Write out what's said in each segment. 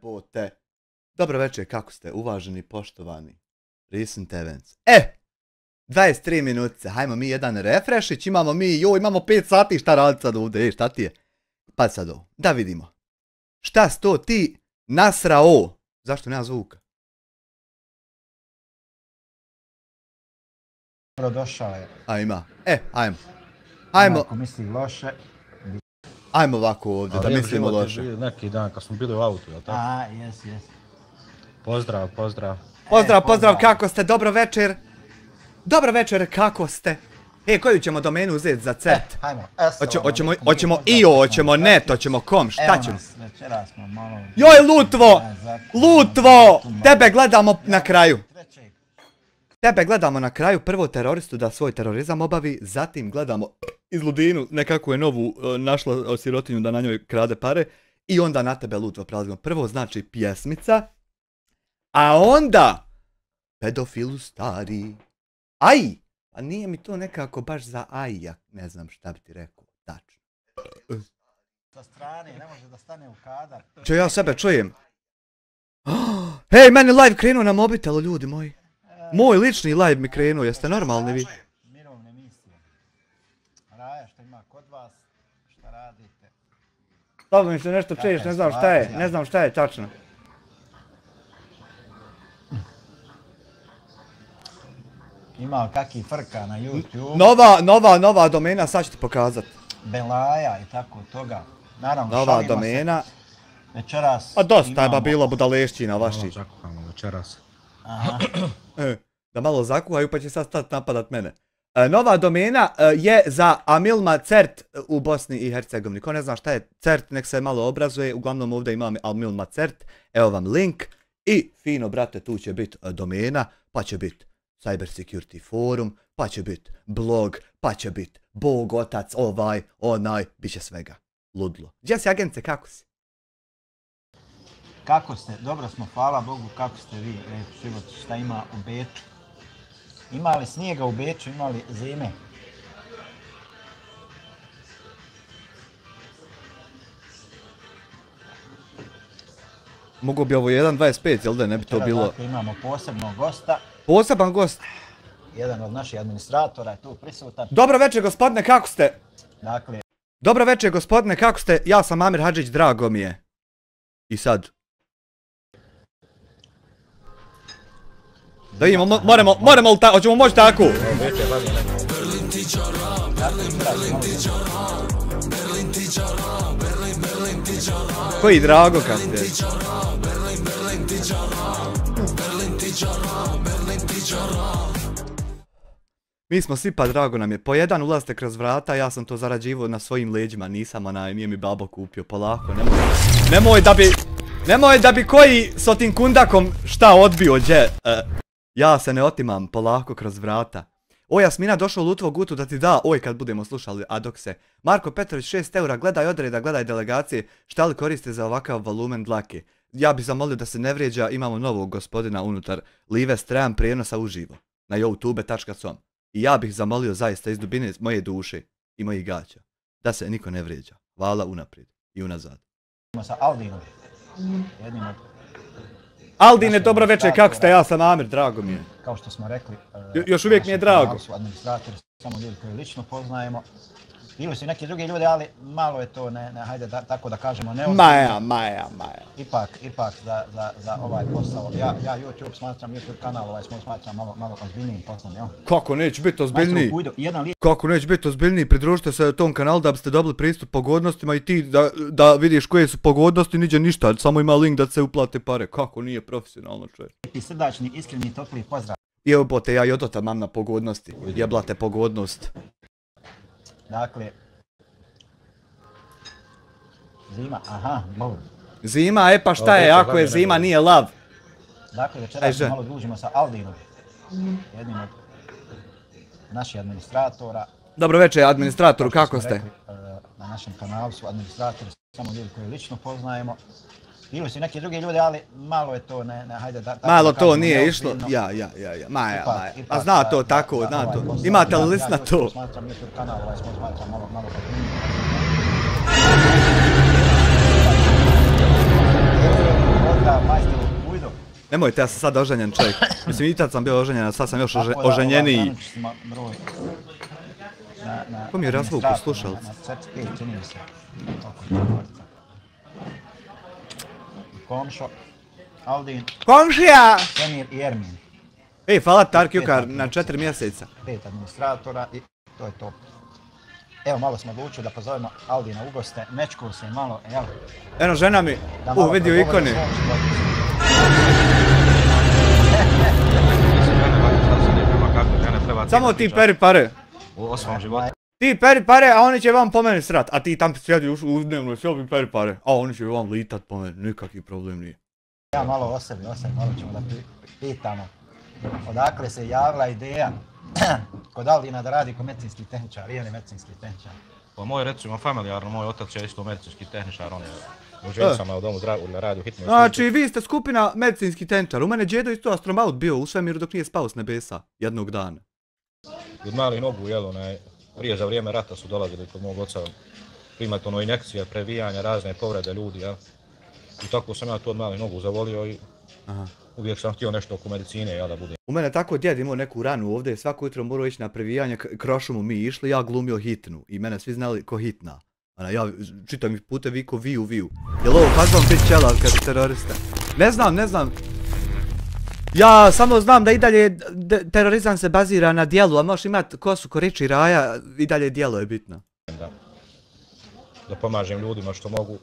Jebote. Dobro večer, kako ste, uvaženi, poštovani. Recent events. 23 minutice, hajmo mi jedan refreshić, imamo 5 sati šta raditi sad ovdje, šta ti je? Pa sad ovo, da vidimo. Šta sto ti nasrao? Zašto nema zvuka? Došao je. A ima, ajmo. Ako misli loše. Ajmo ovako ovdje, da mislimo loše. Neki dan kad smo bili u autu, jel tako? Jes. Pozdrav. Pozdrav, kako ste, dobro večer. Dobro večer, kako ste? Koju ćemo domenu uzeti za CERT? Hajmo, Hoćemo IO, hoćemo net, hoćemo kom, šta ćemo? Večeras smo malo... Joj, Lutvo! Tebe gledamo na kraju. Prvo teroristu da svoj terorizam obavi, zatim gledamo izludinu, nekako je novu našla sirotinju da na njoj krade pare, i onda na tebe, Lutvo, prelazimo. Prvo znači pjesmica, a onda pedofilu stari. A nije mi to nekako baš za ja ne znam šta bi ti rekao, tačno. Sa strane, ne može da stane u kadar. Če ja sebe čujem? Hej, meni live krenuo na mobitelu, ljudi moji. Moj lični live mi krenuo, jeste normalni vi? Mirovne misije. Raja, što ima kod vas, šta radite? Dobro mi se nešto čuješ, ne znam šta je tačno. Ima kakvi frka na YouTube. Nova domena, sad ću ti pokazat. Belaja i tako toga. Naravno, nova domena. Večeras A dosta je bilo budalešćina vaših. Malo zakupamo večeras. Aha. Da malo zakuhaju pa će sad stati napadat mene. Nova domena je za Amilma CERT u Bosni i Hercegovini. Ko ne zna šta je CERT, nek se malo obrazuje. Uglavnom ovdje imam Amilma CERT. Evo vam link. I fino, brate, tu će biti domena, pa će biti Cyber Security Forum, pa će biti blog, pa će biti Bog, otac, onaj, bit će svega. Ludlo. Gdje si, agence, kako si? Kako ste? Dobro smo, hvala Bogu, kako ste vi? Život, šta ima u Beču? Ima li snijega u Beču, ima li zime? Mogu bi ovo 1.25, jel da ne bi to bilo... Dakle, imamo posebnog gosta. Poseban gost? Jedan od naših administratora je tu prisutan. Dobro večer, gospodine, kako ste? Dakle... Dobro večer, gospodine, kako ste? Ja sam Amir Hadžić, drago mi je. I sad? Da vidimo, moramo li tako, hoćemo moći tako? Koji drago kad ste? Mi smo svi, pa drago nam je. Po jedan ulazite kroz vrata, ja sam to zarađivao na svojim leđima, nisam nije mi babo kupio, polako, nemoj da bi koji s otim kundakom šta odbio, gdje. Ja se ne otimam, polako kroz vrata. Jasmina došao u Lutvo Gutu da ti da, kad budemo slušali, a dok se. Marko Petrović 6 eura, gledaj odreda, gledaj delegacije, šta li koriste za ovakav volumen dlake. Ja bih zamolio da se ne vrijeđa, imamo novog gospodina unutar Live Stream prijenosa uživo na youtube.com. I ja bih zamolio zaista iz dubine moje duše i mojih gaća da se niko ne vrijeđa. Hvala unaprijed i unazad. Sa Aldinom. Aldine, dobro večer, kako ste? Ja sam Amir, drago mi je. Kao što smo rekli... Još uvijek mi je drago. Su administratori, samo ljudi koji lično poznajemo. Ili su i neki drugi ljudi, ali malo je to, hajde tako da kažemo, neozbiljno. Maja. Ipak za ovaj posao. Ja YouTube smatram, YouTube kanal smatram malo ozbiljnijim poslom, jel? Kako neće biti ozbiljniji? Kako neće biti ozbiljniji? Pridružite se tom kanalu da biste dobili pristup pogodnostima i ti da vidiš koje su pogodnosti, niđe ništa, samo ima link da se uplate pare. Kako nije profesionalno, čovjek? Srdačni, iskreni, topli pozdrav. Jebote, ja i odota mam na pogodnosti. Jeblate pogodnost. Dakle, zima, lov. Zima, pa šta je, ako je zima, nije lav. Dakle, večeras se malo družimo sa Aldinom, jednim od naših administratora. Dobro večer, administratoru, kako ste? Na našem kanalu su administratori, samo ljudi koji lično poznajemo. Ili su i neki drugi ljudi, ali malo je to, hajde da... Malo to nije išlo, ja, Maja. A zna to tako, zna to. Imate li list na to? Smatram YouTube kanal, smatram malo majstor ujdo. Nemojte, ja sam sad oženjen čovjek. Mislim, i tad sam bio oženjen, a sad sam još oženjeniji. Ko mi je razvuku slušalca? Na certifikat, čini mi se. Komšo, Aldin, Komšija! Semir i Ermin. Ej, hvala Tarkjukar na 4 mjeseca. 5 administratora i to je to. Evo, malo smo odlučili da pozovemo Aldina u goste, nečko se malo, jel? Eno, žena mi, vidi u ikoni. Samo ti peri pare. U osvom životu. Ti peri pare, a oni će vam po meni srat. A ti tam sjedi u dnevnoj sobi peri pare. A oni će vam litat po meni, nikakvi problem nije. Ja malo o sebi, malo ćemo da pitamo. Odakle se javila ideja kod Aldina da radi ko medicinski tehničar, i on je medicinski tehničar. Pa moj, recimo, familijarno, moj otac je isto medicinski tehničar, on je u Željcama u domu zdravlja radi u hitnoj službi. Znači, vi ste skupina medicinski tehničar. U mene djedo isto astronaut bio u svemiru dok nije spao s nebesa jednog dana. Od malih nogu, jel, prije za vrijeme rata su dolazili kod mog oca primati injekcije, previjanja, razne povrede ljudi, jel. I tako sam ja to od malih nogu zavolio i uvijek sam htio nešto oko medicine, ja da budem. U mene tako djed imao neku ranu ovdje, svako jutro morao ići na previjanje, krošu mu mi išli, ja glumio hitnu i mene svi znali ko hitna. Ja čitam ih putem viko viju. Jel ovo kazvom bit ćelav kad su teroriste? Ne znam. Ja samo znam da i dalje terorizam se bazira na dijelu, a možeš imat kosu ko riči raja, i dalje dijelo je bitno. Da pomažem ljudima što mogu,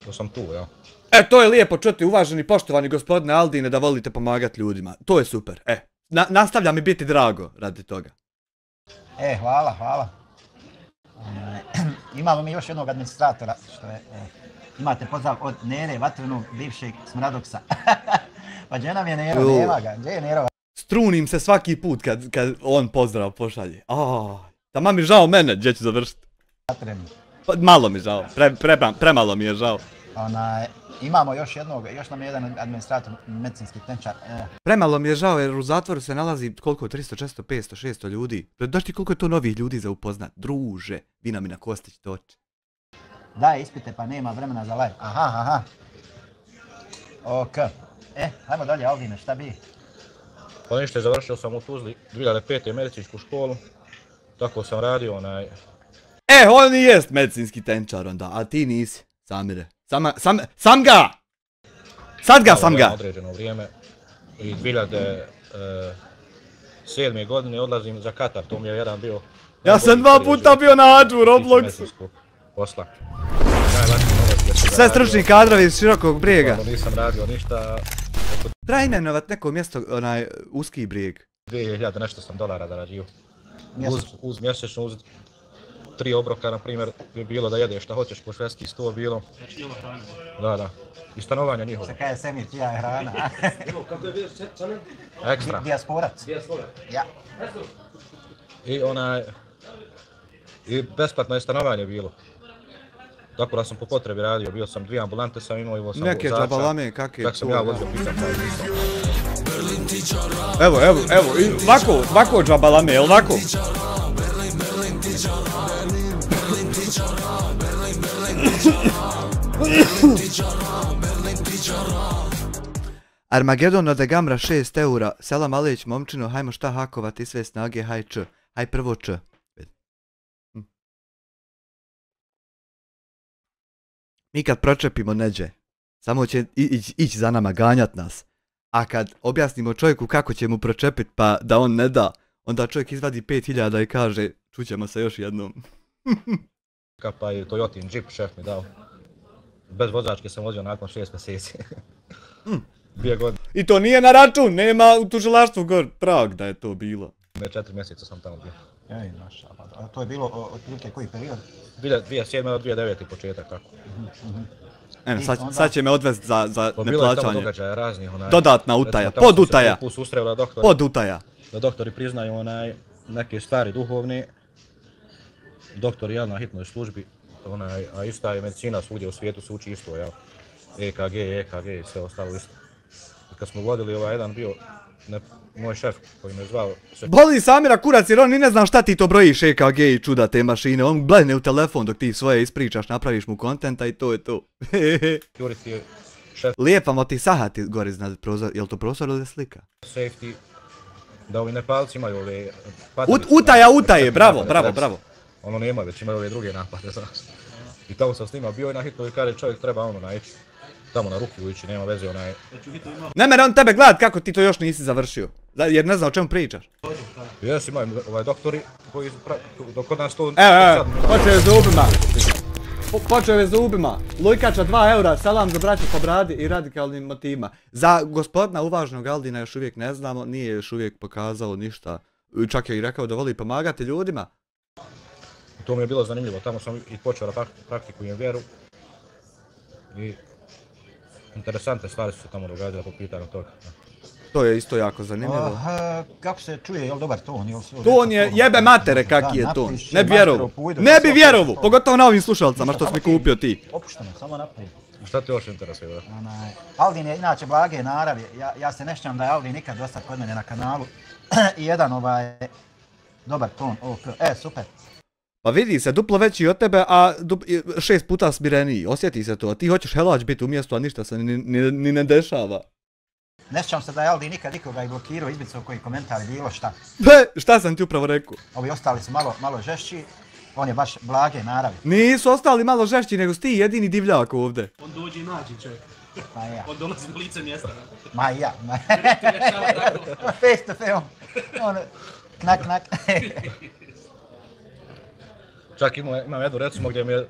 da sam tu, ja. To je lijepo čuti, uvaženi poštovani gospodine Aldine, da volite pomagati ljudima. To je super, nastavlja mi biti drago radi toga. Hvala. Imamo mi još jednog administratora, što je, imate pozdrav od Nere Vatrenog, bivšeg Smradoksa. Pa gdje nam je Nero, nema ga, gdje je Nero? Strunim se svaki put kad on pozdrav pošalje. Tamo mi žao mene, gdje ću završiti. Malo mi žao, premalo mi je žao. Imamo još nam je jedan administrator, medicinski tehničar. Premalo mi je žao jer u zatvoru se nalazi koliko, 300, 400, 500, 600 ljudi. Daš ti koliko je to novih ljudi za upoznat? Druže, vina mi na kostić toči. Daj ispite pa nema vremena za live. Aha. Ok. Hajmo dalje, Aldine, šta bi? Pa ništa, završio sam u Tuzli 2005. medicinsku školu. Tako sam radio on i jest medicinski tehničar onda, a ti nisi. Samire. Sam ga! Sad ga sam ga! Određeno vrijeme i 2007. godine odlazim za Katar, to mi je jedan bio... Ja sam 2 puta bio na Adžu u Robloxu. Posla. Sve stručni kadrovi iz Širokog brijega. Nisam radio ništa. Treba imenovat neko mjesto, Uski brijeg. 2000 nešto sam dolara zaradio. Uz mjesečno, uz 3 obroka, na primjer, bi bilo da jedeš šta hoćeš, po švedski 100 bilo. Da. I stanovanja njihovo. Se kaj je Semir, čija je hrana? Kako je bio čanen? Ekstra. Dijasporac. Ja. I besplatno je stanovanje bilo. Tako da sam po potrebi radio, bio sam 2 ambulante sam imao i vozača. Neke džabalame, kakve tako sam ja vozio pitam taj pisao. Evo, ovako džabalame, jel ovako? Armagedon od Gamra 6 eura, Selam Aleć momčino, hajmo šta hakovati sve snage, haj č, haj prvo č. Mi kad pročepimo neđe, samo će ići za nama, ganjat nas. A kad objasnimo čovjeku kako će mu pročepit pa da on ne da, onda čovjek izvadi 5000 i kaže čućemo se još jednom. Pa i Toyotin Jeep šef mi dao. Bez vozačke sam vozio nakon 6 mjeseci. 2 godine. I to nije na račun, nema u tužilaštvu gor trag da je to bilo. 4 mjeseca sam tamo bio. A to je bilo otprilike koji period? 2007. do 2009. početak, tako. Sad će me odvesti za neplaćanje. Bilo je tamo događaja raznih. Dodatna utaja, podutaja. Podutaja. Da doktori priznaju neke stvari duhovne. Doktor je na hitnoj službi, a ista je medicina svugdje u svijetu se uči isto, jel? EKG i sve ostalo isto. Kad smo vodili jedan bio, moj šef koji me zvao... Boli Samira kurac jer on ni ne zna šta ti to brojiš EKG i čuda te mašine, on blene u telefon dok ti svoje ispričaš, napraviš mu kontenta i to je to. Security Lijep vam ti sahati gore iznad prozora, je li to prozor ili slika? Safety, da ovi Nepalci imaju ove... Utaje, bravo. Ono nema, već imaju ove druge napade, znaš. I tamo sam snimao, bio je na hitu i kaže čovjek treba ono naići. Tamo na ruku ići, nema veze onaj... Ne mene on tebe gledat kako ti to još nisi završio, jer ne zna o čemu pričaš. Jes, imaju ovaj doktori koji kod nas to... Evo, počeo je zubima. Lujkača 2 eura, salam za braću po bradi i radikalnim motivima. Za gospodina uvaženog Aldina još uvijek ne znamo, nije još uvijek pokazao ništa. Čak je i rekao da voli pomagati ljudima. To mi je bilo zanimljivo, tamo sam i počeo da praktikujem vjeru. I interesantne stvari su se tamo događale po pitanju toga. To je isto jako zanimljivo. Kako se čuje, je li dobar ton? Ton je jebe matere kaki je ton. Ne bi vjerovu. Ne bi vjerovu, pogotovo na ovim slušalcama što si mi kupio ti. Opušteno, samo naprijed. Šta te još interesuje? Aldin je inače blage naravi. Ja se ne sjećam da je Aldin nikad dosta kod mene na kanalu. I jedan dobar ton. Super. Pa vidi se, duplo veći od tebe, a 6 puta smireniji. Osjeti se to, a ti hoćeš helać biti umjesto, a ništa se ni ne dešava. Ne sjećam se da je Aldi nikad nikoga i blokirao, izbicao koji komentar bilo šta. Šta sam ti upravo rekao? Ovi ostali su malo žešći, on je baš blage naravi. Nisu ostali malo žešći, nego si ti jedini divljak ovdje. On dođe i nađi čovjek. Ma ja. On dolazi u lice mjesta. Ma ja. Face to face. Knak. Čak imam jednu recimo gdje mi je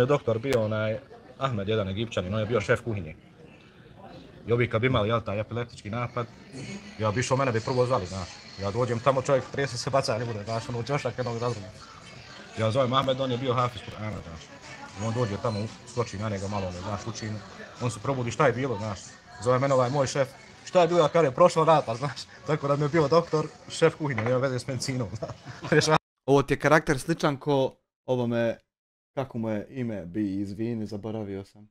doktor bio onaj Ahmed, jedan Egipćanin, on je bio šef kuhinje. I ovi kad bi imali taj epileptički napad, ja bi išao, mene bi prvo zvali, znaš. Ja dođem tamo, čovjek trese se baca, ne bude, znaš, ono čošak jednog razuma. Ja zovem Ahmed, on je bio hafiz Kur'ana, znaš. I on dođe tamo, skoči na njega malo, znaš, uči, on se probudi šta je bilo, znaš. Zove mene ovaj moj šef, šta je bilo, ja kaže, prošlo rata, znaš. Tako da mi je bio doktor, šef kuhinje, nema veze s medicinom, znaš. Ovo ti je karakter sličan ko ovome, kako mu je ime, bi izvini, zaboravio sam.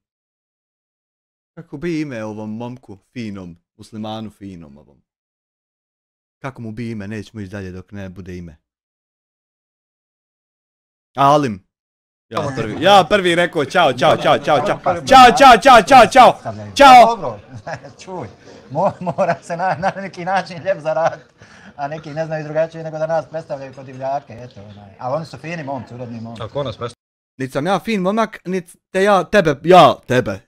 Kako bi ime ovom momku finom, muslimanu finom ovom. Kako mu bi ime, nećemo ići dalje dok ne bude ime. Alim. Ja prvi rekao čao. Čao. Dobro, čuj, mora se na neki način lijep zaraditi. A neki ne znaju drugačije nego da nas predstavljaju kod divljake, eto onaj. Ali oni su fini momci, urodni momci. A ko nas predstavlja? Niti sam ja fin momak, niti tebe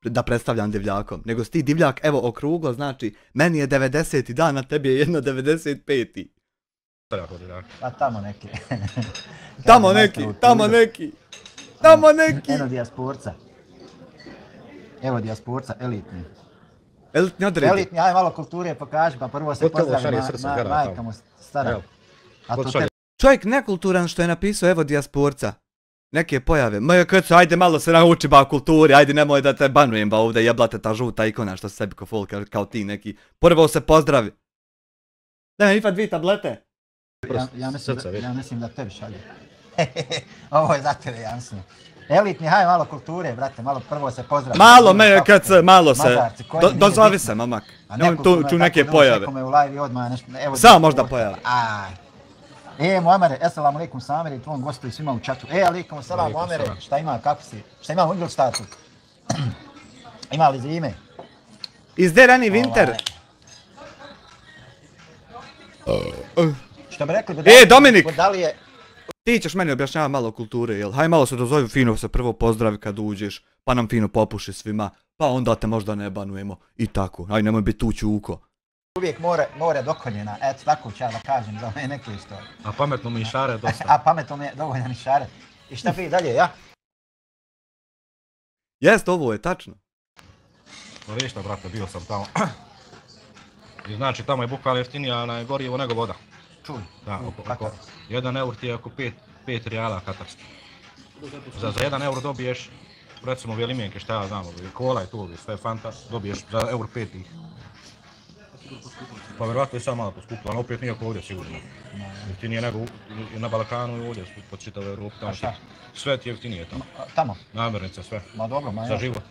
da predstavljam divljakom. Nego si ti divljak, evo okruglo, znači, meni je 90. dan, a tebi je jedno 95. Pa tamo neki. Tamo neki. Evo dijasporca, elitni. Elitni odredi. Elitni, aj malo kulture pokaži, pa prvo se pozdravi majka mu stara. Čovjek nekulturan što je napisao evo dijasporca. Neke pojave. Moja krca, ajde malo se nauči ba kulturi, ajde nemoj da te banujem ba ovdje jeblate ta žuta ikona što se sebi ko folk kao ti neki. Prvo se pozdravi. Daj mi dvije tablete. Ja mislim da tebi šalje. Ovo je za tebe, Jansno. Elitni, haj malo kulture, brate, malo prvo se pozdravi. Malo me, malo se. Dozovi se, mamak. Tu neke pojave. Samo možda pojave. Muamere, assalamu alaikum Samiri, tvom gostu i svima u čatu. Alaikum salam Muamere, šta ima, kako si? Šta ima u Ingolstadtu? Ima li zime? Is there any winter? Što bi rekli, Dominik! da li je... Ti ćeš meni objašnjavati malo kulture, jel? Haj malo se dozovi, fino se prvo pozdravi kad uđeš, pa nam fino popuši svima, pa onda te možda ne banujemo i tako. Haj, nemoj biti tu čuko. Uvijek more dokoljena, eto tako ću ja da kažem za ove neke istorije. A pametno mi i šare dosta. A pametno mi je dovoljno i šare. I šta bi dalje, ja? Jest, ovo je tačno. No vidiš šta, brate, bio sam tamo. I znači tamo je bukvalno jeftinija gorivo nego voda. Čuj. Da, oko 1 eur ti je oko 5 rijala katarski. Za 1 euro dobiješ, recimo ove limenke, šta ja znam, kola i tu, sve fanta, dobiješ za eur 5 ih. Pa vjerovatno je sad malo poskupilo, ali opet nije oko ovdje sigurno. Jeftinije nego na Balkanu i ovdje, po čitavoj Evropi. Sve ti jeftinije tamo. Tamo? Namirnice, sve. Ma dobro, ma ja. Za život.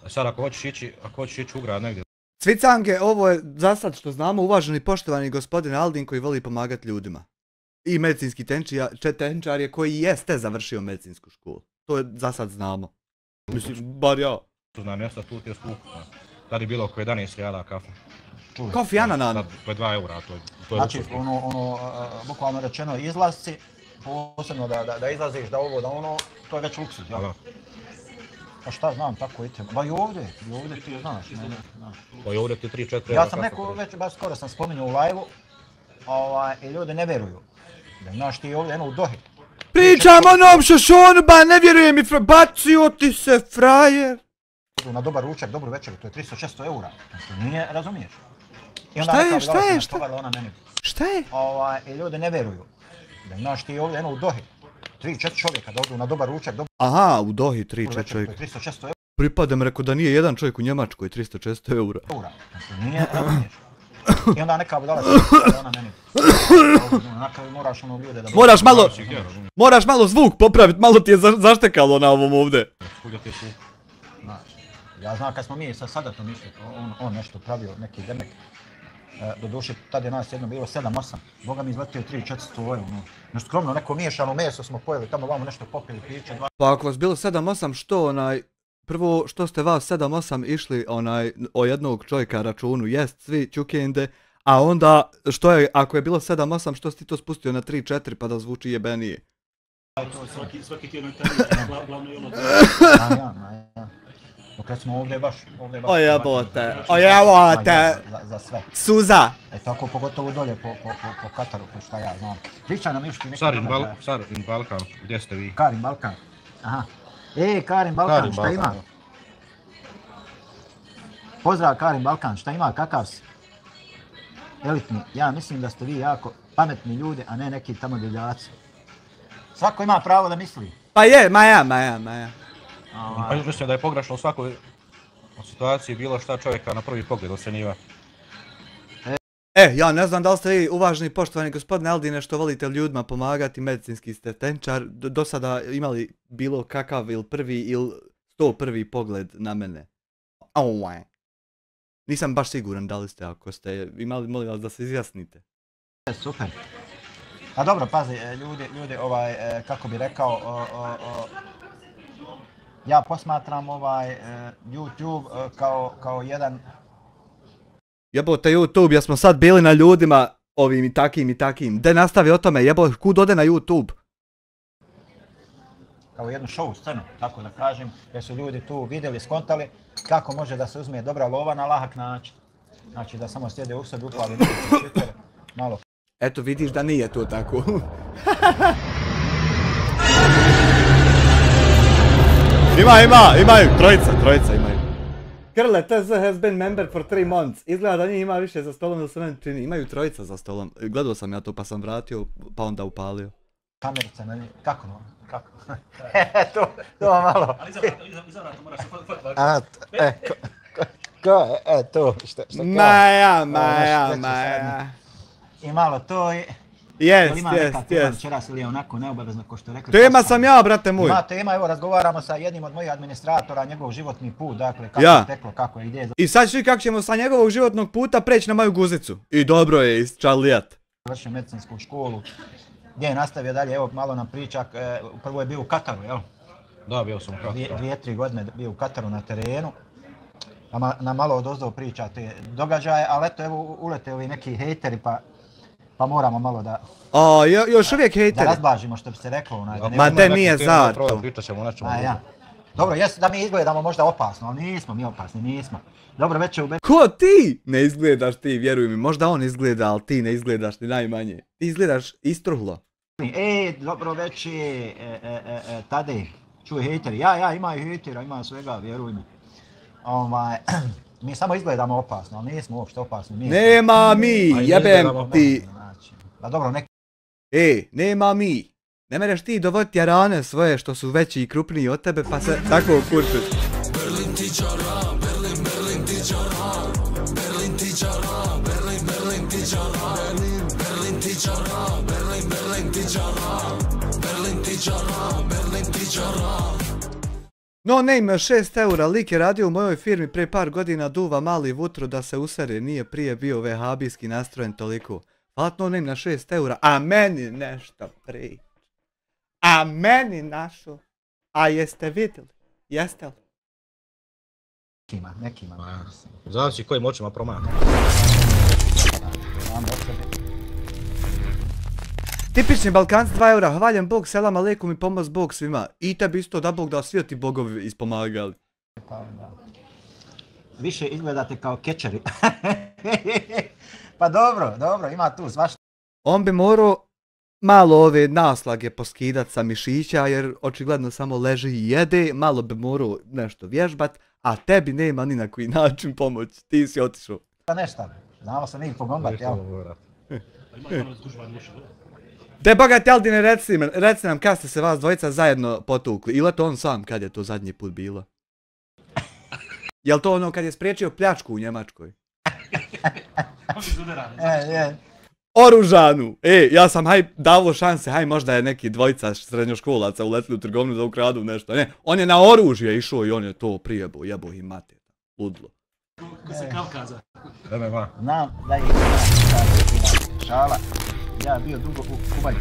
Sad ako hoćeš ići u grad negdje. Cvicange, ovo je za sad što znamo uvaženi poštovani gospodin Aldin koji voli pomagati ljudima. I medicinski tenčar je koji jeste završio medicinsku školu. To je za sad znamo. Mislim, bar ja. Na mjesta tu ti je skupno. Tad je bilo oko 11 rijala kafa. Kafi ananan. Sad, po 2 eura, to je Znači, luksuz. bukvalno rečeno, izlasci, posebno da izlaziš, da ovo, da ono, to je već luksuz, jel? Da. Pa šta znam, tako i te. Ba i ovdje ti znaš. Pa i ovdje ti 3-4 eura Ja sam kafa rekao, prođe. već baš skoro sam spominjao u live-u, i ljudi ne vjeruju. Da znaš ti ovdje, u Dohi. Pričam onom šošonu, ba ne vjerujem mi, bacio ti se, frajer. Na dobar ručak, dobru večeru, to je 300-600 eura. To nije, razumiješ? Šta je? I ljudi ne vjeruju. Da znaš ti ovdje, u Dohi. 3-4 čovjeka da odu na dobar ručak, Aha, u Dohi 3-4 čovjeka. To je 300-600 eura. Pripadam, rekao da nije jedan čovjek u Njemačkoj, 300-400 eura. To nije, razumiješ? I onda neka budala se ona meni. Moraš ono ljude da... Moraš malo zvuk popraviti, malo ti je zaštekalo na ovom ovdje. Ja znam kad smo mi sa Sadatom išli, on nešto pravio, neki demek. Doduše, tad je nas jedno bilo 7-8. Boga mi izletio 3-400 eura. Nešto skromno, neko miješano meso smo pojeli, tamo vamo nešto popili, piće, 2. Pa ako vas bilo 7-8, što prvo što ste vas 7-8 išli o jednog čovjeka računu, jest svi čukende, a onda što je, ako je bilo 7-8, što si ti to spustio na 3-4 pa da zvuči jebenije? Svaki tjedan internet, glavno je ono... Ja. Dok recimo ovdje baš... Ojebote. Za sve. Suza. Tako pogotovo dolje po Kataru, ko šta ja znam. Priča nam išli neki... Sarin Balkan, gdje ste vi? Karim Balkan. Aha. Karim Balkan, šta ima? Pozdrav Karim Balkan, šta ima, kakav si? Elitni, ja mislim da ste vi jako pametni ljudi, a ne neki tamo divljaci. Svako ima pravo da misli. Pa je, ma ja. Pa mislim da je pogrešno u svakoj situaciji bilo šta čovjeka na prvi pogled ocjenjiva. Ja ne znam da li ste vi, uvaženi poštovani gospodine Aldine, što volite ljudima pomagati, medicinski ste tenčar, do sada imali bilo kakav ili prvi ili 101. pogled na mene. Nisam baš siguran da li ste, ako ste imali, molim vas da se izjasnite. Super. A dobro, pazi, ljudi, kako bi rekao, ja posmatram YouTube kao jedan... Jebote YouTube, ja smo sad bili na ljudima ovim i takim. De nastavi o tome, jebote, kud ode na YouTube? Kao jednu show scenu, tako da kažem, jer su ljudi tu vidjeli, skontali kako može da se uzme dobra lova na lahak način. Znači da samo sjede u sebi, upali neki malo. Eto vidiš da nije to tako. Imaju, trojica imaju. Krle, TZ has been member for 3 months. Izgleda da njih ima više za stolom ili se meni čini. Imaju trojica za stolom. Gledao sam ja to pa sam vratio, pa onda upalio. Kamerica na njih, kako no? Kako? To malo. Ali izabrati moraš se fotkati. To, što Maja. I malo to i... Jest. Večeras ili je onako neobavezno ko što rekli. Tema sam ja, brate moj. Ima tema, evo razgovaramo sa jednim od mojih administratora, njegov životni put, dakle kako je teklo, kako je gdje. I sad svi kako ćemo sa njegovog životnog puta preći na moju guzicu. I dobro je, isčalijat. Završio medicinsku školu, gdje je nastavio dalje, evo malo nam priča, prvo je bio u Kataru, jel? Da, bio sam u Kataru. 2-3 godine bio u Kataru na terenu. Na malo odozdo priča te događaje, ali eto evo ulete ovi neki hejteri pa moramo malo da... još uvijek hejteri. Da razblažimo što bi se reklo. Ma de nije zar to. Pričat ćemo o nečemu. Dobro, jesu da mi izgledamo možda opasno, ali nismo mi opasni, nismo. Dobro večer u Ko ti? Ne izgledaš ti, vjeruj mi, možda on izgleda, ali ti ne izgledaš ni najmanje. Ti izgledaš istruhlo. Dobro večer, Tadej, čuj hejteri, ja imaju hejtera, ima svega, vjeruj mi. Mi samo izgledamo opasno, ali nismo uopšte opasni. Nema mi, jebem ti. Pa dobro, neki... Nema mi. Ne mereš ti dovoditi jarane svoje što su veći i krupniji od tebe pa se tako kurčiš. Berlin ti čara, Berlin ti čara, Berlin ti čara, Berlin ti čara, Berlin ti čara, Berlin ti čara, Berlin ti čara, Berlin ti čara. No name 6 eura, lik je radio u mojoj firmi prije par godina, duva mali vutro da se usere, nije prije bio vehabijski nastrojen toliko. Hvala no name na 6 eura, a meni nešto priča. A meni našo. A jeste vidjeli? Jeste li? Nekima. Zavisi kojim očima promatra. Znam od sebe. Tipični Balkanci 2 eura, hvaljen Bog, selam aleikum i pomoz Bog svima. I tebi isto da Bog da svi ti bogovi ispomagali. Pa da. Više izgledate kao kečeri. Pa dobro, ima tu svašta. On bi morao malo ove naslage poskidat sa mišića jer očigledno samo leži i jede, malo bi morao nešto vježbat, a tebi nema ni na koji način pomoći, ti si otišao. Pa nešto, znamo se mi pogombat, jel? Te bogati Aldine, reci nam kad ste se vas dvojica zajedno potukli, ili to on sam kad je to zadnji put bilo? Jel to ono kad je spriječio pljačku u Njemačkoj? Oružanu! Ja sam davo šanse, možda je neki dvojica srednjoškolaca uletili u trgovinu da ukradu nešto, ne. On je na oružje išao i on je to prijebo, jebo im mater. Ludlo. Ko se Kavkaza. Znam da je šala. Ja bio dugo u Kubanju.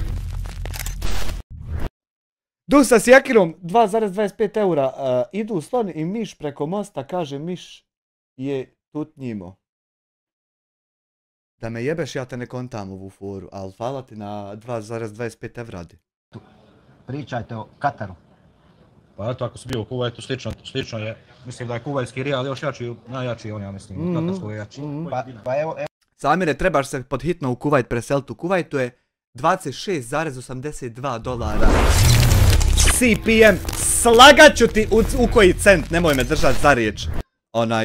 Du sa sjekirom 2,25 eura, idu slon i miš preko mosta, kaže miš je tutnjimo. Da me jebeš, ja te ne kontam ovu foru, ali hvala ti na 2,25 evradi. Pričajte o Kataru. Pa eto, ako si bio u Kuvajtu, slično je, mislim da je kuvajski rijal još jači, najjači on, ja mislim, katarsko je jači. Pa evo. Samire, trebaš se pod hitno u Kuvajt preseliti. U Kuvajtu je $26,82. CPM, slagat ću ti u koji cent, nemoj me držat za riječ.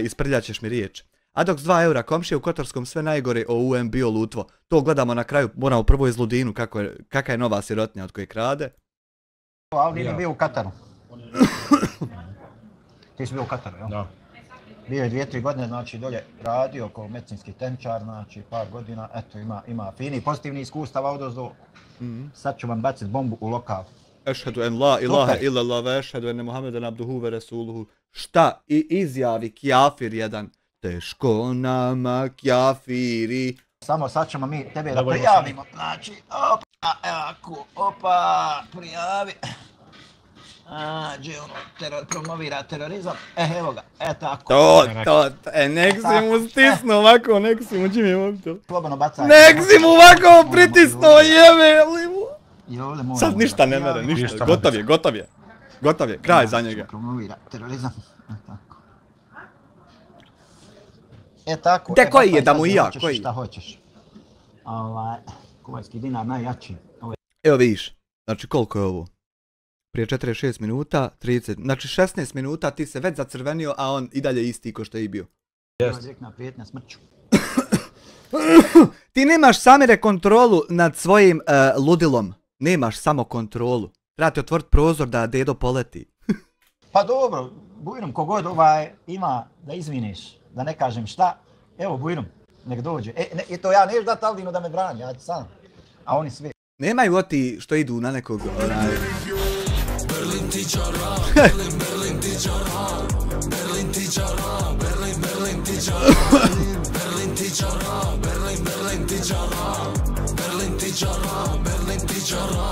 Isprljat ćeš mi riječ. Adox 2 eura, komšije u Kotorskom sve najgore o UM bio lutvo. To gledamo na kraju, moramo prvo iz Ludinu kakva je nova sirotnja od koje krade. Aldin je bio u Kataru. Ti si bio u Kataru, jel? Da. Bio je 2-3 godine, znači dolje radio kao medicinski tenčar, znači par godina, eto ima fini pozitivni iskustava odozdo. Sad ću vam baciti bombu u lokal. Ešhedu en la ilaha illallah ve ešhedu ene Muhammeden abduhu ve resuluhu. Šta? I izjavi kjafir jedan. Teško nama kjafiri. Samo sad ćemo mi tebe da prijavimo, znači, opa, prijavi. Gdje ono promovira terorizam, evo ga, tako. Nek si mu stisnu ovako, nek si mu čim je mobitel. Slobodno bacaj. Nek si mu ovako pritisnuo, jebe li mu. Sad ništa ne mere, ništa, gotov je, kraj za njega. Promovira terorizam, tako. Tako. Te koji je da mu i ja, koji? Šta hoćeš. Kuvajski dinar najjači. Evo vidiš, znači koliko je ovo? Prije 46 minuta, 30, znači 16 minuta ti se već zacrvenio, a on i dalje isti ko što je i bio. Direktna prijetnja smrću. Ti nemaš Samire kontrolu nad svojim ludilom. Nemaš samo kontrolu. Treba ti otvoriti prozor da dedo poleti. Pa dobro, Bujrum, kogod ima da izviniš, da ne kažem šta, evo Bujrum, nek dođe. To ja neću dati Aldinu da me brani, ja ću sam. A oni svi. Nemaju oti što idu na nekog Berlin ti čara, Berlin ti čara, Berlin ti čara, Berlin ti čara, Berlin ti čara, Berlin ti čara, Berlin ti čara, Berlin ti čara.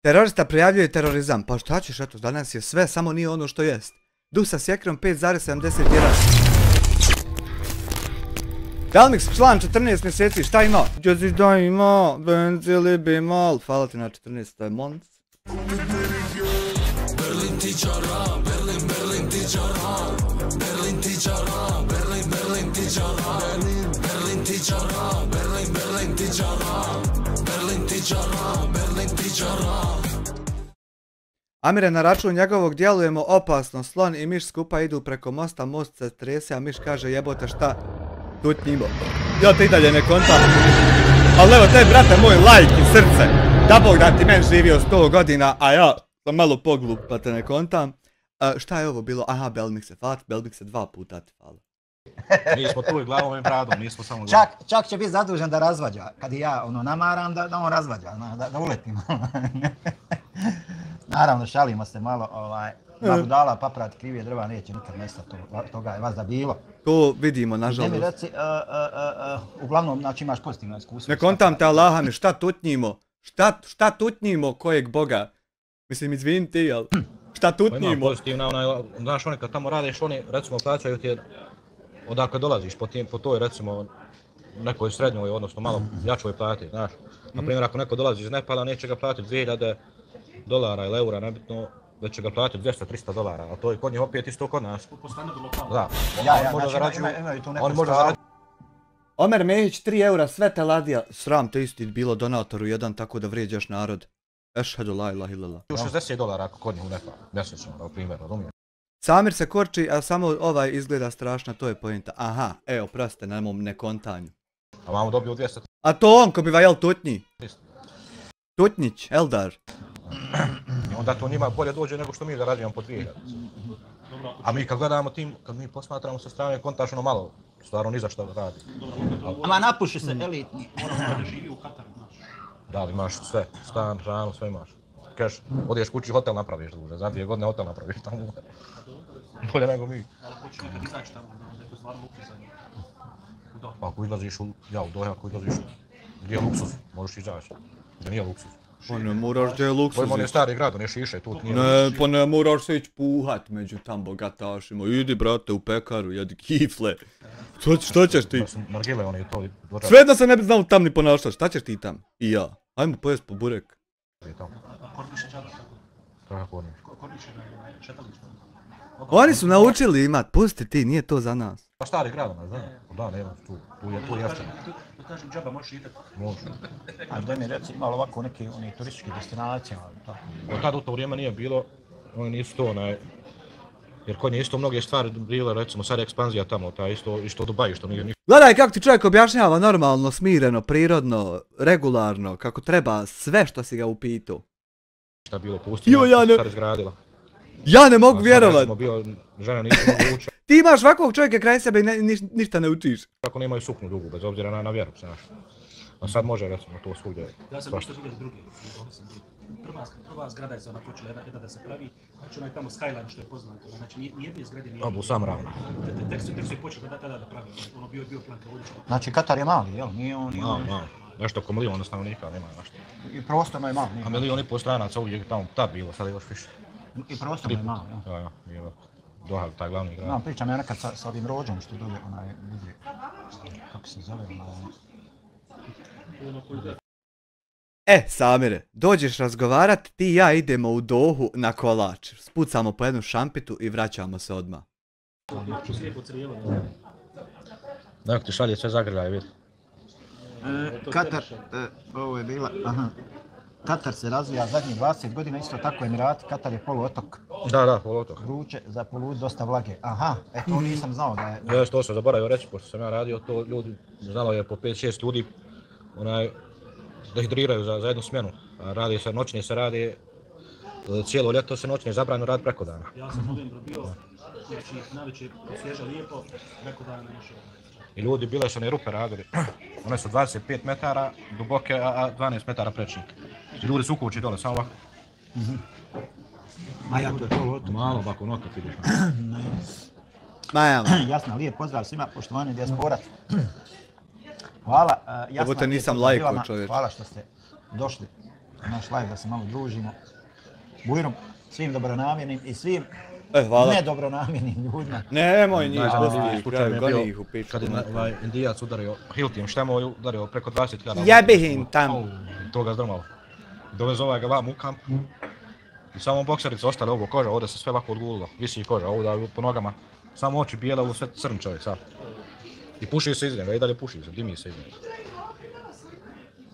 Terorista prijavljuje terorizam, pa šta ćeš, eto, danas je sve, samo nije ono što jest. Du sa sjekrom 5,71. Dalmix, član 14 mjeseci, šta ima? Džeziš da ima, benzili bi mal, hvala ti na 14. month. Berlin ti čara, Berlin ti čara, Berlin ti čara, Berlin ti čara, Berlin ti čara, Berlin ti čara, Berlin ti čara, Berlin ti čara. Amire, na račun njegovog djelujemo opasno, slon i miš skupa idu preko mosta, most se trese, a miš kaže jebote šta, tutnjimo. Ja te i dalje ne kontam. Ali evo te, brate moj, lajk i srce. Da Bog da ti men živio 100 godina, a ja sam malo poglup pa te ne kontam. Šta je ovo bilo? Aha, Belmix se, hvala ti Belmix se 2 puta ti hvala. Mi smo tu i glavom i bradom, nismo samo glavom. Čak će biti zadužen da razvađa. Kad ja namaram da on razvađa, da uletim. Naravno, šalimo se malo, dva budala paprati krivije drva neće nikad nestati, toga je vas da bilo. To vidimo, nažalost. Ne mi reci, uglavnom, znači imaš pozitivno iskustvo. Ne kontam te Allaha mi, šta tutnjimo? Šta tutnjimo kojeg Boga? Mislim, izvini ti, jel? Šta Pa ima tutnjimo? pozitivna, znaš, oni kad tamo radiš, oni recimo plaćaju ti odakle dolaziš, po toj recimo nekoj srednjoj, odnosno malo jačoj plati, znaš. Na primjer, ako neko dolazi iz Nepala, neće ga platiti $2000 ili eura, nebitno, već će ga platiti $200-300, a to je kod njih opet isto kod nas. Po standardu lokalno. Da, Ja, možda znači zarađuju, imaju tu neku oni možda stavu. zarađuju. Omer Mehić 3 eura, sve te ladija. Sram te isti bilo donatoru jedan tako da vrijeđaš narod. Ešhedu la ilaha illallah. $60 ako kod njih u Nepal, mjesečno, na primjer, razumiješ? Samir se korči, a samo ovaj izgleda strašno, to je poenta. Aha, evo, proste, na mom nekontanju. A vamo dobiju 200. A to on ko biva jel tutnji? Tutnjić, Eldar. I onda to njima bolje dođe nego što mi zarađujemo po 2000. A mi kad gledamo tim, kad mi posmatramo sa strane, kontaš ono malo, stvarno ni za što radi. Ama napuši se elitni. Moramo da živi u Kataru, znaš. Da li imaš sve, stan, hranu, sve imaš. Keš, odeš kući, hotel napraviš duže, za 2 godine hotel napraviš tamo. Bolje nego mi. Ali hoću nekad izaći tamo, da neko stvarno lupi za njih. U Doha. Ako izlaziš u, u Doha, ako izlaziš, gdje je luksuz, možeš izaći. Gdje nije luksuz. Pa ne moraš gdje je luksuz. On je stari grad, on je šiše, tu nije Ne, pa ne moraš se ići puhat među tam bogatašima. Idi brate u pekaru, jedi kifle. Što ćeš ti? Nargile, on je to dočas. Sve da se ne bi znao tam ni ponašati, šta ćeš ti tam? I ja. Ajmo pojest po burek. Korniše džaba, tako. Kako Korniš? Korniše na šetalištu. Oni su naučili imat, pusti ti, nije to za nas. Pa stari grad, ono, znaš? Da, nema, tu je jeftino. Da kažem džaba, možeš idati. Može. A da mi reci malo ovako neki oni turistički destinacije, ali tako. Od tada u to vrijeme nije bilo, oni nisu to jer kod nje isto mnoge stvari bile, recimo sad je ekspanzija tamo, ta isto Dubai, što nije ništa. Gledaj kako ti čovjek objašnjava normalno, smireno, prirodno, regularno, kako treba sve što si ga upitao. Šta bilo pustinja, Jo, ja ne- sad izgradila. Ja ne mogu vjerovat. Recimo bio, žena nisu mogu učiti, Ti imaš svakog čovjeka kraj sebe i ništa ne učiš. kako nemaju suknu dugu, bez obzira na vjeru, znaš. A sad može, recimo, to svugdje. Ja sam nešto vidio drugi. Prva zgrada je se ona počela jedna da se pravi, znači onaj tamo Skyline što je poznato, znači nije bio zgrade, nije Abu Sam ravno. tek su je počeli tada da pravi, ono bio planka ulička. Znači Katar je mali, jel? Nije on... Malo. Nešto oko miliona stanovnika, nema nešto. I prostorno je mali, A 1,5 miliona stranaca uvijek tamo tad bilo, sad je još više. I prostorno je mali, jel? Ja, nije Doha, taj glavni grad. No, pričam ja nekad sa ovim rođom što dolje, onaj, vidi, kako se zove, onaj... Samire, dođeš razgovarat, ti i ja idemo u Dohu na kolač. Spucamo po jednu šampitu i vraćamo se odmah. Slijepo crijevo. Neko ti šalje sve zagrljaje, vidi. Katar, ovo je bila, aha. Katar se razvija zadnjih 20 godina, isto tako Emirati, Katar je poluotok. Da, poluotok. Vruće, za polud dosta vlage. Aha, to nisam znao da je... Ja to sam zaboravio reći, pošto sam ja radio to, ljudi, znalo je po 5-6 ljudi, dehidriraju za jednu smjenu. Radi se, noćne se radi, cijelo ljeto se noćne zabranjeno radi preko dana. Ja sam novembru bio, znači navečer svježe lijepo, preko dana našao. I ljudi bile su one rupe radili, one su 25 metara duboke, a 12 metara prečnik. I ljudi su u kući dole, samo ovako. A ja, to je poluotok. Malo ovako notak vidiš. Majama. Jasno, lijep pozdrav svima, poštovani dijasporac. Hvala, Jasna. Evo te nisam lijep lajkao, pozdrav svima. čovječe. Hvala što ste došli na naš live da se malo družimo. Bujrom, svim dobronamjernim i svim Hvala. nedobronamjernim ljudima. Nemoj njih, Najzanimljiviji pusti, slučaj mi je goni bio ih u pičku. kad je Indijac udario Hiltijem štemom, udario preko 20.000. Jebi im tam. To ga zdrmalo. Dovez ovaj ga vam u kamp. I samo bokserice ostale ovo koža, ovdje se sve ovako odgulilo. Visi koža, ovdje po nogama. Samo oči bijele, ovo sve crn čovjek sad. I puši se iz njega, i dalje puši se, dimi se iz njega.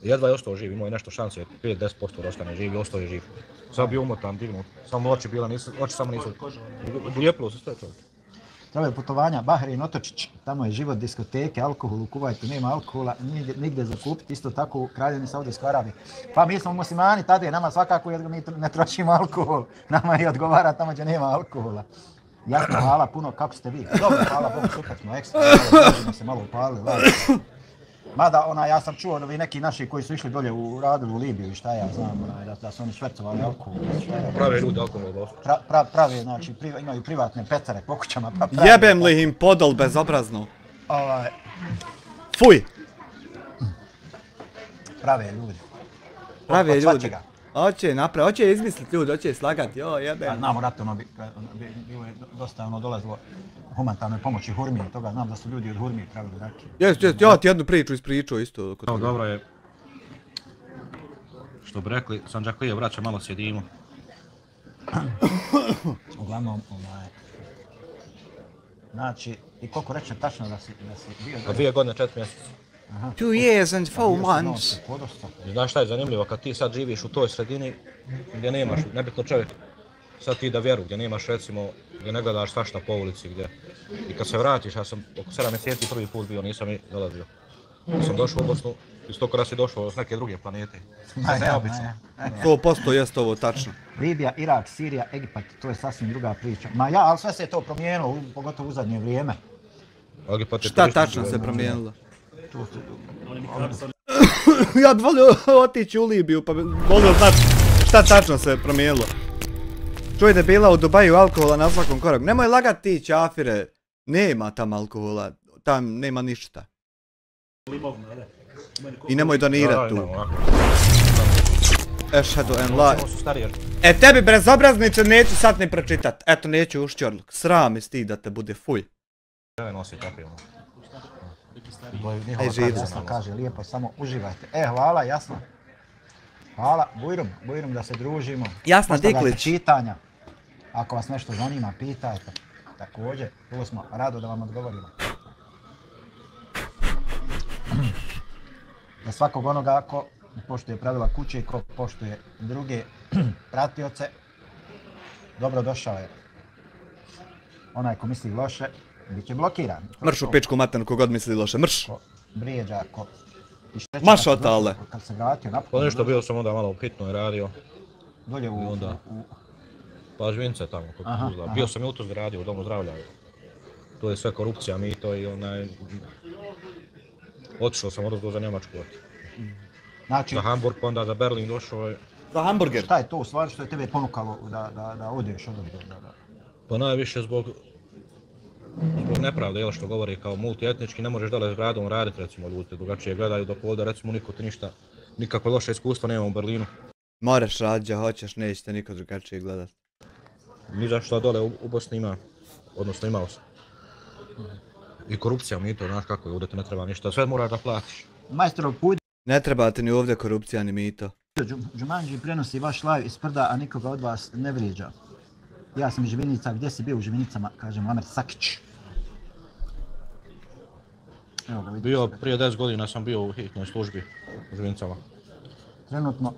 Jedva je ostao živ, imao je nešto šanse, 5-10% da ostane živ i ostao je živ. Sad bio umotan, dignut, samo oči bile, oči samo nisu... Lijepilo se sve čovjek. Travel putovanja, Bahrein, Otočić, tamo je život, diskoteke, alkohol, u Kuvajtu nema alkohola, nigdje za kupiti, isto tako u Kraljevini Saudijskoj Arabiji. Pa mi smo muslimani, tada je nama svakako jer mi ne trošimo alkohol, nama i odgovara tamo gdje nema alkohola. Jasno, hvala puno, kako ste vi? Dobro, hvala Bogu, super smo, ekstra, smo se malo upalili, mada, ja sam čuo ovi neki naši koji su išli dolje radili u Libiju i šta ja znam, da su oni švercovali alkohol. Prave ljudi alkohol dosta. Prave, znači, imaju privatne pecare po kućama. Pa Jebem li im podol bezobrazno? Fuj! Prave ljudi. Prave Od ljudi. svačega. Hoće izmislit ljudi, hoće slagati, jebem. Znamo rat, bilo je dosta dolazilo humanitarnoj pomoći Hurmije, toga znam da su ljudi od Hurmije pravili rakije. Jest, ja ti jednu priču ispričao isto. Dobro je, što bi rekli, Sandžaklije vraća malo sjedimo. Uglavnom, znači, i koliko reče tačno da si bio... 2 godine, 4 mjeseca. 2 years and 4 months. Znaš šta je zanimljivo, kad ti sad živiš u toj sredini gdje nemaš, nebitno čovjek, sad ti da vjeru, gdje nemaš recimo, gdje ne gledaš svašta po ulici, gdje... I kad se vratiš, ja sam oko 7 mjeseci prvi put bio, nisam i dolazio. Kad sam došao u Bosnu, isto kada si došao s neke druge planete. Neobično. 100% jest ovo tačno. Libija, Irak, Sirija, Egipat, to je sasvim druga priča. Ali sve se je to promijenilo, pogotovo u zadnje vrijeme. Šta tačno se promijenilo? Ja bi volio otići u Libiju, pa bi volio znati šta tačno se promijenilo. Čuj da je bila u Dubaju alkohola na svakom koraku. Nemoj lagati ti čafire, nema tam alkohola, tam nema ništa. I nemoj donirat tu. Ešhedu en la... tebi brezobrazniče neću sad ni pročitat. Eto neću ušćorluk. Sram iz ti da te bude fulj. Nosi takvim. Jasno kaže, lijepo, samo uživajte. Hvala, jasno. Hvala, Bujrum da se družimo. Jasna Diklić. Pitanja. Ako vas nešto zanima, pitajte. Također, tu smo rado da vam odgovorimo. Za svakog onoga ko poštuje pravila kuće i ko poštuje druge pratioce, dobro došao je. Onaj ko misli loše, bit će blokiran. Mrš u pičku matenu kogod misli loše, mrš! Ko vrijeđa, ko išteća... Maš otale! Kad se vratio napokon... Pa nešto bio sam onda malo hitno i radio. Dolje u... Pa Žvince tamo kod Tuzla. Bio sam i u Tuzli radio u domu zdravlja. To je sve korupcija, mito i onaj... Otišao sam odozdo za Njemačku. Znači... Za Hamburg, pa onda za Berlin došao je... Za hamburger? Šta je to u stvari što je tebe ponukalo da odeš odozdo? Pa najviše zbog nepravde, jel što govori kao multietnički, ne možeš dole s gradom raditi, recimo ljudi drugačije gledaju, dok ovdje recimo niko ti ništa, nikakve loše iskustva nema u Berlinu. Moraš rađa, hoćeš, nećete niko drugačije gledat. Ni zašto dole u Bosni ima, odnosno imao sam. I korupcija, mito, znaš kako je, ovdje te ne treba ništa, sve moraš da platiš. Majstorov put. Ne treba ti ni ovdje korupcija ni mito. Jumanji prenosi vaš live iz Prda, a nikoga od vas ne vrijeđa. Ja sam iz Živinica, gdje si bio u Živinicama, kaže Muamer Sakić. Evo ga vidiš. Bio, prije 10 godina sam bio u hitnoj službi u Živinicama. Trenutno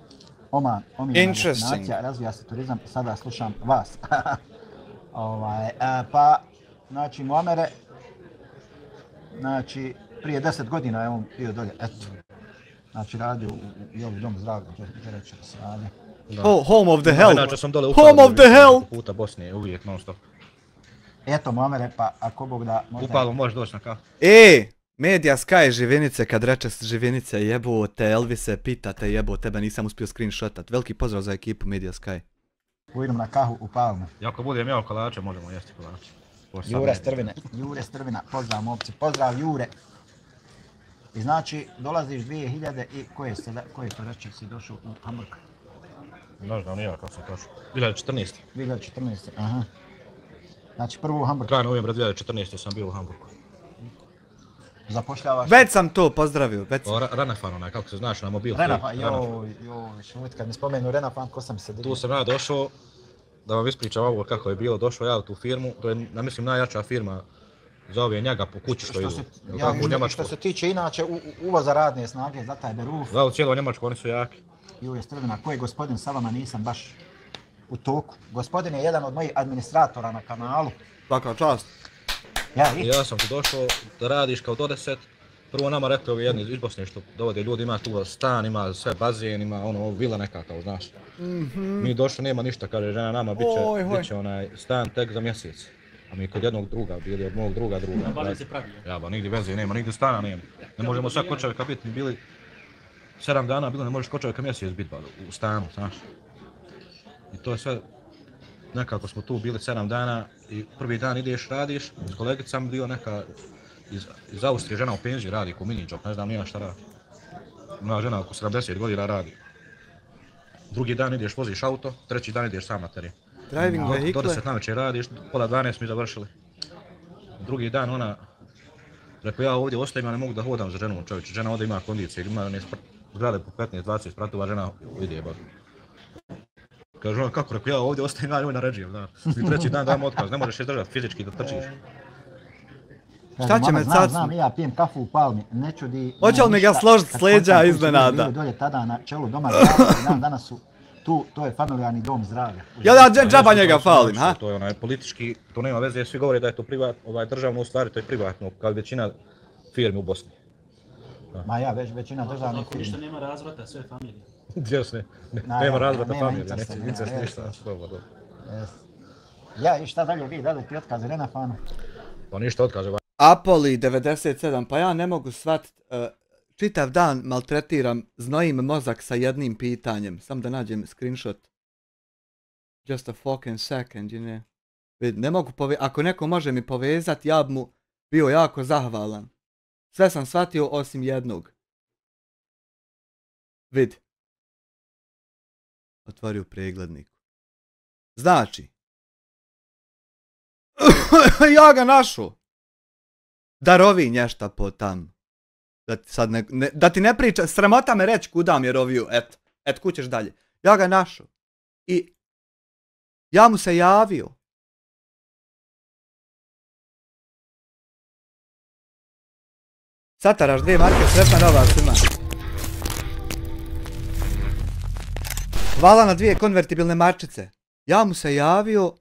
Oman, omiljena destinacija, razvija se turizam, sada slušam vas. Pa, znači Muamere, znači prije 10 godina je on bio dolje, eto. Znači radio u ovom domu zdravlja, gdje reći da se radi. Home of the hell! Inače sam dole Home of the hell! Puta Bosne, uvijek non stop. Eto Muamere, pa ako Bog da... Upalo možeš doći na kafu. Media Sky Živinice, kad reče Živinice jebote, Elvise, pitate jebo, tebe nisam uspio screenshotat. Veliki pozdrav za ekipu Media Sky. Ujdem na kahu u Palmu. I ako budem jeo kolače, možemo jesti kolače. Jure Strvina, pozdrav momci, pozdrav Jure. I znači, dolaziš 2000 i koje to reče si došao u Hamburg? Ne znam, nije kako sam došao. 2014. 2014, aha. Znači prvo u Hamburg. Kraj novembra 2014. sam bio u Hamburgu. Zapošljavaš? Već sam to pozdravio, već sam. Renafan onaj, kako se znaš na mobil. Renafan, šmut, kad mi spomenu Renafan, ko sam se digao. Tu sam ja došao, da vam ispričam ovo kako je bilo, došao ja u tu firmu, to je, ja mislim, najjača firma za ove njega po kući što idu. Što se tiče inače uvoza radne snage za taj Beruf. Da, u cijeloj Njemačkoj oni su jaki. Jure Strvina, ko je gospodin sa vama, nisam baš u toku. Gospodin je jedan od mojih administratora na kanalu. Svaka čast. Ja sam tu došao da radiš kao do 10. Prvo nama rekli ovi jedni iz Bosne što dovode ljudi, ima tu stan, ima sve bazen, ima ono vila nekakav, znaš. Mi došli, nema ništa, kaže žena nama, bit će onaj stan tek za mjesec. A mi kod jednog druga bili, od mog druga. Ja ba, nigdje veze nema, nigdje stana nema. Ne možemo sad kod čovjeka biti, bili 7 dana bilo, ne možeš kod čovjeka mjesec biti u stanu, znaš. I to je sve, nekako smo tu bili 7 dana i prvi dan ideš, radiš, s kolegicama bio neka iz Austrije, žena u penziji radi ko mini job, ne znam nija šta radi. Moja žena oko 70 godina radi. drugi dan ideš voziš auto, treći dan ideš sam na teren. Driving Do vehikle. 10 navečer radiš, pola 12 mi završili. Drugi dan ona, rekao ja ovdje ostajem, ja ne mogu da hodam za ženom čovječe, žena ovdje ima kondicije, ima one zgrade po 15-20 spratova, žena ide bar. Kaže ona kako, rekao ja ovdje ostajem, ja njoj naređujem, da. I treći dan dam otkaz, ne možeš izdržati fizički da trčiš. Šta će me sad? Znam, ja pijem kafu u Palmi, ne čudi... Hoće li mi ga složiti s leđa iznenada? Bili dolje tada na čelu doma zdravlja, danas su tu, to je familijarni dom zdravlja. Ja da džaba njega falim, ha? To je onaj politički, to nema veze, svi govore da je to privatno, državno, u stvari to je privatno, kao većina firmi u Bosni. Ma ja, većina državnih Ako firmi. ništa nema razvrata, sve je familija. Jasne, nema razvrata familije, incest ništa, slobodno. Ja, i šta dalje vi, dali ti otkaz Renafanu? Pa ništa otkaže. Apoli 97, pa ja ne mogu shvatit, čitav dan maltretiram, znojim mozak sa jednim pitanjem, sam da nađem screenshot. Just a fucking second, you know. Ne mogu ako neko može mi povezat, ja bi mu bio jako zahvalan. Sve sam shvatio osim jednog. Vid. Otvorio pregledniku. Znači. Ja ga našao. Darovi nješta po tam. Da ti sad da ti ne priča, sramota me reći kuda mi je rovio, et kućeš dalje. Ja ga našao. I ja mu se javio. Sataraš 2 marke, sretna nova svima. Hvala na 2 konvertibilne marčice. Ja mu se javio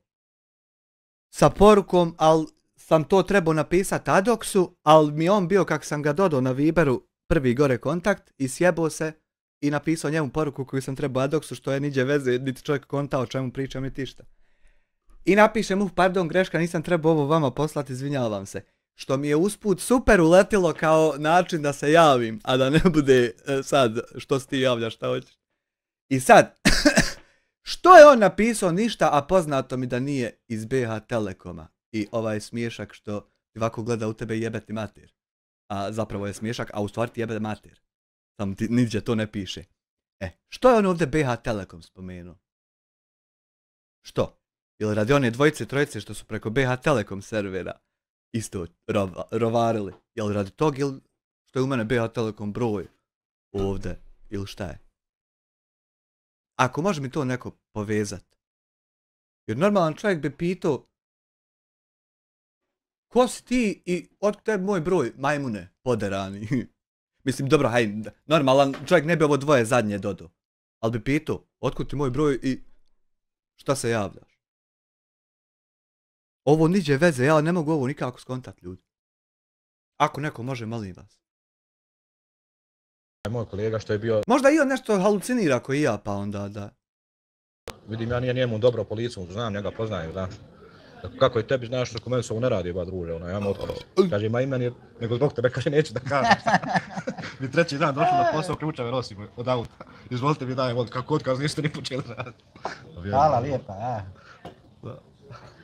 sa porukom, ali sam to trebao napisati Adoksu, ali mi on bio kak sam ga dodao na Viberu prvi gore kontakt i sjebao se i napisao njemu poruku koju sam trebao Adoksu, što je niđe veze, niti čovjek konta o čemu pričam, niti išta. I napišem mu, pardon, greška, nisam trebao ovo vama poslati, izvinjavam se. Što mi je usput super uletilo kao način da se javim, a da ne bude sad što si ti javljaš, šta hoćeš. I sad, što je on napisao ništa, a poznato mi da nije iz BH Telekoma. I ovaj smiješak što ti ovako gleda u tebe jebe ti mater. A zapravo je smiješak, a u stvari ti jebe mater. Samo ti niđe to ne piše. Što je on ovdje BH Telekom spomenuo? Što? Ili radi one dvojice, trojice što su preko BH Telekom servera isto rovarili? Jel radi tog ili što je u mene BH Telekom broj ovdje? Ili šta je? Ako može mi to neko povezat. Jer normalan čovjek bi pitao ko si ti i otkud tebi moj broj, majmune, poderani. Mislim, dobro, haj, normalan čovjek ne bi ovo dvoje zadnje dodao. Ali bi pitao, otkud ti moj broj i šta se javljaš? Ovo niđe veze, ja ne mogu ovo nikako skontat, ljudi. Ako neko može, molim vas. Moj kolega što je bio... Možda i on nešto halucinira ko i ja, pa onda da... Vidim, ja nije njemu dobro po licu, znam, njega poznajem, znaš. Kako je tebi, znaš, što meni se ovo ne radi, ba druže, ja mu otkaz. Kaže, ma i meni, nego zbog tebe, kaže, neću da kažem. Mi treći dan došli na posao, ključeve nosimo od auta. Izvolite mi dajem, kako otkaz, niste ni počeli raditi. Hvala lijepa, ja.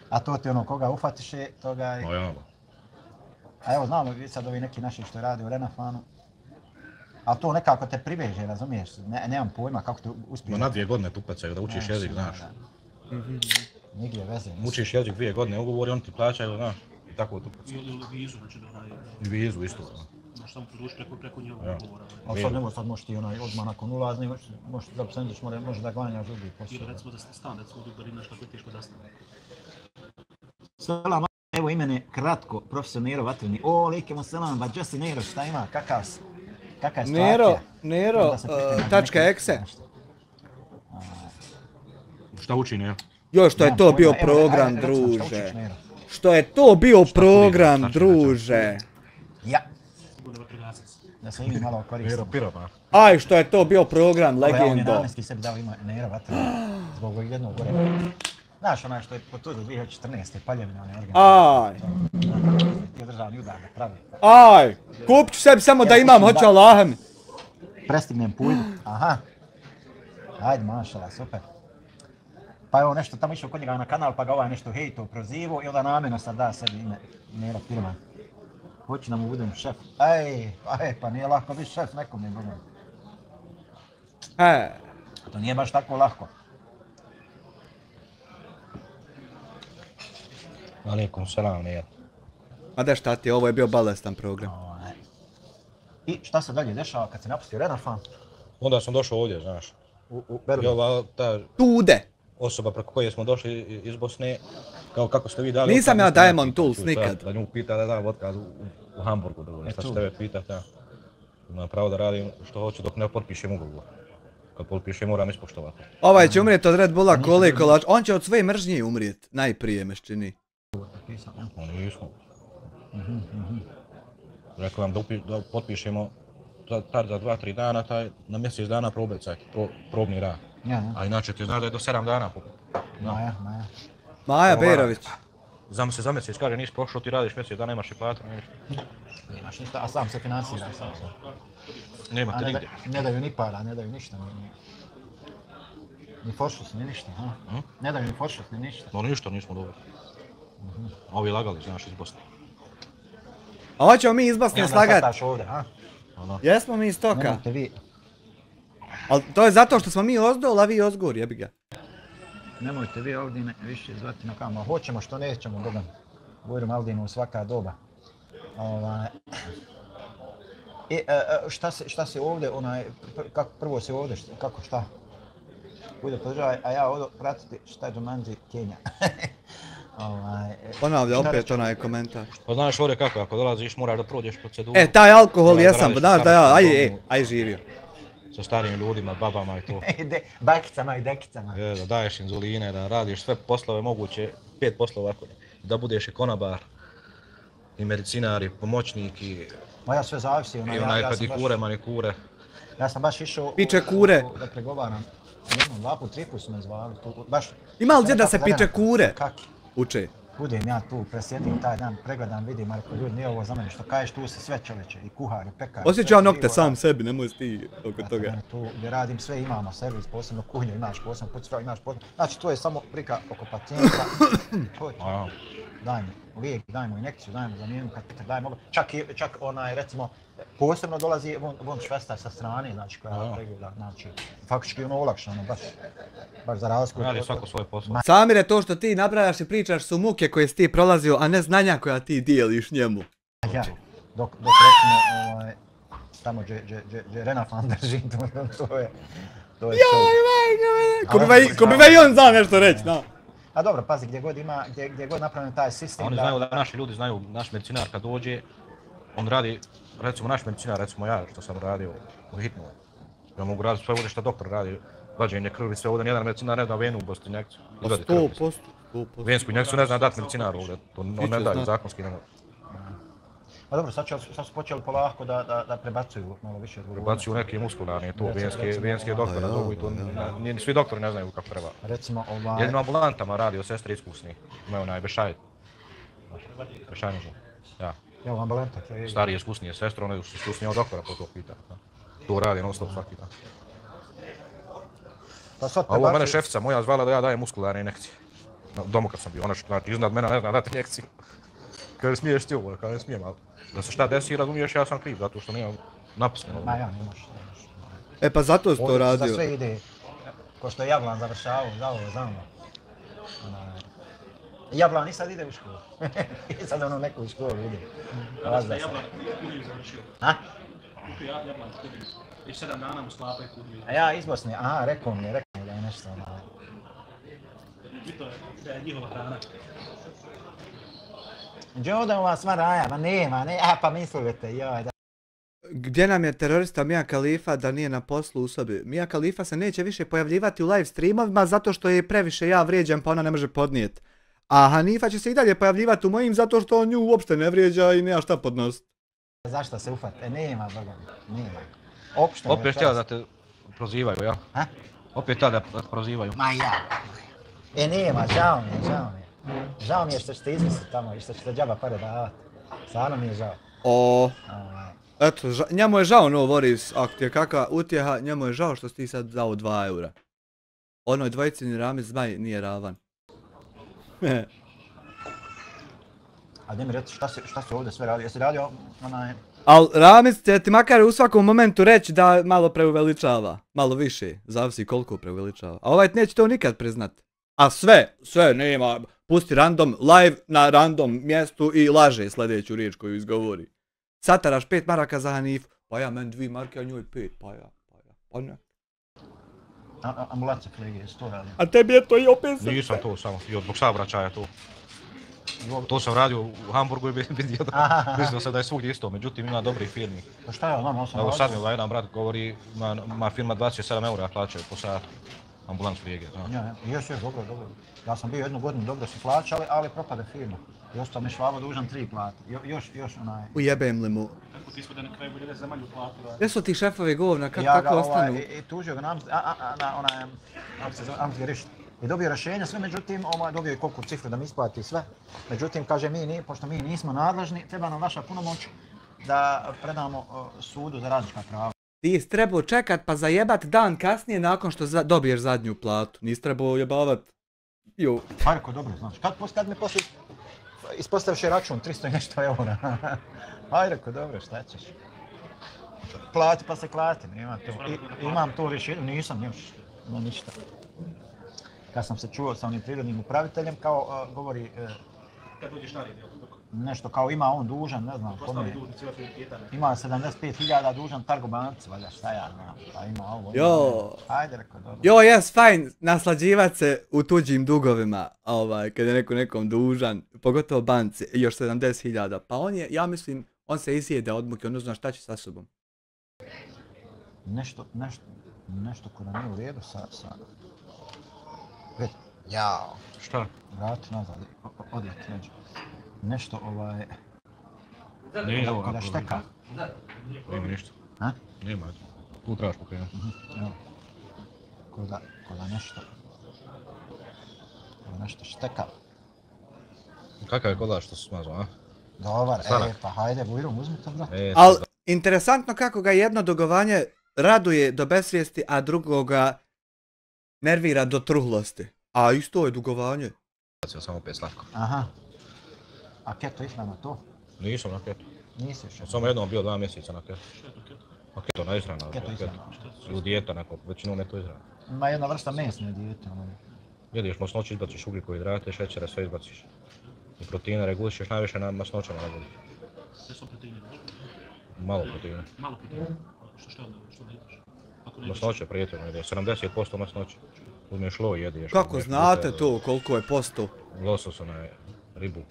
A to ti ono, koga ufatiše, toga je... No ja. A evo, znamo vi sad ovi neki naši što radi u Renafanu. Ali to nekako te priveže, razumiješ? Nemam pojma kako te uspije. Ma na 2 godine tu pecaju da učiš jezik, znaš. Nigdje veze. Učiš jezik 2 godine, ugovori, oni ti plaćaju, znaš. I tako tu pecaju. Ili vizu, znači da onaj... I vizu isto. Možeš samo produžiti preko njegovog ugovora. Ali sad nemoj, sad možeš ti onaj odmah nakon ulazni, možeš da sendiš, može da glanjaš drugi posao. Ili recimo da ste stan, recimo da imaš tako teško da stane. Salam, evo imene kratko, profesor Nero Vatreni. O, like mu selam, ba Jossi Nero, šta ima, kakav je situacija? Nero.exe. Šta uči, ne? Jo, što je to bio program, druže. Što je to bio program, druže. Ja. Bude vatrogasac. Da se i mi malo koristimo. Piro, pa. Aj, što je to bio program, On je legendo. namjenski sebi dao ime Nero Vatreni, zbog ovog jednog gore. Znaš onaj što je po tu do 2014. paljevina one organizacije. Aj. Ti je državni udar da pravi. Aj, kupit ću sebi samo da imam, hoću Allahem. Prestignem pujdu, aha. Ajde, mašala, super. Pa evo nešto tamo išao kod njega na kanal, pa ga ovaj nešto hejto prozivo i onda namjerno sad da sebi ime Nero Pirman. Hoću da mu budem šef. Ej, pa nije lako biti šef nekom ne budem. To nije baš tako lako. Alaikum salam, nije. A da šta ti, ovo je bio bolestan program. I šta se dalje dešava kad se napustio Renafan? Onda sam došao ovdje, znaš. U I Berlin. ova ta Tude! osoba preko koje smo došli iz Bosne, kao kako ste vi dali... Nisam otkaz, ja niste Diamond neki Tools tu, nikad. Da nju pita da dam otkaz u Hamburgu, da šta tu. će tebe pitat, ja. Imam pravo da radim što hoću dok ne potpišem ugovor. Kad potpišem moram ispoštovati. Ovaj će umrijeti od Red Bulla koliko laž. On će od svoje mržnje umrijeti. Najprije me ščini. Oni nismo. Rekao vam da potpišemo tar za 2-3 dana, taj na mjesec dana probni rad. A inače ti znaš da je do 7 dana. Maja. Maja Bejrović. Za mjesec kaže nisi prošao, ti radiš mjesec dana, nemaš i platu, Nemaš ništa, a sam se financira. nema te nigdje. Ne daju ni para, ne daju ništa. Ni foršus, ni ništa. Ne daju ni foršus, ni ništa. No ništa nismo dobili. A ovi lagali, znaš, iz Bosne. A hoćemo mi iz Bosne slagat. Ovdje, ha? Jesmo mi iz toka. Nemojte vi. Ali to je zato što smo mi ozdol, a vi ozgor, jebi ga. Nemojte vi Aldine više zvati na kamo. Hoćemo što nećemo, Bogan. Budemo Aldinu u svaka doba. Šta se ovdje, prvo se ovdje, kako šta? Bude podržavaj, a ja ovdje pratiti šta je Jumanji Kenja. Ponavlja opet onaj komentar. Pa znaš ovdje kako, ako dolaziš moraš da prođeš proceduru. Taj alkohol jesam, znaš da ja, aj živio. Sa starijim ljudima, babama i to. Bakicama i dekicama. Da daješ inzuline, da radiš sve poslove moguće, 5 poslova ako da budeš i konobar, i medicinar, i pomoćnik, i... Ma ja sve zavisi. I onaj pedikure, manikure. Ja sam baš išao... Piče kure. Da pregovaram. Jednom, 2 put, 3 put su me zvali. Ima li gdje da se piče kure? Kaki? Uče. Budem ja tu, presjedim taj dan, pregledam, vidim, ako ljudi nije ovo za mene, što kažeš tu se sve čoveče, i kuhar, i pekar. Osjećam ja nokte sam sebi, nemoj ti oko toga. Tu gdje radim sve imamo, servis, posebno kuhinju, imaš posebno pucifra, imaš posebno... Znači to je samo prika oko pacijenta. Daj mi lijek, daj mu injekciju, daj mu zamijenu kateter, daj mu... Čak onaj, recimo, posebno dolazi von švestar sa strane, znači koja pregleda, znači, faktički ono olakšano, baš za razliku. Radi svako svoje posao. Samire, to što ti nabravaš i pričaš su muke koje si ti prolazio, a ne znanja koja ti dijeliš njemu. Ja, dok recimo, tamo gdje Renafan drži, to je Ko bi i on zna nešto reći, da. A dobro, pazi, gdje god napravljeno taj sistem... Oni znaju da naši ljudi znaju, naš medicinar kad dođe, on radi, recimo naš medicinar, recimo ja što sam radio u hitnu. Ja mogu raditi sve ovdje što doktor radi, vađenje krvi, sve ovdje, nijedan medicinar ne zna venu u Bosni injekciju. 100%. Vensku injekciju ne zna dati medicinar ovdje, to on ne daje zakonski. Pa dobro, sad su počeli polako da prebacuju malo više odgovornosti. Prebacuju neke muskularne, to venske doktore zovu i to, svi doktori ne znaju kako treba. Recimo Jedino ambulantama radio sestre iskusni, imaju onaj Bešaj. Bešaj nužno, ja. Evo, ambulanta. Starije iskusnije sestre, one su iskusnije od doktora po to pita. To radi non stop svaki dan. A ovo mene šefica moja zvala da ja dajem muskularne injekcije. Na domu kad sam bio, ona znači iznad mene ne zna dati injekciju. Kaže smiješ ti ovo, kaže smijem, ali da se šta desi, razumiješ, ja sam kriv, zato što nije napisano. Ma ja, nemaš. Pa zato si to radio. Za sve ide, ko što je Javlan završavao, za ovo, za ono. Javlan i sad ide u školu. I sad ono neku u školu ide. Javlan kudiju završio. A? Javlan kudiju. I 7 dana mu sklapaju kudiju. A ja iz Bosne, aha, rekao mi da je nešto ono... I to je da je njihova hrana. Jordan ova sva raja, ma nema, pa mislite, joj, da. Gdje nam je terorista Mia Khalifa da nije na poslu u sobi? Mia Khalifa se neće više pojavljivati u live streamovima zato što je previše ja vrijeđam pa ona ne može podnijeti. A Hanifa će se i dalje pojavljivati u mojim zato što on nju uopšte ne vrijeđa i nema šta podnositi. Zašto se ufate? Nema, Boga, nema. Opet htjela da te prozivaju, ja? Ha? Opet htjela da te prozivaju. Ma ja. Nema, žao mi je. Žao mi je što ćete izmisliti tamo i što ćete džaba pare davati. Stvarno mi je žao. Eto, njemu je žao no Voris, ako ti je kakva utjeha, njemu je žao što si ti sad dao 2 eura. Onoj dvojicini Rami Zmaj nije ravan. A gdje mi reći šta si ovdje sve radio? Jesi radio Al Ramiz će ti makar u svakom momentu reći da malo preuveličava. Malo više, zavisi koliko preuveličava. A ovaj neće to nikad priznat. A sve nema, pusti random live na random mjestu i laže sljedeću riječ koju izgovori. Sataraš 5 maraka za Hanifu, pa ja meni 2 marke, a njoj 5, pa ne. Ambulacija kolege, to radim. A tebi je to i opet Nisam to samo, i zbog saobraćaja to. To sam radio u Hamburgu i vidio da mislio sam da je svugdje isto, međutim ima dobrih firmi. Pa šta je nama, Evo sad mi jedan brat govori, ma firma 27 eura plaćaju po satu. Ambulans prijege, ja. Još, dobro. Ja sam bio 1 godinu, dobro su plaćali, ali propade firma. I ostao mi Švabo dužan 3 plate. Još onaj... Ujebem li mu. Kako ti smo da na kraju bude za manju platu? Gdje su ti šefovi govna, kako ostanu? I tužio ga na onaj Amtski rišt. I dobio rješenje sve, međutim, dobio je koliko cifru da mi isplati sve. Međutim, kaže, pošto mi nismo nadležni, treba nam vaša punomoć da predamo sudu za radnička prava. Ti trebao čekat pa zajebat dan kasnije nakon što dobiješ zadnju platu. Nisi trebao jebavat. Pa reko, dobro, znaš, kad mi poslije ispostaviš račun 300 i nešto eura. Aj reko, dobro, šta ćeš? Plati pa se klati, imam to rješenje, nisam još, ništa. Kad sam se čuo sa onim prirodnim upraviteljem, kao govori... Kad dođeš na red, nešto kao ima on dužan, ne znam kome. Ima 75.000 dužan Targobanci, valjda šta ja znam, pa ima ovo. Jo. Ajde, rekao, dobro. Jo, jes, fajn, naslađivat se u tuđim dugovima, kad je neko nekom dužan, pogotovo banci, još 70.000, pa on je, ja mislim, on se izjede od muke, on ne zna šta će sa sobom. Nešto ko da nije u redu sa... Jao. Šta? Vrati nazad, odlet, neđe. Nešto Evo, kada šteka. Nema ništa. Ha? Nema, tu trebaš pokrenuti. Evo. Koda nešto šteka. Kakav je kolač što si smazao, a? Dobar, pa hajde, Bujrum, uzmi to, brate. Ali, interesantno kako ga jedno dugovanje raduje do besvijesti, a drugoga nervira do truhlosti. A isto je dugovanje. Samo opet slatko. Aha. A keto ishrana to? Nisam na keto. Nisi još? Samo jednom bio 2 mjeseca na keto. A keto na ishrana. Keto ishrana. Ili dijeta neko, većinom ne to ishrana. Ima jedna vrsta mesne dijete. Jedeš masnoće, izbaciš ugljikohidrate, šećere, sve izbaciš. I proteine regulišeš najviše na masnoćama reguliš. Sve su proteine? Malo proteine. Malo proteine? Što ne jedeš? Masnoće prijetno jede, 70% masnoće. Uzmeš lo i jedeš. Kako znate to, koliko je posto? Losos, ribu.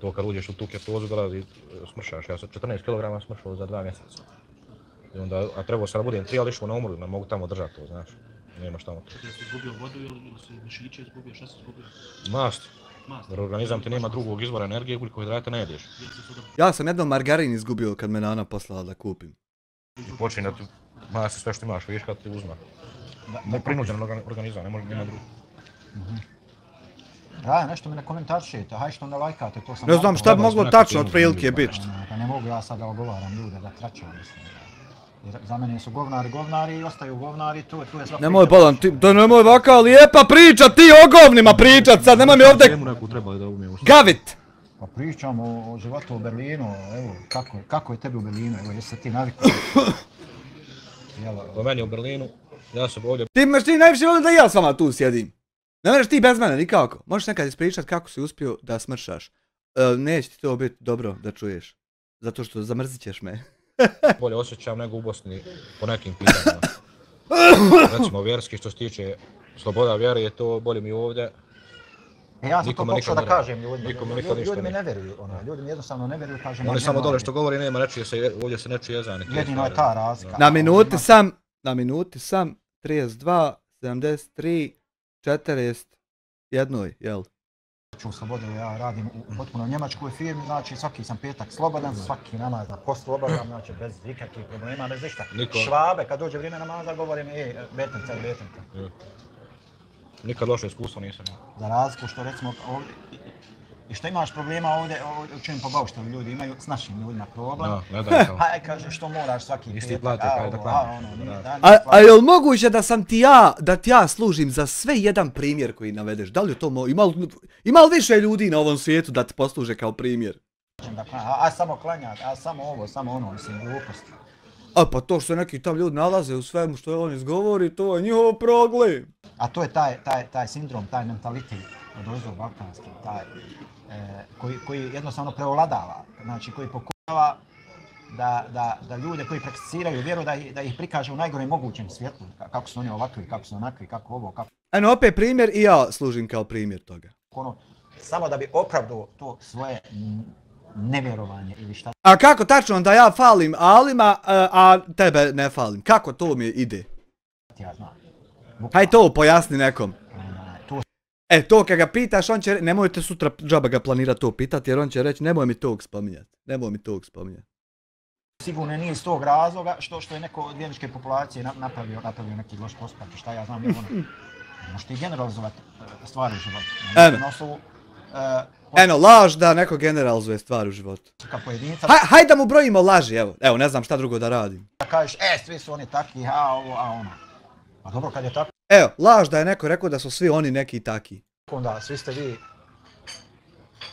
To kad uđeš u tu ketozu dolazi, smršaš. Ja sam 14 kg smršao za 2 mjeseca. I onda, a trebao sam da budem 3, ali išao na umru, ne mogu tamo držati to, znaš. Nemaš tamo to. Jesi izgubio vodu ili si mišiće izgubio, šta si izgubio? Mast. Jer organizam ti nema drugog izvora energije, ugljikohidrate ne jedeš. Ja sam jednom margarin izgubio kad me Nana poslala da kupim. I počinje da ti masti sve što imaš viška ti uzma. Prinuđen organizam, nema drugo. Da, nešto me ne komentaršite, haj što ne lajkate, to sam... Ne znam šta bi moglo tačno otprilike biti. Pa ne mogu ja sad da ogovaram ljude, da tračam, mislim. Za mene su govnari i ostaju govnari, tu je sva... Nemoj Bolan, da nemoj ovaka lijepa pričat, ti o govnima pričat sad, nemoj mi ovdje... Gavit! Pa pričam o životu u Berlinu, evo, kako je tebi u Berlinu, evo, jesi se ti navikao? Po meni u Berlinu, ja sam ovdje... Ti najviše volim da ja s vama tu sjedim. Ne možeš ti bez mene, nikako. Možeš nekad ispričat kako si uspio da smršaš. Neće ti to biti dobro da čuješ. Zato što zamrzit ćeš me. Bolje osjećam nego u Bosni po nekim pitanjima. Recimo vjerski što se tiče sloboda vjere je to bolje mi ovdje. Ja sam to pokušao da kažem ljudima. Ljudi mi ne vjeruju, ljudi mi jednostavno ne vjeruju, kažem... Oni samo dole što govori nema reči, ovdje se ne čuje jezanik. Jedino je ta razlika. Na minuti sam 32, 73, 41, jel? U Slobodu ja radim u potpuno njemačkoj firmi, znači svaki sam petak slobodan, svaki namaz na post slobodan, znači bez ikakvih problema, bez ništa. Švabe, kad dođe vrijeme namaza, govorim, betenca. Nikad loše iskustvo nisam. Za razliku što recimo ovdje, i što imaš problema ovdje, u čem po Bauštovi ljudi imaju s našim ljudima problem. Hajde kaže što moraš svaki petak. Isti plate kaj da klanjaš. A je li moguće da sam ti ja služim za sve jedan primjer koji navedeš? Da li je to ima li više ljudi na ovom svijetu da ti posluže kao primjer? A samo klanjati, a samo ovo, samo ono, mislim, gluposti. A pa to što se neki tam ljudi nalaze u svemu što on izgovori, to je njihov problem. A to je taj sindrom, taj mentalitet od ozdo balkanski, taj, koji jednostavno preovladava, znači koji pokušava da ljude koji prakticiraju vjeru da ih prikaže u najgorem mogućem svjetlu, kako su oni ovakvi, kako su onakvi, kako ovo, kako... Eno opet primjer i ja služim kao primjer toga. Ono, samo da bi opravdao to svoje nevjerovanje ili šta. A kako tačno da ja falim Alima, a tebe ne falim? Kako to mi ide? Ja znam. Haj to pojasni nekom. To... To kad ga pitaš, on će reći, nemojte sutra džaba ga planirati to pitati, jer on će reći, nemoj mi tog spominjati. Nemoj mi tog spominjati. Sigurno nije iz tog razloga što je neko od vjerničke populacije napravio neki loš postupak, šta ja znam, ono. Možete i generalizovati stvari u životu. Na osnovu... Eno, laž da neko generalizuje stvari u životu. Kao pojedinca... Hajde da mu brojimo laži, evo, ne znam šta drugo da radim. Da kažeš, svi su oni taki, a ovo, a ono. Pa dobro, kad je tako... Evo, laž da je neko rekao da su svi oni neki taki. Onda, svi ste vi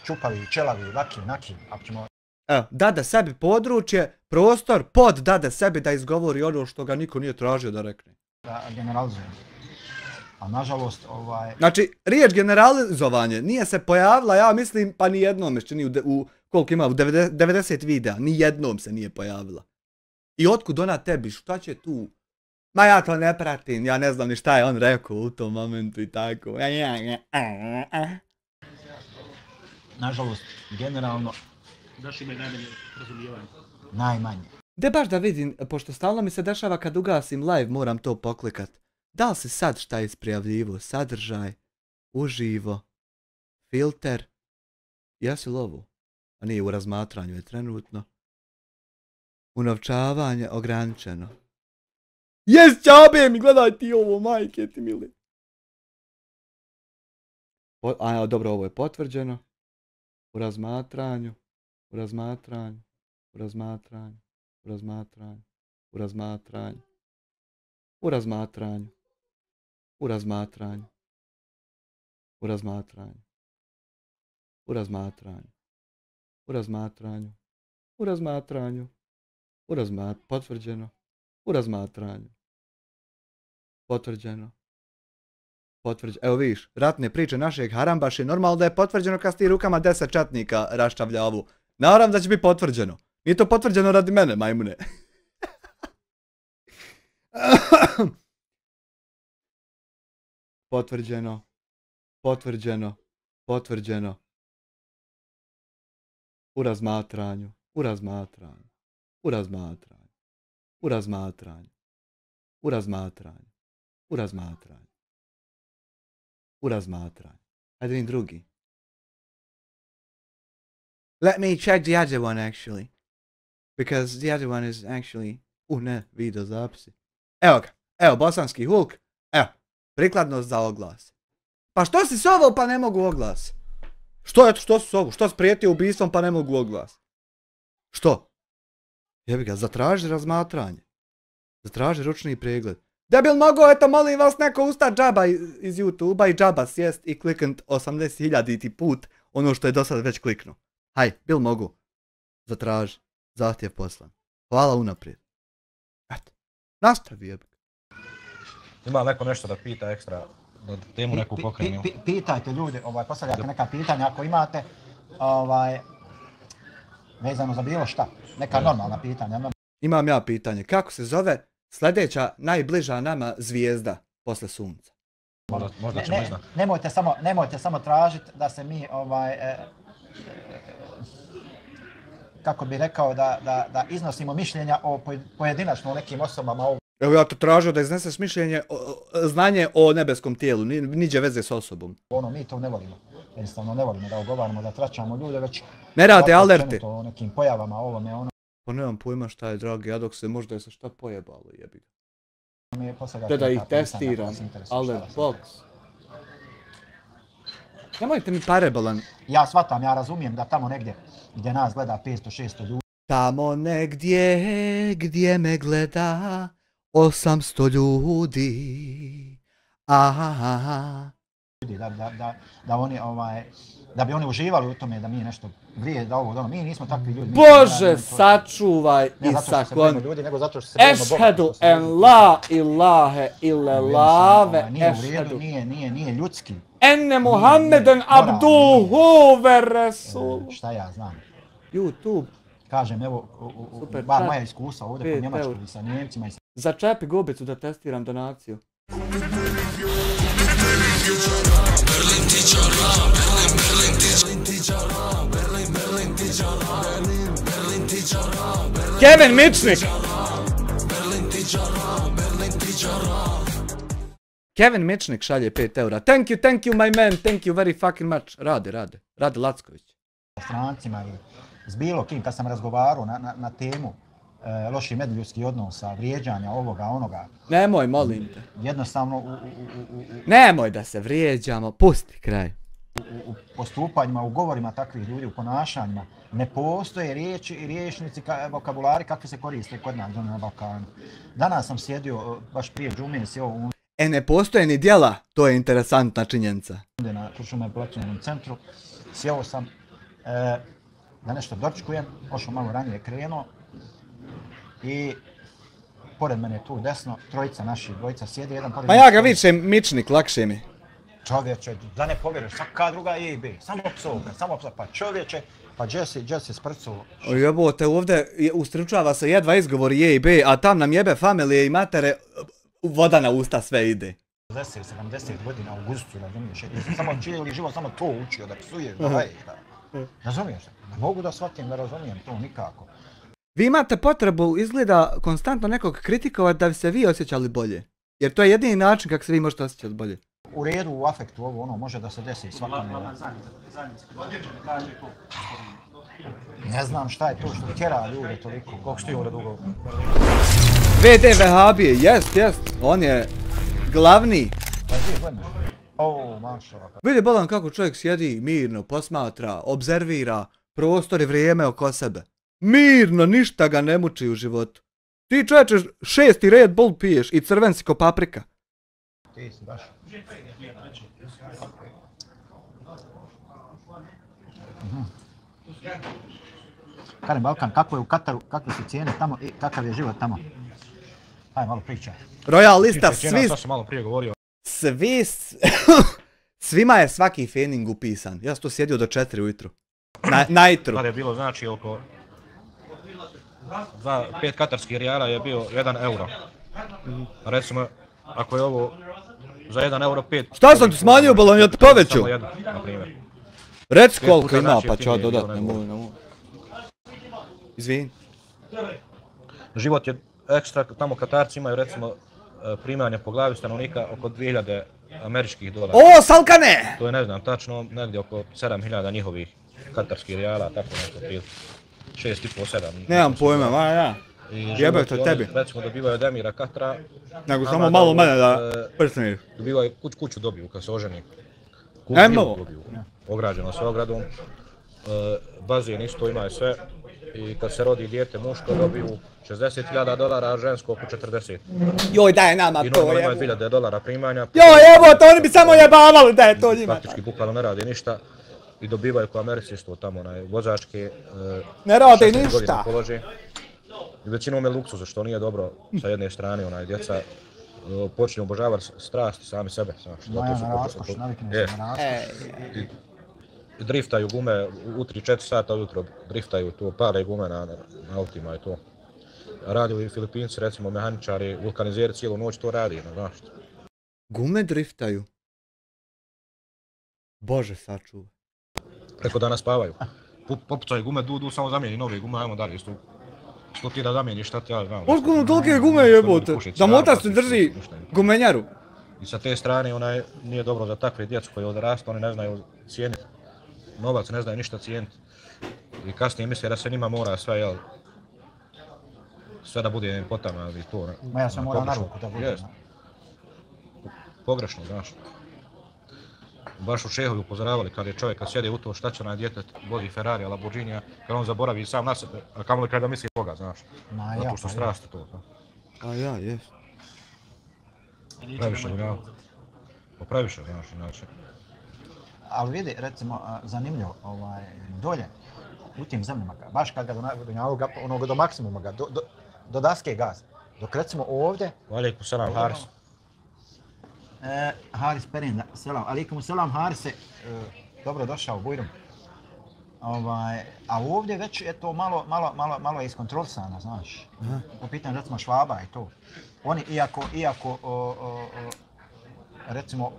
čupavi, čelavi, vaki, naki, ako ćemo... Evo, dade sebi područje, prostor, dade sebi da izgovori ono što ga niko nije tražio da rekne. Da generalizujem. A nažalost, Znači, riječ generalizovanje nije se pojavila, ja mislim, pa ni jednom još čini koliko ima, u 90 videa, ni jednom se nije pojavila. I otkud ona tebi, šta će tu? Ma ja to ne pratim, ja ne znam ni šta je on rekao u tom momentu i tako. Nažalost, generalno... Daš imaju najmanje razumijevanje. Najmanje. De baš da vidim, pošto stalno mi se dešava kad ugasim live, moram to poklikat. Da li si sad šta isprijavljivo? Sadržaj, uživo, filter, jesi li ovo? A nije, u razmatranju je trenutno. Unovčavanje ograničeno. Jes, čabe mi, gledaj ti ovo, majke ti mili. Dobro, ovo je potvrđeno. U razmatranju, u razmatranju, u razmatranju, u razmatranju, u razmatranju, u razmatranju. U razmatranju. U razmatranju. U razmatranju. U razmatranju. U razmatranju. Potvrđeno. U razmatranju. Potvrđeno. Evo vidiš, ratne priče našeg Harambaše, normalno da je potvrđeno kad s ti rukama 10 čatnika raščavlja ovu. Naravno da će biti potvrđeno. Nije to potvrđeno radi mene, majmune. Potvrđeno. Potvrđeno. Potvrđeno. U razmatranju. U razmatranju. U razmatranju. U razmatranju. U razmatranju. U razmatranju. U razmatranju. Ajde vidim drugi. Let me check the other one actually. Because the other one is actually... ne, video zapisi. Evo ga. Evo, bosanski Hulk. Evo. Prikladnost za oglas. Pa što si s ovo pa ne mogu oglas? Što si s ovo? Što si prijetio ubistvom pa ne mogu oglas? Što? Jebi ga, zatraži razmatranje. Zatraži ručni pregled. Debil mogu, eto molim vas neko ustati džaba iz YouTube-a i džaba sjest i kliknut 80.000 put ono što je do sada već kliknuo. Haj, bil mogu. Zatraži. Zahtjev poslan. Hvala unaprijed. Eto. Nastavi jebik. Ima neko nešto da pita ekstra, da temu neku pokrenimo? Pitajte ljudi, postavljate neka pitanja ako imate, vezano za bilo šta. Neka normalna pitanja. Imam ja pitanje. Kako se zove sljedeća najbliža nama zvijezda posle sunca? Možda ćemo iznat. Nemojte samo tražiti da se mi kako bi rekao da iznosimo mišljenja o pojedinačno nekim osobama. Evo ja to tražio da izneseš mišljenje, znanje o nebeskom tijelu, niđe veze s osobom. Mi to ne volimo. Jednostavno ne volimo da ogovaramo, da tračamo ljude, već... Ne rade alerte. O nekim pojavama, ovome, ono. Pa nemam pojma šta je, dragi, ja dok se možda je se šta pojebalo, jebi ga. Te da ih testiram, alert box. Nemojte mi parebalan. Ja shvatam, ja razumijem da tamo negdje gdje nas gleda 500-600 ljudi. Tamo negdje gdje me gleda 800 ljudi. Aha. ljudi, da oni da bi oni uživali u tome da mi nešto vrije, da ovo, da ono, mi nismo takvi ljudi. Bože, sačuvaj ne i zato što se saklon. bojimo ljudi, nego zato što se bojimo Boga. Ešhedu en la ilahe illalave, Nije u ešhedu. redu, nije ljudski. Enne Muhammeden abduhu ve resul. Šta ja znam. YouTube. Kažem, evo, Super, bar čak. moja iskustva ovdje po Njemačkoj i sa Njemcima i sa... Začepi gubicu da testiram donaciju. Kevin Mičnik! Kevin Mičnik šalje 5 eura. Thank you my man, thank you very fucking much. Rade Lacković. strancima i s bilo kim, kad sam razgovarao na temu loših međuljudskih odnosa, vrijeđanja, ovoga, onoga. Nemoj, molim te. Jednostavno Nemoj da se vrijeđamo, pusti kraj. U postupanjima, u govorima takvih ljudi, u ponašanjima, ne postoje riječi i riječnici, vokabulari kakvi se koriste kod nas na Balkanu. Danas sam sjedio, baš prije džume, sjeo Ne postoje ni djela, to je interesantna činjenica. na Kuršumlije centru, sjeo sam da nešto dočekujem, ošao malo ranije krenuo i pored mene tu desno, trojica naših dvojica sjedi, jedan pored... Ma ja ga vičem Mičnik, lakše mi. Čovječe, da ne povjeruješ, svaka druga je i B, samo psovka, pa čovječe, pa Jesse sprcu. Jebote, ovdje ustručava se jedva izgovor je i B, a tam nam jebe familije i matere, voda na usta sve ide. 60-70 godina u gustu, razumiješ, samo cijeli život samo to učio, da psuješ, da laješ, razumiješ, ne mogu da shvatim, da razumijem to nikako. Vi imate potrebu, izgleda, konstantno nekog kritikovati da bi se vi osjećali bolje. Jer to je jedini način kako se vi možete osjećati bolje. U redu, u afektu, ovo ono, može da se desi svakome. Ne znam šta je to što tjera ljude toliko. Koliko što ti ovdje dugo? VD Vehabije, jest, on je glavni. Pa gdje gledam? O, mašo. Vidi bolan kako čovjek sjedi mirno, posmatra, obzervira prostor i vrijeme oko sebe. Mirno, ništa ga ne muči u životu. Ti čovječe 6. Red Bull piješ i crven si ko paprika. Ti si baš. Karim Balkan, kako je u Kataru, kakve su cijene tamo i kakav je život tamo? Ajde malo pričaj. Royal lista, To sam malo prije govorio. Svima je svaki fening upisan. Ja sam tu sjedio do 4 ujutru. Najtru. Tada je bilo znači oko 5 katarskih rijala je bio 1 euro. Recimo, ako je ovo za 1 euro 5... Šta sam ti smanjio balon, ja ti poveću? Samo jedan, na primjer. Reci koliko ima, pa ću ja dodat, ne mogu. Izvini. Život je ekstra, tamo Katarci imaju recimo primanje po glavi stanovnika oko 2000 američkih dolara. O, Salkane! To je ne znam, tačno negdje oko 7000 njihovih katarskih rijala, tako nešto prije 6,5-7. Nemam pojma, ma ja. Jebe to tebi. Recimo dobivaju od Emira Katara. Nego samo malo mene da prsniš. Dobivaju kuću dobiju kad se oženi. Ajmo! Ograđeno sa ogradom. Bazen isto imaju sve. I kad se rodi dijete muško dobiju $60,000, a žensko oko 40. Joj, daj nama to, I normalno imaju $2,000 primanja. Joj, evo to, oni bi samo jebavali da je to njima. Praktički bukvalno ne radi ništa. I dobivaju ko Americi isto tamo vozačke. Ne radi ništa. I većinom je luksuz, što nije dobro sa jedne strane, djeca počinju obožavati strast sami sebe. Moja na raskoš, navikne se na raskoš. Driftaju gume u 3-4 sata ujutro, driftaju to, pale gume na autima i to. Radili Filipinci, recimo mehaničari, vulkanizeri cijelu noć to radi, znaš. Gume driftaju? Bože, sačuvaj. Preko dana spavaju. Popucaju gume, du, samo zamijeni nove gume, ajmo dalje, što ti da zamijeniš, šta ti ja znam. Otkud tolike gume jebote? Da motac ti drži gumenjaru. I sa te strane nije dobro za takve djecu koji odrastu, oni ne znaju cijeniti novac, ne znaju ništa cijeniti. I kasnije misle da se njima mora sve, jel, sve da bude potama i to. Ma ja sam morao na ruku da bude. Pogrešno, znaš. Baš u Čehovi upozoravali kad je čovjek kad sjede u to šta će onaj djetet vozi Ferrari, Lamborghini, kad on zaboravi sam na sebe, a kamoli kada misli Boga, znaš. Zato što strasti to. A ja, jes. Previše, ja. Previše, znaš, inače. ali vidi, recimo, zanimljivo, dolje, u tim zemljama, baš kad ga onoga do maksimuma, do daske gaza. Dok recimo ovdje... Alaikum salam, Haris. Haris Perenda, selam. Alaikum selam, Harise, dobro došao, Bujrum. A ovdje već je to malo iskontrolisano, znaš. Po pitanju recimo Švaba i to. Oni iako recimo,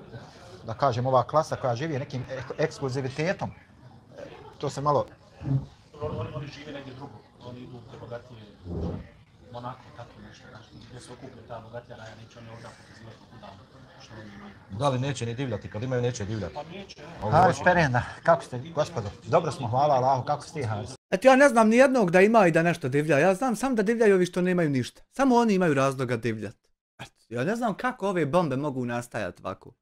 da kažem, ova klasa koja živi nekim ekskluzivitetom, to se malo... Oni žive negdje drugo, oni idu te bogatije Monako, tako nešto, gdje se okuplje ta bogatija raja, neće oni ovdje pokazivati kuda što oni imaju. Da li neće ni divljati, kad imaju neće divljati. Pa neće, Haris Perenda, kako ste, gospodo? Dobro smo, hvala Allahu, kako ste ti, Haris? Eto, ja ne znam ni jednog da ima i da nešto divlja, ja znam sam da divljaju ovi što nemaju ništa. Samo oni imaju razloga divljati. Eto, ja ne znam kako ove bombe mogu nastajati ovako.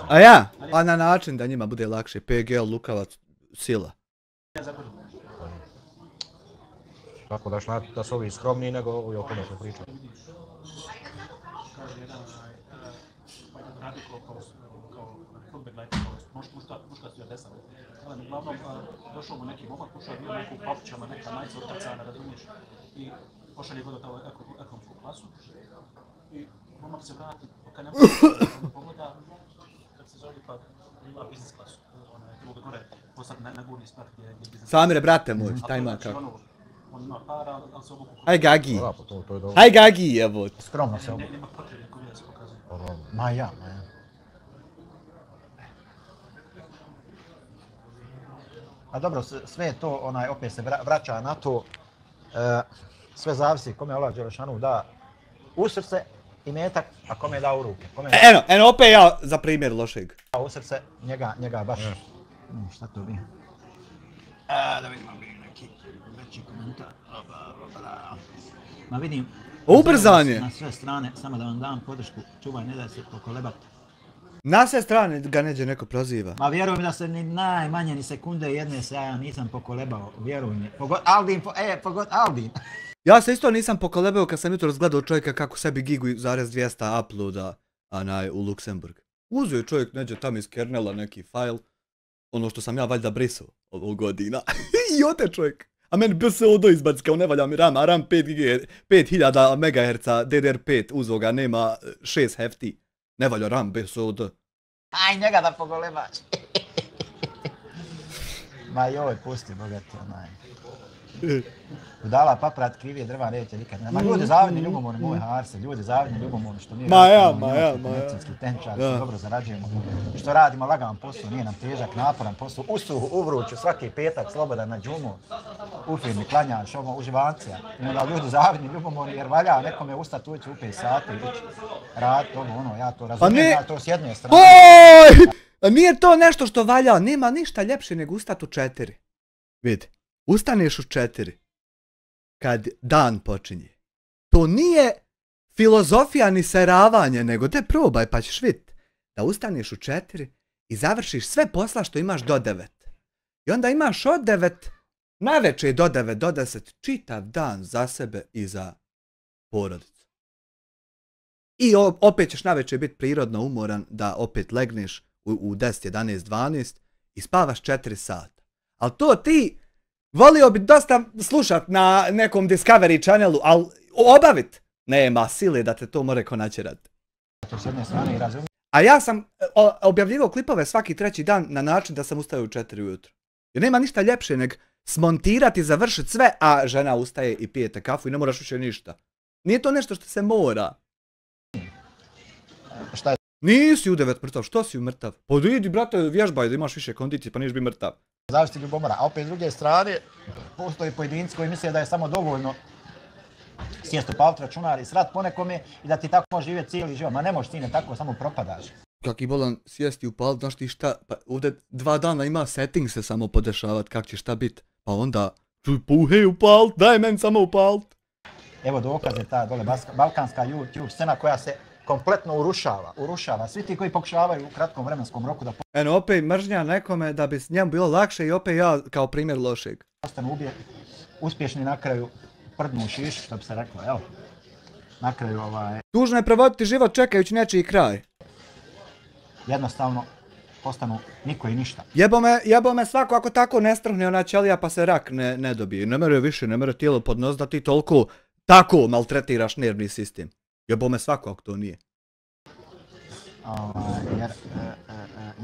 A ja? A na način da njima bude lakše, PGL, lukavac, sila. Tako da su ovi skromniji nego ovi o kome se priča. Kaže jedan, radi kao fudbeg lajka, muška su ja desan. Ali uglavnom, došao mu neki momak, ušao je bio neku papućama, neka majica otrcana, razumiješ, i pošalje go do tamo ekonomsku klasu. I momak se vrati, kad ne pogleda, kad se zove pa ima biznis klasu. Drugo gore, postati na gurni sprat gdje je biznis. Samire, brate moj, šta ima kako? On ima para, ali se obuku... Haj Gagi! To je dobro. Haj Gagi, jebot! Skromno se obuku. Nema potrebe koji da se pokazuje. Ma ja. A dobro, sve je to, opet se vraća na to, sve zavisi kome Allah Đelešanu da u srce i metak, a kome da u ruke. Eno, opet ja za primjer lošeg. U srce, njega baš, šta to bi? Da vidimo neki veći komentar. Ma vidim, ubrzanje! Na sve strane, samo da vam dam podršku, čuvaj, ne da se pokolebati. Na sve strane ga neđe neko proziva. Ma vjeruj mi da se ni najmanje ni sekunde jedne se ja nisam pokolebao, vjeruj mi. Pogod Aldin. Ja se isto nisam pokolebao kad sam jutro gledao čovjeka kako sebi gigu zarez 200 uploada u Luksemburg. Uzeo je čovjek neđe tam iz kernela neki fajl, ono što sam ja valjda brisao ovog godina. I ode čovjek. A meni BSOD izbaci kao ne valja mi RAM, a RAM 5000 MHz DDR5 uzeo ga, nema 6 hefti. Ne valja RAM BSOD. Aj njega da pogolebaš. Ma joj, pusti bogati onaj. Budala paprat krivije drva neće nikad. Ma ljudi zavidni ljubomorni moj Harse, ljudi zavidni ljubomorni što mi medicinski tenčar, što dobro zarađujemo. Što radimo lagan posao, nije nam težak, naporan posao, u vruću, svaki petak slobodan na džumu, u firmi klanjaš, uživancija. I onda ljudi zavidni ljubomorni jer valja nekome ustati ući u 5 sati i ići raditi ja to razumijem, ja to s jedne strane. A nije to nešto što valja, nema ništa ljepše nego ustati u 4. Vidi, ustaneš u 4. Kad dan počinje. To nije filozofija ni seravanje, nego te probaj pa ćeš vidjeti. Da ustaneš u 4 i završiš sve posla što imaš do 9. I onda imaš od 9, najveće do 9, do 10, čitav dan za sebe i za porodicu. I opet ćeš najveće biti prirodno umoran da opet legneš u 10, 11, 12 i spavaš 4 sata. Ali to ti volio bi dosta slušat na nekom Discovery channelu, ali obavit nema sile da te to more ko načerat. A ja sam objavljivao klipove svaki 3. dan na način da sam ustao u 4 ujutro. Jer nema ništa ljepše nego smontirati, završiti sve, a žena ustaje i pijete kafu i ne moraš više ništa. Nije to nešto što se mora. Šta je? Nisi u 9 mrtav, što si u mrtav? Pa idi brate, vježbaj da imaš više kondicije pa niješ bi mrtav. Zavisiti ljubomora, a opet s druge strane postoji pojedinci koji misle da je samo dovoljno sjesti u paut računar i srat po nekome i da ti tako može živjeti cijeli život. Ma ne možeš ti ne tako, samo propadaš. Kaki bolan sjesti u paut, znaš ti šta, pa ovdje 2 dana ima setting se samo podešavat kak će šta bit. Pa onda, puhej u paut, daj meni samo u paut. Evo dokaz je ta dole balkanska YouTube scena koja se kompletno urušava. Svi ti koji pokušavaju u kratkom vremenskom roku da eno, opet mržnja nekome da bi s njemu bilo lakše i opet ja kao primjer lošeg. Ostanu uspješni na kraju prdnu u šiš, što bi se reklo, evo. Na kraju Tužno je provoditi život čekajući nečiji kraj. jednostavno postanu niko i ništa. Jebo me svako ako tako ne strhne ona ćelija pa se rak ne dobije. Ne mere više, ne mere tijelo podnos da ti toliko tako maltretiraš nervni sistem. Jebo me svako ako to nije. Jer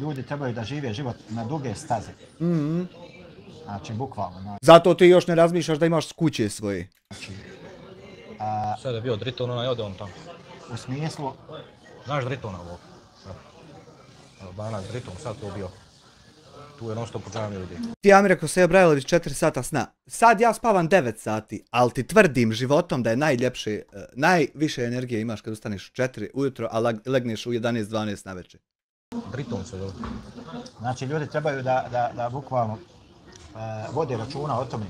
ljudi trebaju da žive život na duge staze. Znači, bukvalno. Zato ti još ne razmišljaš da imaš kuće svoje. Znači, Sad je bio Driton, onaj ode on tamo. u smislu, Znaš Dritona ovog? Banac Driton, sad to bio. Tu je non stop u džami ljudi. Ti ja mi rekao Sejo Brajlović 4 sata sna. Sad ja spavam 9 sati, ali ti tvrdim životom da je najljepše, najviše energije imaš kad ustaneš u 4 ujutro, a legneš u 11-12 navečer. Driton se zove. znači ljudi trebaju da bukvalno vode računa o tome.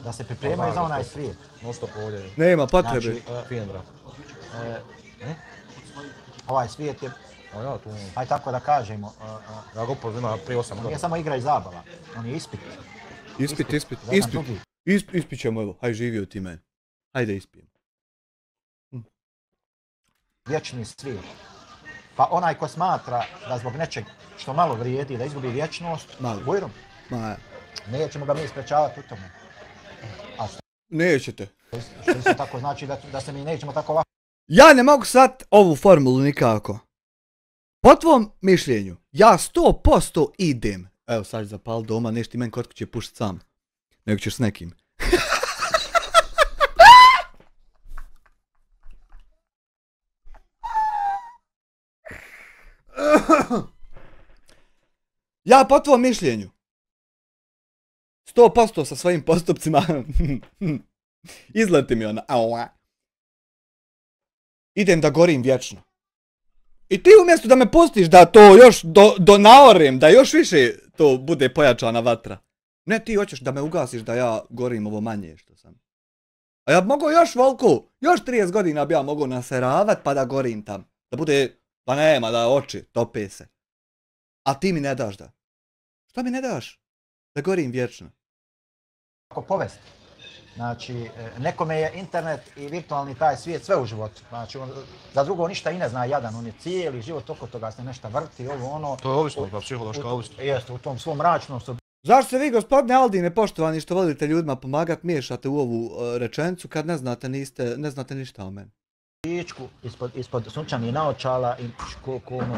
Da se pripremaju za onaj svijet. Non stop ovdje. Nema potrebe. Znači, Fin, brat. Ovaj svijet je, A ja tu... aj tako da kažemo, Ja ga upoznam prije 8 nije godina. samo igra i zabava, on je ispit. Ispit ćemo, evo, haj živio ti meni. Hajde ispijem. Vječni svijet. Pa onaj ko smatra da zbog nečeg što malo vrijedi, da izgubi vječnost, bujrum, nećemo ga mi sprečavati u tome. A Nećete. što isto tako znači da se mi nećemo tako lako. Ja ne mogu shvat ovu formulu nikako. Po tvom mišljenju, ja 100% idem. Evo sad ću zapal doma, neš ti meni kod kuće pušt sam. Nego ćeš s nekim. Ja po tvom mišljenju 100% sa svojim postupcima izleti mi ona. Idem da gorim vječno. I ti umjesto da me pustiš da to još donaorem, da još više to bude pojačana vatra. Ne, ti hoćeš da me ugasiš da ja gorim ovo manje što sam. A ja bi mogao još volku, još 30 godina bi ja mogao naseravat pa da gorim tam. Da bude, pa nema, da oči tope se. A ti mi ne daš da. Što mi ne daš? Da gorim vječno. Povesti. Znači, nekome je internet i virtualni taj svijet sve u životu. Znači, on za drugo ništa i ne zna jadan, on je cijeli život oko toga se nešto vrti, ovo ono. To je ovisno, pa psihološka ovisnost. Jeste, u tom svom mračnom sobi. Zašto se vi, gospodine Aldine, poštovani što volite ljudima pomagat, miješate u ovu rečenicu kad ne znate ništa o meni? Pičku ispod sunčanih naočala i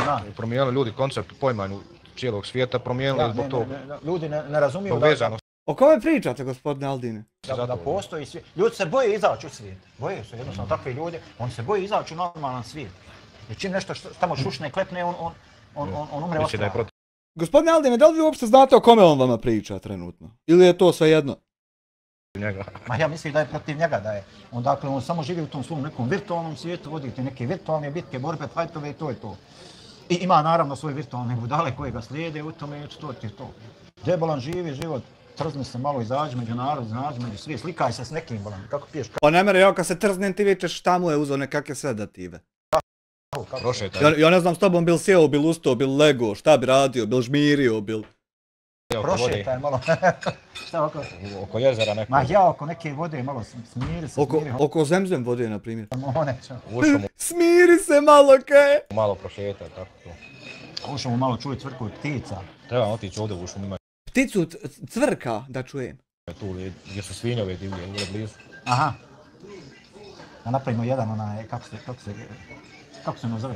na. Promijenili ljudi koncept pojmanju cijelog svijeta, promijenili zbog toga. Ljudi ne razumiju Povezano. O kome pričate, gospodine Aldine? da postoji svijet. Ljudi se boje izaći u svijet. Boje se jednostavno takvi ljudi. On se boje izaći u normalan svijet. Jer čim nešto tamo šušne, klepne, on umre od straha. Gospodine Aldine, da li vi uopšte znate o kome on vama priča trenutno? Ili je to svejedno? Njega. Ma ja mislim da je protiv njega da je. Dakle, on samo živi u tom svom nekom virtualnom svijetu, vodite neke virtualne bitke, borbe, fajtove i to je to. I ima naravno svoje virtualne budale koje ga slijede u tome, to je to. Debolan živi život, trzni se malo, izađi među narod, izađi među svijet, slikaj se s nekim bolan, kako piješ kafu. Pa ne mere, ja kad se trznem ti vičeš šta mu je uzeo nekakve sedative. Ja ne znam s tobom bil sjeo, bil ustao, bil lego, šta bi radio, bil žmirio, bil... Prošetaj malo. Šta oko? Oko jezera neko. Ma ja oko neke vode malo smiri se. Oko zemzem vode, na primjer. Ušao mu Smiri se malo, kaj? malo prošeta, tako to. Ušao mu malo čuje cvrku ptica. Treba otići ovdje u šumu, ima Pticu cvrka, da čujem. tu gdje su svinjove divlje, ovdje blizu. Aha. Da napravimo jedan onaj, kako se ono zove?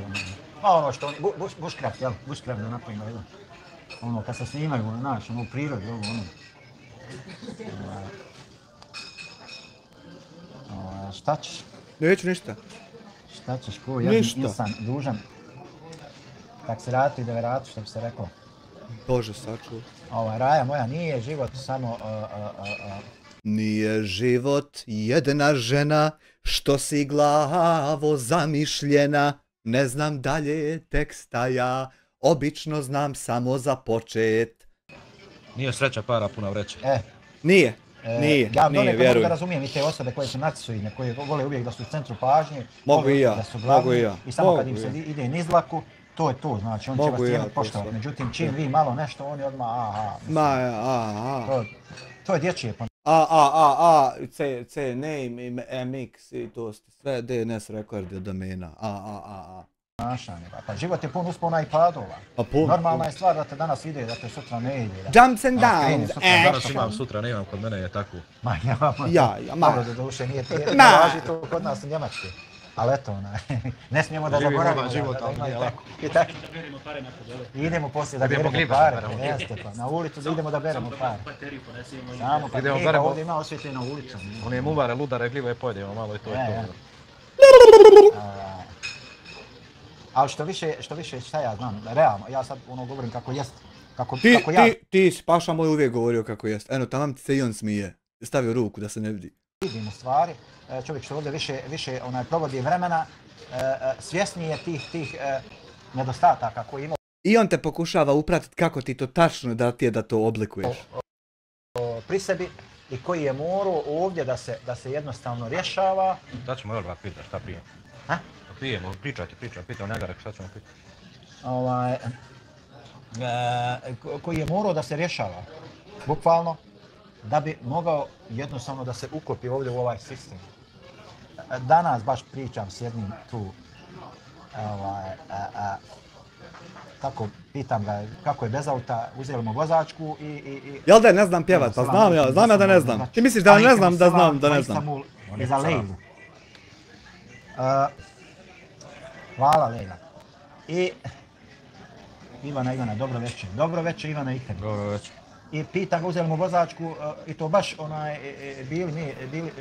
Pa ono što oni, bushcraft, jel? Bushcraft da napravimo jedan. Ono, kad se snimaju, znaš, ono u prirodi, ovo, ono. Šta ćeš? Neću ništa. Šta ćeš, ko jedan insan dužan. Kak se ratu i da veratu, što bi se rekao. Bože, sačuv. Raja moja, nije život samo... Nije život jedna žena, što si glavo zamišljena. Ne znam dalje teksta ja, obično znam samo za počet. Nije sreća para puna vreća. Nije, ja nije, mogu vjerujem. da razumijem i te osobe koje su narcisoidne, koje vole uvijek da su u centru pažnje. Mogu i ja, da su glavni, mogu i ja. I samo kad im se ide nizlaku, to je to, znači on će vas cijelo poštovati. Međutim, čim vi malo nešto, on je odmah To je dječje. C, name, MX i to ste sve DNS rekord je domena. ponašanje. Pa život je pun uspona i padova. Pa pun. Normalna je stvar da te danas ide, da te sutra ne ide. Jumps and downs, Danas imam, sutra nemam, kod mene je tako. Ma ja, ma. dobro, do duše nije važi to kod nas u Njemačkoj. Ali eto, ne smijemo da zaboravimo da imaju tako. I tako. Idemo poslije da beremo pare, jeste pa. Na ulicu da idemo da beremo pare. Samo pa gljiva, ovdje ima osvjetljena ulica. One muvare, ludare, gljive pojedemo malo i to je to. Ali što više, šta ja znam, realno, ja sad govorim kako jest. Ti si, Paša moj uvijek govorio kako jest. Eno, tamam ti se i on smije. Stavio ruku da se ne vidi. Vidim u stvari, čovjek što ovdje više provodi vremena, svjesniji je tih nedostataka koji ima. I on te pokušava upratiti kako ti to tačno da ti je da to oblikuješ. Pri sebi i koji je morao ovdje da se jednostavno rješava. Da ćemo još dva pitati, šta pijem? Ha? Pijemo, pričajte, pitam njega, šta ćemo pitati. Koji je morao da se rješava, bukvalno, da bi mogao jednostavno da se uklopi ovdje u ovaj sistem. Danas baš pričam s jednim tu, tako pitam ga kako je bez auta, uzeli mu vozačku i... Jel da ne znam pjevat, pa znam ja da ne znam. Ti misliš da ne znam da znam da ne znam. I za Lejlu. Hvala Lejla. I Ivana, dobro večer Ivana i tebi. Dobro večer. I pitam ga, uzeli mu vozačku i to baš bili,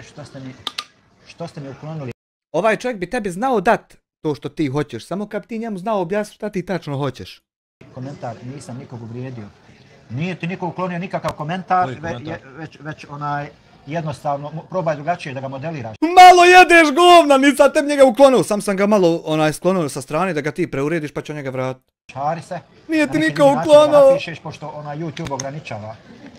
što ste mi uklonili. Ovaj čovjek bi tebi znao dat to što ti hoćeš, samo kad ti njemu znao objasniti šta ti tačno hoćeš. Komentar, nisam nikog uvrijedio. Nije ti niko uklonio nikakav komentar, već jednostavno probaj drugačije da ga modeliraš. Malo jedeš govna, nisam tebi njega uklonio, sam ga malo sklonio sa strane da ga ti preurediš pa ću njega vratiti. Čari se. Nije ti niko uklonio. Napišeš pošto YouTube ograničava,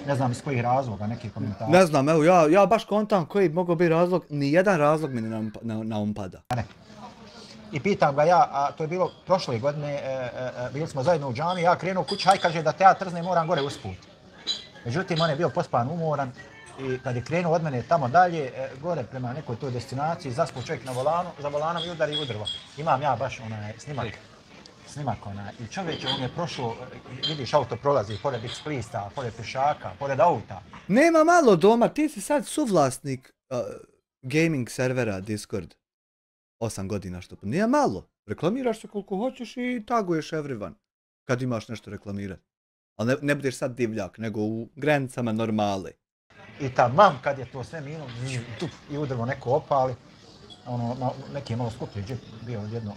ne znam iz kojih razloga, neki komentar. Ne znam, evo ja baš kontam koji mogu biti razlog, nijedan razlog mi na um pada. I pitam ga ja, a to je bilo prošle godine, bili smo zajedno u džami, ja krenuo kući, haj kaže da te ja trznem moram gore usput. Međutim, on je bio pospan umoran i kad je krenuo od mene tamo dalje, gore prema nekoj toj destinaciji, zaspao čovjek na volanu, za volanom i udari u drvo. Imam ja baš snimak i čovječe, on je prošao, vidiš auto prolazi pored biciklista, pored pješaka, pored auta. Nema malo doma, ti si sad suvlasnik gaming servera Discord. 8 godina što pa nije malo. Reklamiraš se koliko hoćeš i taguješ everyone. Kad imaš nešto reklamirati. Ali ne budeš sad divljak, nego u granicama normale. I tamam kad je to sve minus, i u drvo neko opali. Neki je malo skuplji džip bio odjedno,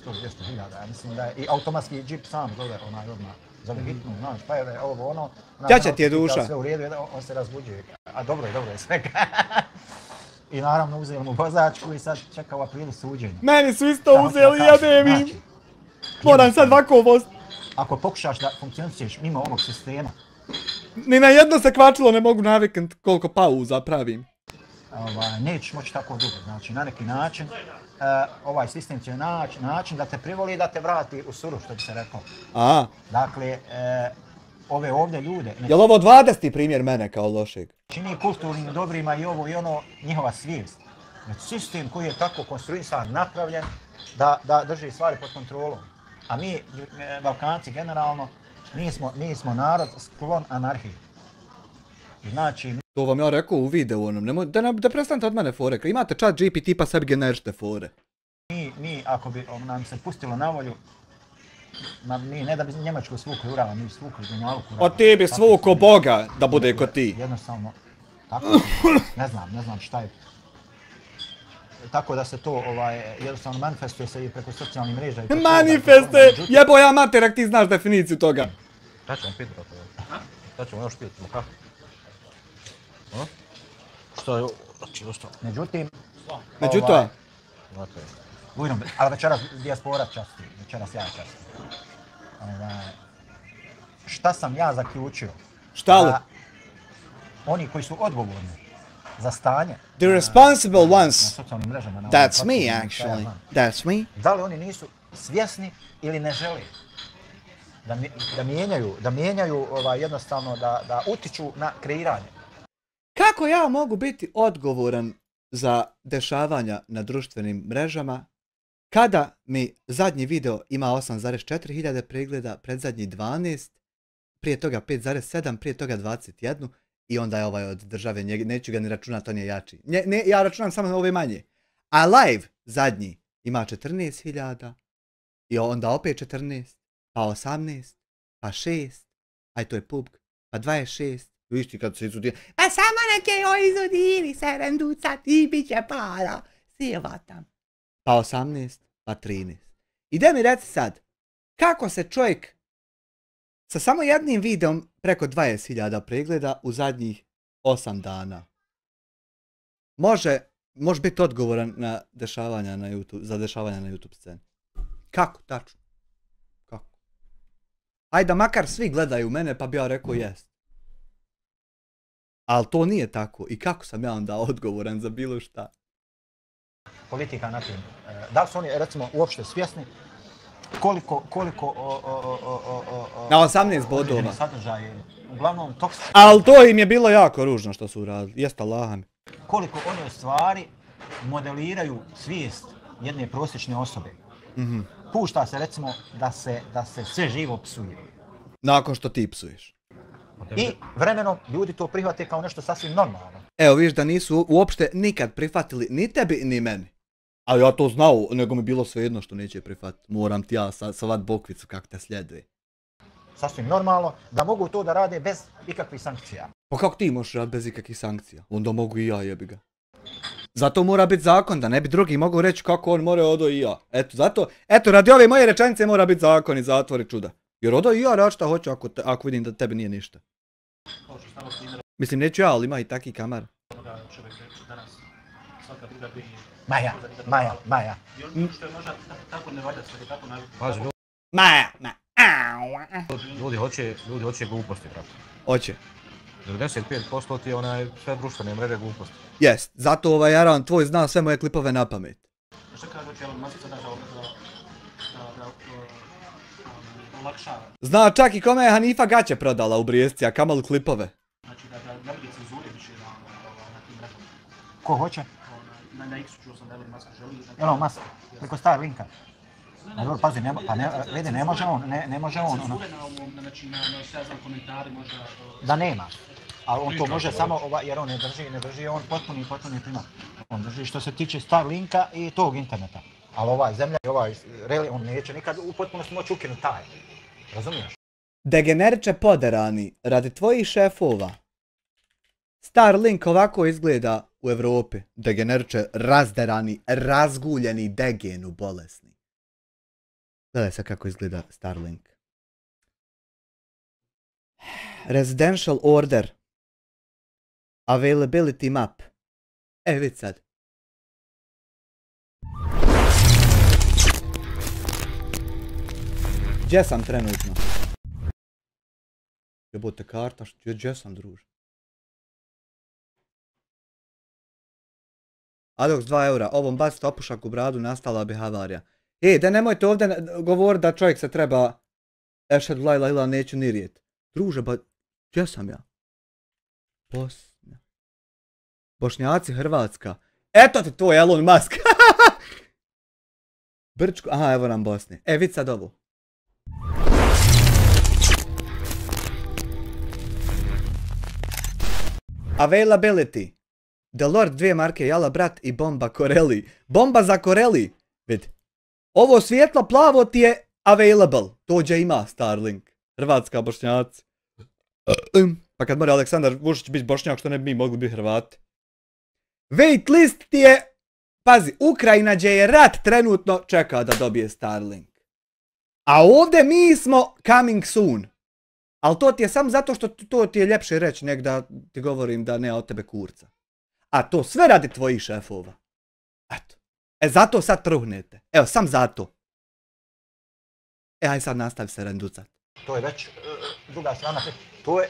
100-200 hiljada, ja mislim da je, i automatski džip sam zove odmah, zove hitnu, znaš, pa je ovo Ćaća ti je duša. Sve u redu, on se razbuđuje, a dobro je svega. I naravno uzeli mu vozačku i sad čeka u aprilu suđenje. Meni su isto uzeli, jebem im. Moram sad ovako voz. Ako pokušaš da funkcioniraš mimo ovog sistema. Ni na jedno se kvačilo ne mogu naviknuti koliko pauza pravim. Nećeš moći tako dugo, znači na neki način ovaj sistem će naći način da te privoli i da te vrati u suru, što bi se rekao. Dakle, ove ovdje ljude... Jel ovo 20. primjer mene kao lošeg? Čini kulturnim dobrima i ovo i ono njihova svijest. Znači sistem koji je tako konstruisan, napravljen da drži stvari pod kontrolom. A mi, Balkanci generalno, nismo narod sklon anarhiji. Znači... To vam ja rekao u videu onom, da prestanete od mene fore, imate chat GPT pa sebi generište fore. Mi, ako bi nam se pustilo na volju, mi ne da bi Njemačku svukli Urala, mi bi svukli Dunjaluku Urala. A ti bi svuko Boga da bude kod ti. Jednostavno, tako, ne znam šta je. Tako da se to jednostavno manifestuje se i preko socijalnih mreža. Manifeste! Jebo ja mater, ak ti znaš definiciju toga. Šta ćemo pitati o tome? Šta ćemo još pitati? Kako? Što je ostalo? Međutim... Ali večeras dijaspora časti, večeras ja časti. Šta sam ja zaključio? Šta li? Oni koji su odgovorni za stanje... The responsible ones. Na socijalnim mrežama. That's me actually. That's me. Da li oni nisu svjesni ili ne žele da mijenjaju jednostavno, da utiču na kreiranje. Kako ja mogu biti odgovoran za dešavanja na društvenim mrežama Kada mi zadnji video ima 8,4 hiljade pregleda, predzadnji 12, prije toga 5,7, prije toga 21 i onda je ovaj od države, neću ga ni računati, on je jači. Ja računam samo ove manje. A live zadnji ima 14.000 i onda opet 14, pa 18, pa 6, aj to je PUBG, pa 26, viš ti kad se izudili, pa samo neke joj izudili se renduca, ti bit će para, sjeva tam. Pa 18, pa 13. I da mi reci sad, kako se čovjek sa samo jednim videom preko 20.000 pregleda u zadnjih 8 dana može biti odgovoran na dešavanja na YouTube, za dešavanja na YouTube sceni? Kako, tačno? Kako? Ajde da makar svi gledaju mene pa bi ja rekao jest. Ali to nije tako. I kako sam ja onda odgovoran za bilo šta? Politika na tim. Da li su oni, recimo, uopšte svjesni koliko na 18 bodova. Sadržaje, uglavnom toksični. Ali to im je bilo jako ružno što su uradili. Jeste Allaha mi. Koliko oni u stvari modeliraju svijest jedne prosječne osobe. Pušta se recimo da se sve živo psuje. Nakon što ti psuješ. I vremenom ljudi to prihvate kao nešto sasvim normalno. Evo viš da nisu uopšte nikad prihvatili ni tebi ni meni. Ali ja to znao, nego mi bilo svejedno što neće prihvatiti. Moram ti ja savat bokvicu kak te slijeduje. Sasvim normalno da mogu to da rade bez ikakvih sankcija. Pa kako ti možeš raditi bez ikakvih sankcija? Onda mogu i ja, jebi ga. Zato mora biti zakon, da ne bi drugi mogu reći kako on more odo i ja. Eto, zato, radi ove moje rečenice mora biti zakon i zatvor i čuda. Jer odo i ja rad šta hoću ako vidim da tebi nije ništa. Mislim, neću ja, ali ima i taki kamar. Maja. Maja. Ljudi hoće gluposti, brate. Hoće. 95% ti je sve društvene mreže gluposti. Jest, zato ovaj Aran tvoj zna sve moje klipove na pamet. Šta kaže Elon Musk sada da olakšava? Zna čak i kome je Hanifa gaće prodala u Brijesci, a kamal klipove. Znači da ne bude cenzure više na tim mrežama. Ko hoće? Na X-u čuo sam da Elon Musk želi. Elon Musk, preko Starlinka. Dobro, pazi, ne može on. Cenzure znači na sve znam komentari možda... Da nema. Ali on to može samo, jer on ne drži, on potpuni primat. On drži što se tiče Starlinka i tog interneta. Ali ova zemlja i on neće nikad u potpunosti moći ukinuti taj. Razumiješ? Degeneriče poderani, radi tvojih šefova. Starlink ovako izgleda u Evropi. Degeneriče razderani, razguljeni, degenu bolesni. Gledaj sad kako izgleda Starlink. Residential order. Availability map. Vidi sad. Gdje sam trenutno? Jebote karta, gdje sam druže? Adox 2 eura, ovom bacite opušak u bradu, nastala bi havarija. Da nemojte ovdje govoriti da čovjek se treba Ešed lajla ila neću ni rijet. Druže, ba, gdje sam ja? Bosna. Bošnjaci, Hrvatska. Eto ti to, Elon Musk. Brčko, aha, evo nam Bosne. Vid sad ovo. Availability. The Lord 2 marke, Jala brat i bomba Koreli. Bomba za Koreli. Vid. Ovo svijetlo plavo ti je available. Tođe ima Starlink. Hrvatska, Bošnjaci. Pa kad mora Aleksandar Vučić biti Bošnjak, što ne bi mi mogli biti Hrvati. Wait list ti je, pazi, Ukrajina gdje je rat trenutno čeka da dobije Starlink. A ovdje mi smo coming soon. Ali to ti je samo zato što to ti je ljepše reći nek da ti govorim da nema od tebe kurca. A to sve radi tvojih šefova. Eto. Zato sad truhnete. Evo, sam zato. Aj sad nastavi se renducat. To je već druga strana.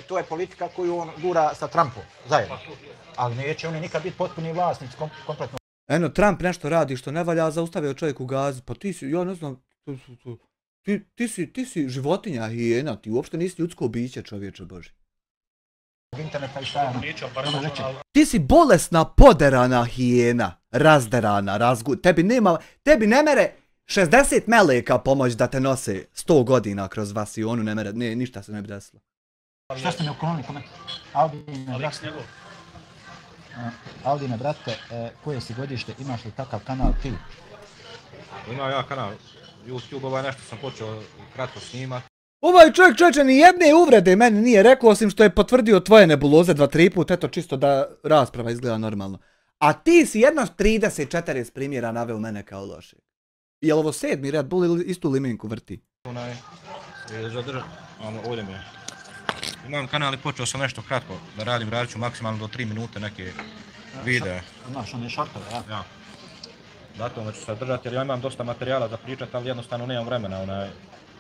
To je politika koju on gura sa Trumpom zajedno. Ali neće oni nikad biti potpuni vlasnici kompletno. Eno, Trump nešto radi što ne valja, zaustavio čovjek u Gazi. Pa ti si, ja ne znam, ti si životinja, hijena, ti uopšte nisi ljudsko biće, čovječe Boži. Interneta i šta je Ti si bolesna, poderana hijena, razderana, tebi ne mere 60 meleka pomoć da te nose 100 godina kroz vasionu, ništa se ne bi desilo. Što ste mi uklonili komentar? Aldine, brate. Aldine, brate, koje si godište, imaš li takav kanal ti? Imao ja kanal YouTube, nešto sam počeo kratko snimat. Ovaj čovječe, ni jedne uvrede meni nije rekao, osim što je potvrdio tvoje nebuloze 2-3 put, eto čisto da rasprava izgleda normalno. A ti si jedno 34 primjera naveo mene kao lošeg. Je li ovo 7. Red Bull ili istu limenku vrti? Ovdje mi je. Imam kanal i počeo sam nešto kratko da radim, radit ću maksimalno do 3 minute neke videe. Imaš one šartove, ja? Ja. Zato me ću se držati jer ja imam dosta materijala za pričat, ali jednostavno nemam vremena.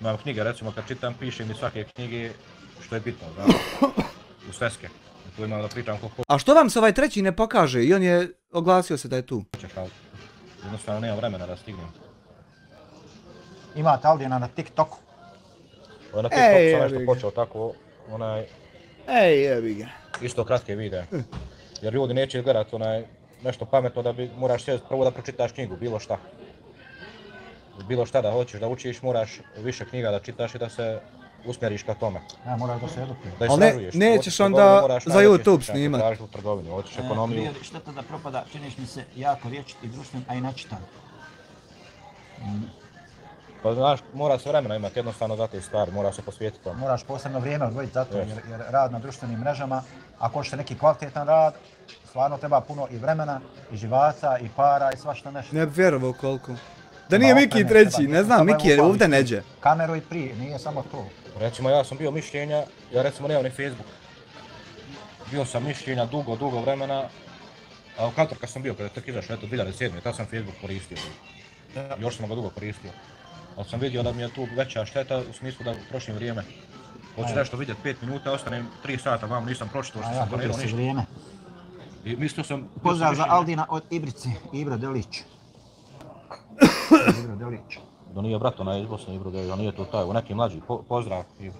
Imam knjige, recimo kad čitam, pišem iz svake knjige što je bitno, u sveske. Tu imam da pričam koliko... A što vam se ovaj treći ne pokaže i on je oglasio se da je tu? Jednostavno nemam vremena da stignem. Imate Aldina na TikToku? Na TikToku sam nešto počeo tako, jebi ga. isto kratke videe. Jer ljudi neće gledat nešto pametno da bi moraš sjest prvo da pročitaš knjigu, bilo šta. Bilo šta da hoćeš da učiš, moraš više knjiga da čitaš i da se usmjeriš ka tome. Ja, moraš da se edukuješ. Ali nećeš onda za YouTube snimat. Tražiš u trgovini, hoćeš ekonomiju. Šteta da propada, činiš mi se jako vječit i društven, a i načitan. Pa znaš, mora se vremena imati jednostavno za te stvari, mora se posvijetiti tome. Moraš posebno vrijeme odvojiti za to, jer rad na društvenim mrežama, ako hoćete neki kvalitetan rad, stvarno treba puno i vremena, i živaca, i para, i svašta nešto. Ne bi vjerovao koliko. Da nije Miki treći, ne znam, Miki je ovdje neđe. Kameru i prije, nije samo to. Recimo ja sam bio mišljenja, ja recimo nemam ni Facebook. Bio sam mišljenja dugo vremena, a u Katar kad sam bio, kada je tek izašao, eto 2007. Tad sam Facebook koristio. Još sam ga dugo koristio. Ali sam vidio da mi je tu veća šteta u smislu da trošim vrijeme. Hoću nešto vidjeti 5 minuta, ostanem 3 sata vam, nisam pročitao što sam planirao ništa. I mislio sam... Pozdrav za Aldina od Ibrice, Ibro Delić. Ibro Delić. Da nije brat onaj iz Bosne Ibro Delić, on nije tu taj, neki mlađi, pozdrav Ibro.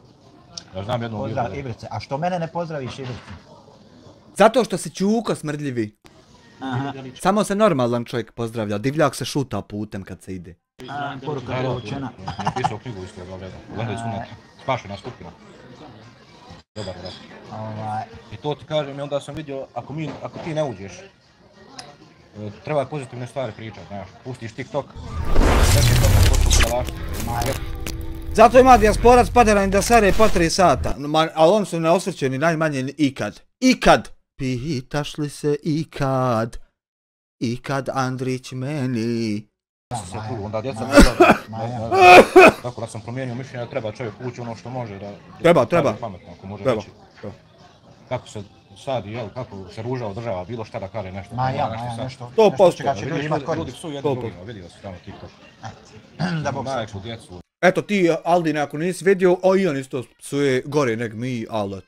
Ja znam jednu Ibro. Pozdrav Ibrice, a što mene ne pozdraviš Ibrice? Zato što si čuko smrdljivi. Samo se normalan čovjek pozdravlja, divljak se šuta putem kad se ide. Poruka je uvučena. Ja pisao knjigu isto ga gledam, gledaj su na spašena skupina. Dobar brat. I to ti kažem i onda sam vidio, ako ti ne uđeš, treba pozitivne stvari pričati, znaš, pustiš TikTok, neke toga počnu kalašiti. Zato ima dijasporac Paderan da sare po 3 sata, ali on se ne osvrće ni najmanje ikad. Ikad! Pitaš li se ikad? Ikad Andrić meni? Onda djeca ne tako da sam promijenio mišljenje, treba čovjek ući ono što može da... Treba. Pametno, ako može reći. Kako se sadi, jel, kako se ruža održava, bilo šta da kare nešto. Nešto. 100%. Ljudi psuju jedni drugima, vidio si tamo TikTok. Da bok se. Najveću djecu. Eto ti, Aldine, ako nisi vidio, i on isto psuje gore nek mi, ali...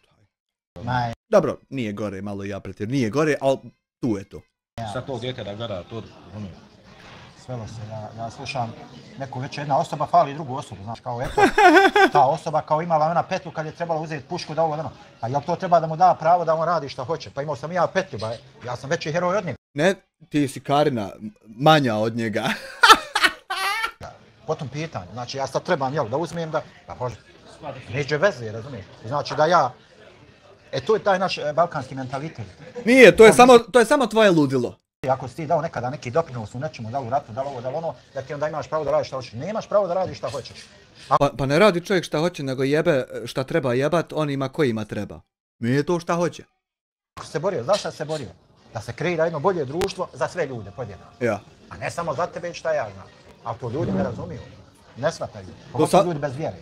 Dobro, nije gore, malo ja pretjer, nije gore, ali tu je to. Sad to dijete da gleda, to razumije. Svelo se, ja slušam neku već jedna osoba fali drugu osobu, znaš, kao eto, ta osoba kao imala ona petlju kad je trebala uzeti pušku da ovo ono, a jel to treba da mu da pravo da on radi šta hoće, pa imao sam ja petlju, ba, ja sam veći heroj od njega. Ne, ti si Karina, manja od njega. Potom pitanje, znači ja sad trebam, jel, da uzmem da, pa bože, neđe veze, razumiješ, znači da ja, to je taj naš balkanski mentalitet. Nije, to je samo tvoje ludilo. Ako si ti dao nekada neki doprinos u nečemu, da li u ratu, da li ovo, da li ono, da ti onda imaš pravo da radiš šta hoćeš. Nemaš pravo da radiš šta hoćeš. Pa ne radi čovjek šta hoće, nego jebe šta treba jebat onima kojima treba. Nije to šta hoće. Ako se borio, zašto se borio? Da se kreira jedno bolje društvo za sve ljude podjednako. Ja. A ne samo za tebe šta ja znam. Ali to ljudi ne razumiju. Ne shvataju. Pogotovo ljudi bez vjere.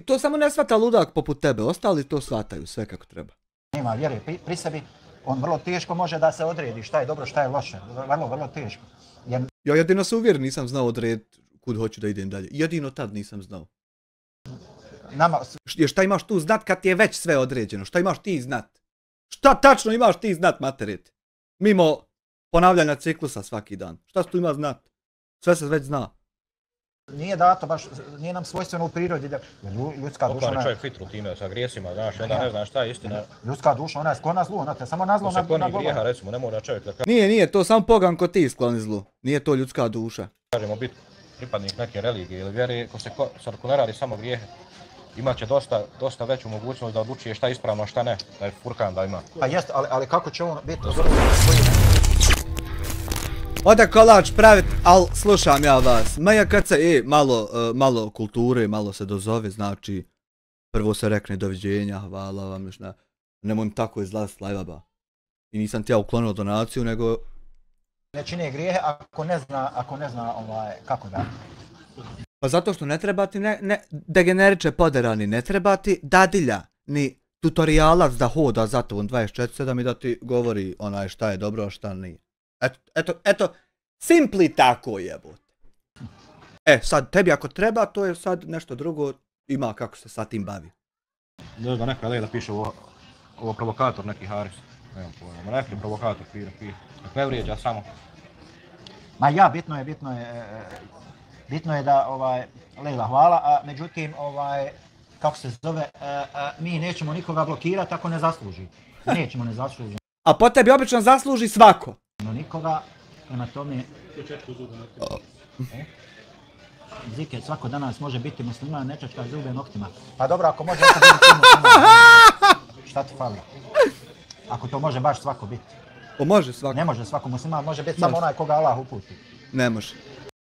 To samo ne shvata ludak poput tebe, ostali to shvataju sve kako treba. Nema vjere pri sebi. On vrlo teško može da se odredi šta je dobro, šta je loše. Vrlo teško. Ja jedino se uvjeren nisam znao odrediti kud hoću da idem dalje. Jedino tad nisam znao. Šta imaš tu znat kad ti je već sve određeno? Šta imaš ti znat? Šta tačno imaš ti znat, materit? Mimo ponavljanja ciklusa svaki dan. Šta tu ima znat? Sve se već zna. Nije dato baš, nije nam svojstveno u prirodi da ljudska duša... Poklani čovjek fit rutine sa grijesima, znaš, onda ne znaš šta je istina. Ljudska duša, ona je sklona zlu, ona te samo na zlo na Ko se kloni grijeha, recimo, ne mora čovjek da... Nije, to samo pogan ko ti skloni zlu. Nije to ljudska duša. kažemo, biti pripadnik neke religije ili vjere, ko ne radi samo grijehe, imat će dosta veću mogućnost da odlučuje šta je ispravno, a šta ne, da je furkan da ima. Pa jest, ali kako će on biti Ode kolač pravit, al slušam ja vas. Maja kad se, malo kulture, malo se dozove, znači, prvo se rekne doviđenja, hvala vam još na, nemoj tako izlazit lajvaba. I nisam ti ja uklonio donaciju, nego... Ne čini grijehe ako ne zna kako da. Pa zato što ne treba ti degeneriče poderani, ne treba ti dadilja, ni tutorialac da hoda za tobom 24/7 i da ti govori onaj šta je dobro, a šta nije. Eto, simpli tako jebote. Sad, tebi ako treba, to je sad nešto drugo, ima kako se sa tim bavi. Da neka Lejla piše ovo provokator neki Haris. Nemam pojma, neki provokator pire. Nek ne vrijeđa samo. Ma ja, bitno je da, Lejla, hvala, a međutim, kako se zove, mi nećemo nikoga blokirati ako ne zasluži. Nećemo ne zasluži. A po tebi obično zasluži svako. Nikoga, prema tome... Zike, svako danas može biti musliman, ne čačka zube noktima. Pa dobro, ako može biti musliman, šta ti fali? Ako to može baš svako biti. Može svako. Ne može svako musliman, može biti samo onaj koga Allah uputi.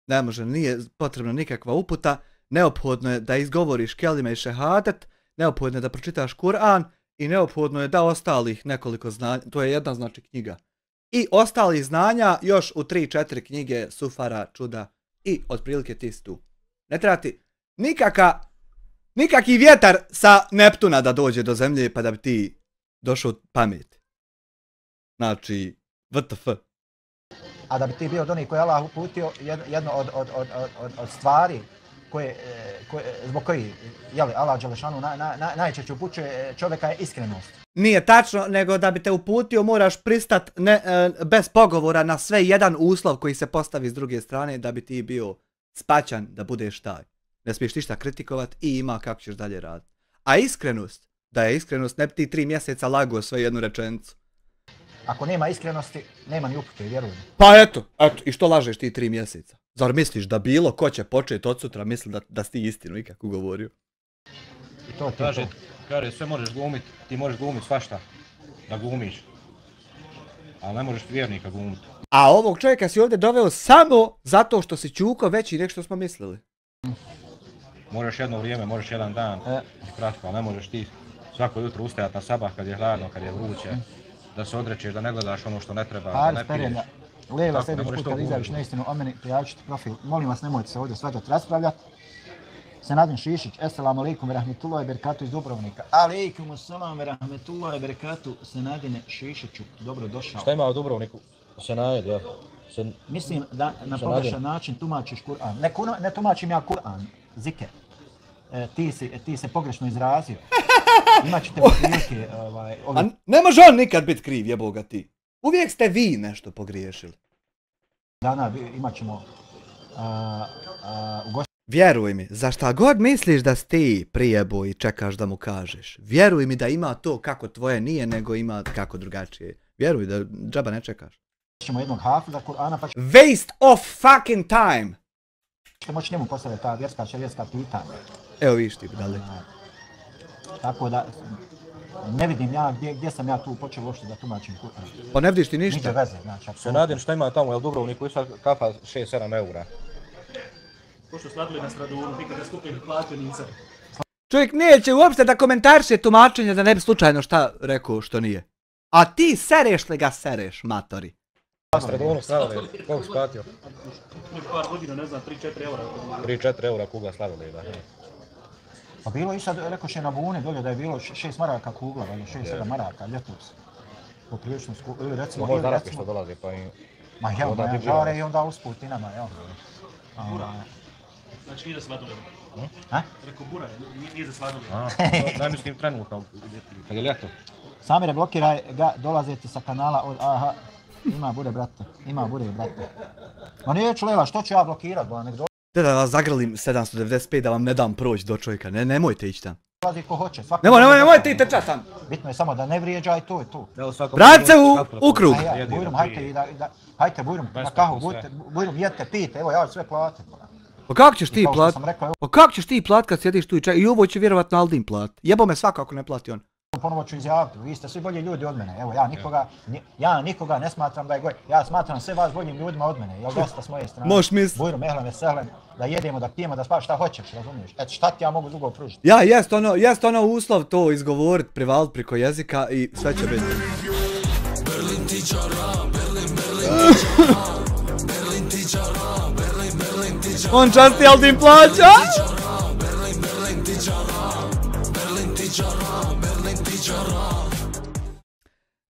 Ne može, nije potrebna nikakva uputa, neophodno je da izgovoriš kelime i šehadet, neophodno je da pročitaš Kur'an i neophodno je da ostalih nekoliko znanja, to je jedna znači knjiga. I ostalih znanja još u 3-4 knjige, sufara, čuda i otprilike ti si tu. Ne treba ti nikaki vjetar sa Neptuna da dođe do zemlje pa da bi ti došao pamet. Znači, WTF. A da bi ti bio od onih koji je Allah uputio, jedno od stvari zbog koji Allah Đelešanu najčešće upućuje čovjeka je iskrenost. Nije tačno, nego da bi te uputio moraš pristat bez pogovora na sve jedan uslov koji se postavi s druge strane da bi ti bio spaćan da budeš taj. Ne smiješ ništa kritikovat i ima kako ćeš dalje raditi. A iskrenost, da je iskrenost, ne bi ti 3 mjeseca lago sve jednu rečenicu. Ako nema iskrenosti, nema ni upute, vjerujem. Pa eto, i što lažeš ti 3 mjeseca? Zar misliš da bilo ko će početi od sutra misli da si ti istinu ikako govorio? I to Kaže, sve možeš glumit, ti možeš glumit svašta da glumiš, ali ne možeš vjernika glumit. A ovog čovjeka si ovdje doveo samo zato što si čuko veći nek što smo mislili. Možeš jedno vrijeme, možeš jedan dan, kratko, ali ne možeš ti svako jutro ustajati na sabah kad je hladno, kad je vruće, da se odrećeš, da ne gledaš ono što ne treba, da ne piješ. Lejla, sljedeći put kad izjaviš neistinu o meni, prijavit ću ti profil. Molim vas, nemojte se ovdje svađati, raspravljati. Senadin Šišić, Esselamu alaikum ve rahmetullahi berekatu iz Dubrovnika. Alaikum assalam ve rahmetullahi berekatu, Senadine Šišiću, dobro došao. Šta ima u Dubrovniku? Senajed, ja. Mislim da na pogrešan način tumačiš Kur'an. Ne tumačim ja Kur'an, Zike. Ti se pogrešno izrazio. Imat ćete prilike... A ne može on nikad biti kriv, jeboga ti. Uvijek ste vi nešto pogriješili. Dana, imat ćemo... Vjeruj mi, za šta god misliš da si ti prijebo i čekaš da mu kažeš. Vjeruj mi da ima to kako tvoje nije, nego ima kako drugačije. Vjeruj da džaba ne čekaš. Ćemo jednog hafiza Kur'ana pa ćemo... Waste of fucking time! Ćete moći njemu postaviti ta šerijatska pitanja. Evo viš ti, dali. Tako da, ne vidim ja gdje sam ja tu počeo uopšte da tumačim Kur'an. Pa ne vidiš ti ništa. Niđe veze, znači, apsolutno. Senadin, šta ima tamo, jel Dubrovniku i sad kafa 6-7 eura? Pošto sladili na Stradunu, nikad ne skupili platenice. Čovjek neće uopšte da komentariše tumačenje da ne bi slučajno šta rekao što nije. A ti sereš li ga sereš, matori? Na Stradunu slavili, koliko si platio? Par godina, ne znam, 3-4 eura. 3-4 eura kuga slavili, da. Pa bilo i sad, rekoše na Buni dolje da je bilo 6 maraka kugla, 6-7 maraka, ljetos. Poprilično skupo, ili recimo... Možda napi što dolazi, pa i... Ma ja, žare i onda usput i nama, jel? Znači nije za sladoled. Ha? Rekao bura, nije za sladoled. Ne mislim trenutno, kad je ljeto. Samire, blokiraj ga, dolazite sa kanala od AHA. Ima bude, brate, Ma neću, Lela, što ću ja blokirat, bo nek Da vas zagrlim 795 da vam ne dam proći do čovjeka, nemojte ići tam. ulazi ko hoće. Nemoj ti trčat tam. Bitno je samo da ne vrijeđa i to je to. Vrat se u krug. Bujrum, hajte Bujrum, na kahu, Bujrum, jedite, pijte, evo ja ću sve platit. Pa kako ćeš ti plat kad sjediš tu i čaj? I ovo će vjerovatno Aldin plat. Jebo me svako ako ne plati on. Ponovo ću izjaviti, vi ste svi bolji ljudi od mene. Evo, ja nikoga ne smatram da je goj. Ja smatram sve vas boljim ljudima od mene. Jel dosta s moje strane? Možeš mislit. Bujrum, ehlem, veselem, da jedemo, da pijemo, da spavaš, šta hoćeš, razumiješ? Eto, šta ti ja mogu drugo pružiti? Ja, jest ono uslov to izgovorit, privalit preko jezika i sve će biti. Berlin tičara, Berlin tičara, Berlin tičara. On časti Aldin plaća! Berlin tičara.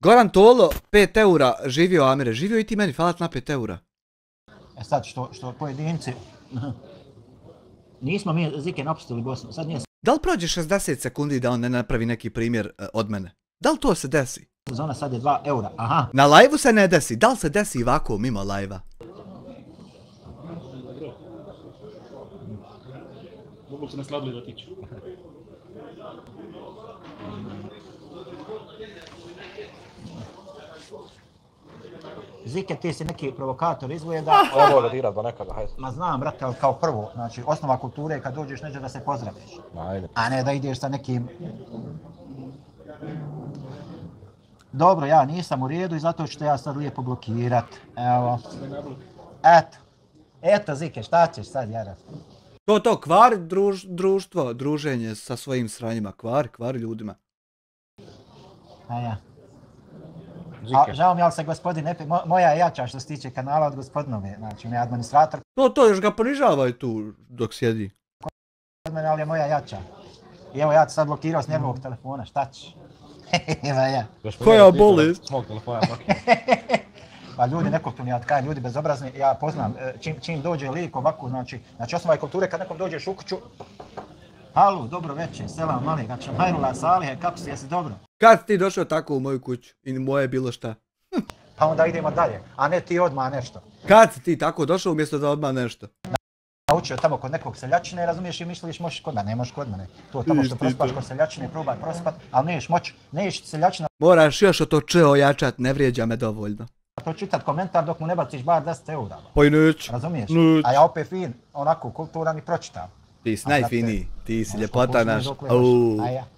Goran Tolo, 5 eura, živio Amire, živio i ti meni, hvala na 5 eura. E sad, što pojedinci... Nismo mi Zike napustili Bosnu, sad nije Da li prođe 60 sekundi da on ne napravi neki primjer od mene? Da li to se desi? sezona, sad je 2 eura, aha. Na live-u se ne desi, da li se desi ovako mimo live-a? Mogu se nas labli dotići. Zike, ti si neki provokator izgleda. Ovo da dira do nekada, hajde. Ma znam, brate, ali kao prvo, znači, osnova kulture je kad dođeš neđe da se pozdraviš. Ajde. A ne da ideš sa nekim... Dobro, ja nisam u redu i zato ću te ja sad lijepo blokirat. Evo. Eto, Zike, šta ćeš sad, Jara? To, kvari društvo, druženje sa svojim sranjima, kvari ljudima. A ja. A, žao mi, ali se gospodin ne moja je jača što se tiče kanala od gospodinove, znači on je administrator. To, još ga ponižavaj tu dok sjedi. Ali je moja jača. I evo ja ti sad blokirao s njegovog telefona, šta ćeš? Evo ja. Koja bolest? S mog telefona Pa ljudi nekulturni, ja tkajem, ljudi bezobrazni, ja poznam, čim dođe lik ovako, znači osnova je kulture kad nekom dođeš u kuću. Halo, dobro večer, selam alejkum, hajrula salihe, kako si, jesi dobro? Kad ti došao tako u moju kuću i moje bilo šta? Pa onda idemo dalje, a ne ti odmah nešto. Kad si ti tako došao umjesto da odmah nešto? Naučio tamo kod nekog seljačine, razumiješ i misliš možeš kod mene, ne možeš kod mene. To tamo što prospaš kod seljačine, probaj prospat, ali neš moći, neš seljačina... Moraš još to če ojačat, ne vrijeđa me dovoljno. To čitat komentar dok mu ne baciš bar 10 eura. Pa i neću. Razumiješ? A ja opet fin, onako kulturan i pročitam. Ti si najfiniji, ti si ljepota naš.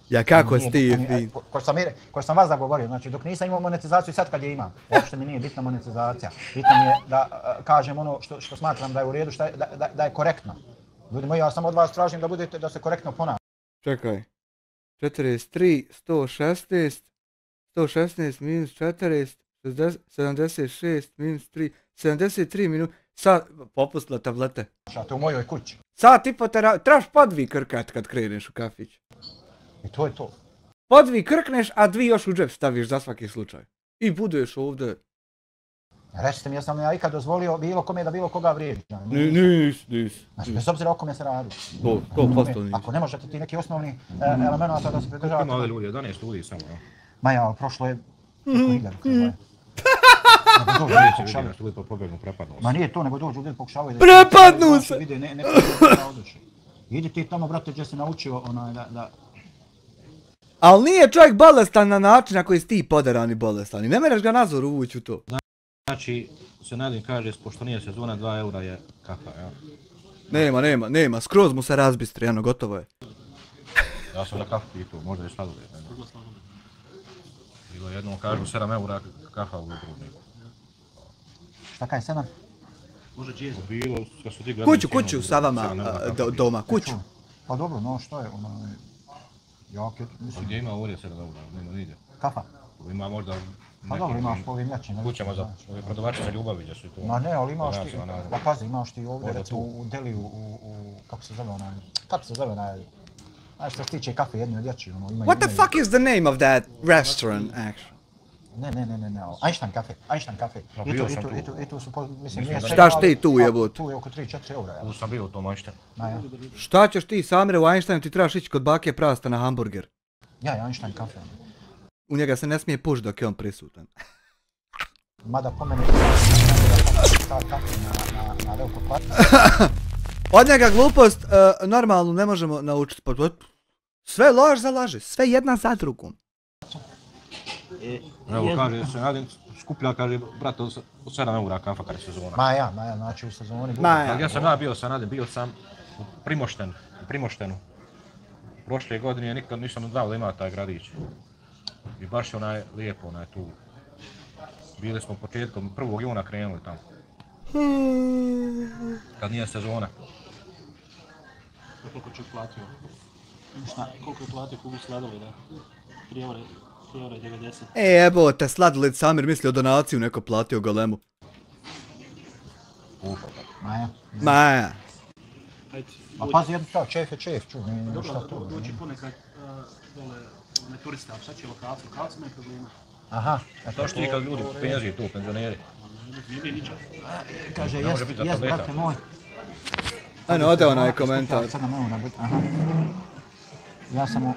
Ja kako si ti fin. Ko sam vas zagovorio, znači dok nisam imao monetizaciju sad kad je imam. Uopšte mi nije bitna monetizacija. Bitno mi je da kažem ono što smatram da je u redu, da je korektno. Ljudi moji, ja samo od vas tražim da budete, da se korektno ponašate. Čekaj. 43, 116 minus 40, 76 minus 3, 73 minuta. Sad, popustila tablete. Šate u mojoj kući. Sad ti trebaš podvi krkat kad kreneš u kafić. I to je to. Podvi krkneš, a dvi još u džep staviš za svaki slučaj. I budeš ovdje. Recite mi, jesam li ja ikad dozvolio bilo kome da bilo koga vrijeđa? Nis. Znači, bez obzira o kome se radi. To posto nis. Ako ne možete ti neki osnovni elemenata da se pridržavate... Ima ovdje ljudi, 11 ljudi samo. Ma ja, prošlo je... Ma nije to, nego dođu ljudi pokušavaju da... Prepadnu se! Idi ti tamo, brate, gdje si naučio da... Ali nije čovjek bolestan na način na koji si ti poderani bolestan i ne mereš ga nazor uvući u to. Znači, se Nadin kaže, pošto nije sezona, 2 eura je kafa, ja? Nema, skroz mu se razbistri, ano, gotovo je. Ja sam na kafu pitao, možda je sladoled. Bilo jednom kažu 7 eura kafa u Dubrovniku. Šta kaj, 7? Može džeza. Bilo, kad su ti gledali... Kuću sa vama doma, kuću. Pa dobro, no što je, jak je, mislim... Gdje ima ovdje 7 eura, nema nigdje. Kafa? Ima možda... Pa dobro, imaš po ovim jačim. Kućama za prodavači za ljubavi gdje su to... Ma ne, ali imaš ti, pa pazi, imaš ti ovdje, recimo u Deliju, kako se zove onaj, znaš što se tiče kafe jedni od jači, imaju... What the fuck is the name of that restaurant, actually? Ne, Einstein kafe. I tu su, mislim, nije sve... Štaš ti tu jebot? Tu je oko 3-4 eura. Tu sam bio u tom Einstein. Šta ćeš ti, Samire, u Einsteinu ti trebaš ići kod bake prasta na hamburger. Ja, Einstein kafe. U njega se ne smije puš dok je on prisutan. Mada po meni ta kafe na veliko platu. Od njega glupost normalnu ne možemo naučiti. Sve laž za laže, sve jedna za drugom. Evo, kaže se, Nadin skuplja, kaže, brate, od 7 eura kafa kada je sezona. Maja, znači u sezoni. Maja. Ja sam bio sa Nadin, bio sam u Primoštenu. Prošle godine nikad nisam znao da ima taj gradić. I baš je onaj lijepo, onaj tu. Bili smo početkom 1. juna krenuli tamo. Kad nije sezona. Koliko ću platio? Koliko je platio kubu sladoleda? 3 eura 90. Jebote, sladoled Samir mislio donaciju neko platio golemu. Maja. Maja. Ajde. A pazi, jedno kao, čef je čef, ču, nije šta to. Doći ponekad dole ne turista, sad će lokalci imaju problema. Aha. To što ti kad ljudi penziji tu, penzioneri. Nije ničeg. Kaže, Ne može jes, biti za jes, tableta. brate moj. Ano, ode onaj komentar. 7 eura, aha. Ja sam u...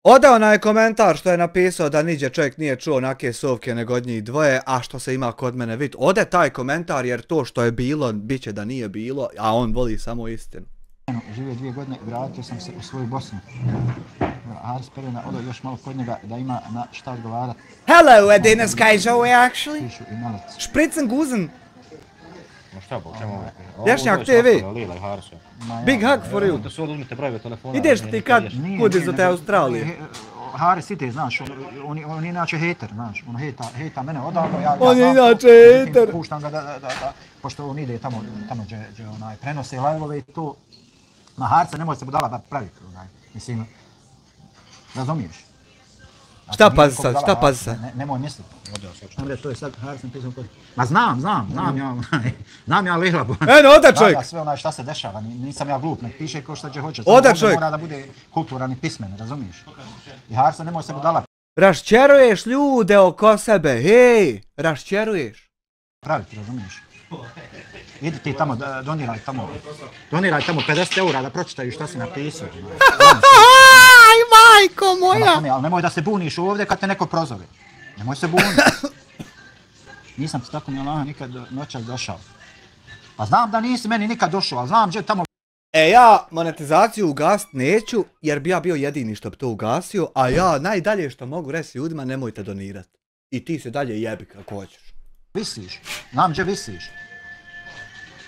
Ode onaj komentar što je napisao da niđe čovjek nije čuo onake sovke nego od njih dvoje, a što se ima kod mene vid. Ode taj komentar jer to što je bilo, bit će da nije bilo, a on voli samo istinu. Živio 2 godine, vratio sam se u svoju Bosnu. Haris Perina, odo još malo kod njega da ima na šta odgovarat. Hello, Edina Skyjoe, actually. Pišu i malec. Spritzengusen. No šta bo, čemu ovo? Lješnjak TV. Lila i Harisa. Big hug for you. Da su uzmite brojeve telefona. Ideš ti kad kudiš za te Australije. Haris ide, znaš, on je inače hater, znaš, on hejta mene odavno, ja On je znam, inače hater. puštam ga da, pošto on ide tamo gdje onaj, prenose live-ove i to, na Harisa nemoj se budala praviti, onaj, mislim, razumiješ? Šta pazi sad, šta pazi sad? Nemoj misliti. Dobro, to je sad Haris napisao kod... Ma znam ja Lihlabu. Eno, ode čovjek! Znam sve onaj šta se dešava, nisam ja glup, nek piše ko šta će hoće. Ode čovjek! Mora da bude kulturan i pismen, razumiješ? I Harisa nemoj se budala Raščeruješ ljude oko sebe, hej! Raščeruješ. praviti, razumiješ? Idi ti tamo, doniraj tamo 50 eura da pročitaju šta si napisao. Aj, majko moja! Ali nemoj da se buniš ovdje kad te neko prozove. Nemoj se buniti. Nisam ti tako mi Allah nikad noćas došao. Pa znam da nisi meni nikad došao, ali znam gdje tamo... Ja monetizaciju ugasit neću, jer bi ja bio jedini što bi to ugasio, a ja najdalje što mogu reći ljudima nemojte donirat. I ti se dalje jebi kako hoćeš. Visiš, znam gdje visiš.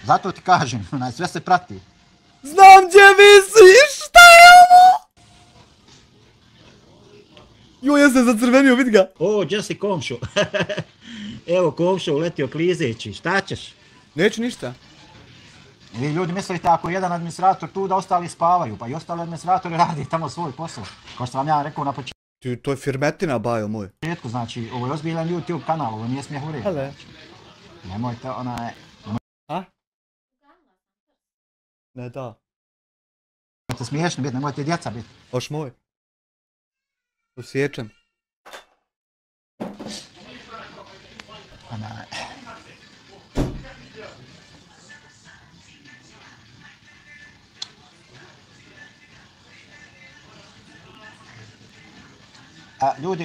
Zato ti kažem, sve se prati. Znam gdje visiš, šta je ovo? Jo, ja sam zacrvenio, vidi ga. O, gdje si komšo? Evo komšo uletio klizeći, šta ćeš? Neću ništa. Vi ljudi mislite ako je jedan administrator tu da ostali spavaju, pa i ostali administratori radi tamo svoj posao. Kao što vam ja rekao na početku. To je firmetina, bajo moj. Znači, ovo je ozbiljan YouTube kanal, ovo nije smijeh u redu. Hele. Nemojte onaj... A? Ne da. Nemojte smiješni biti, nemojte djeca biti. Oš moj. Osjećam. Onaj...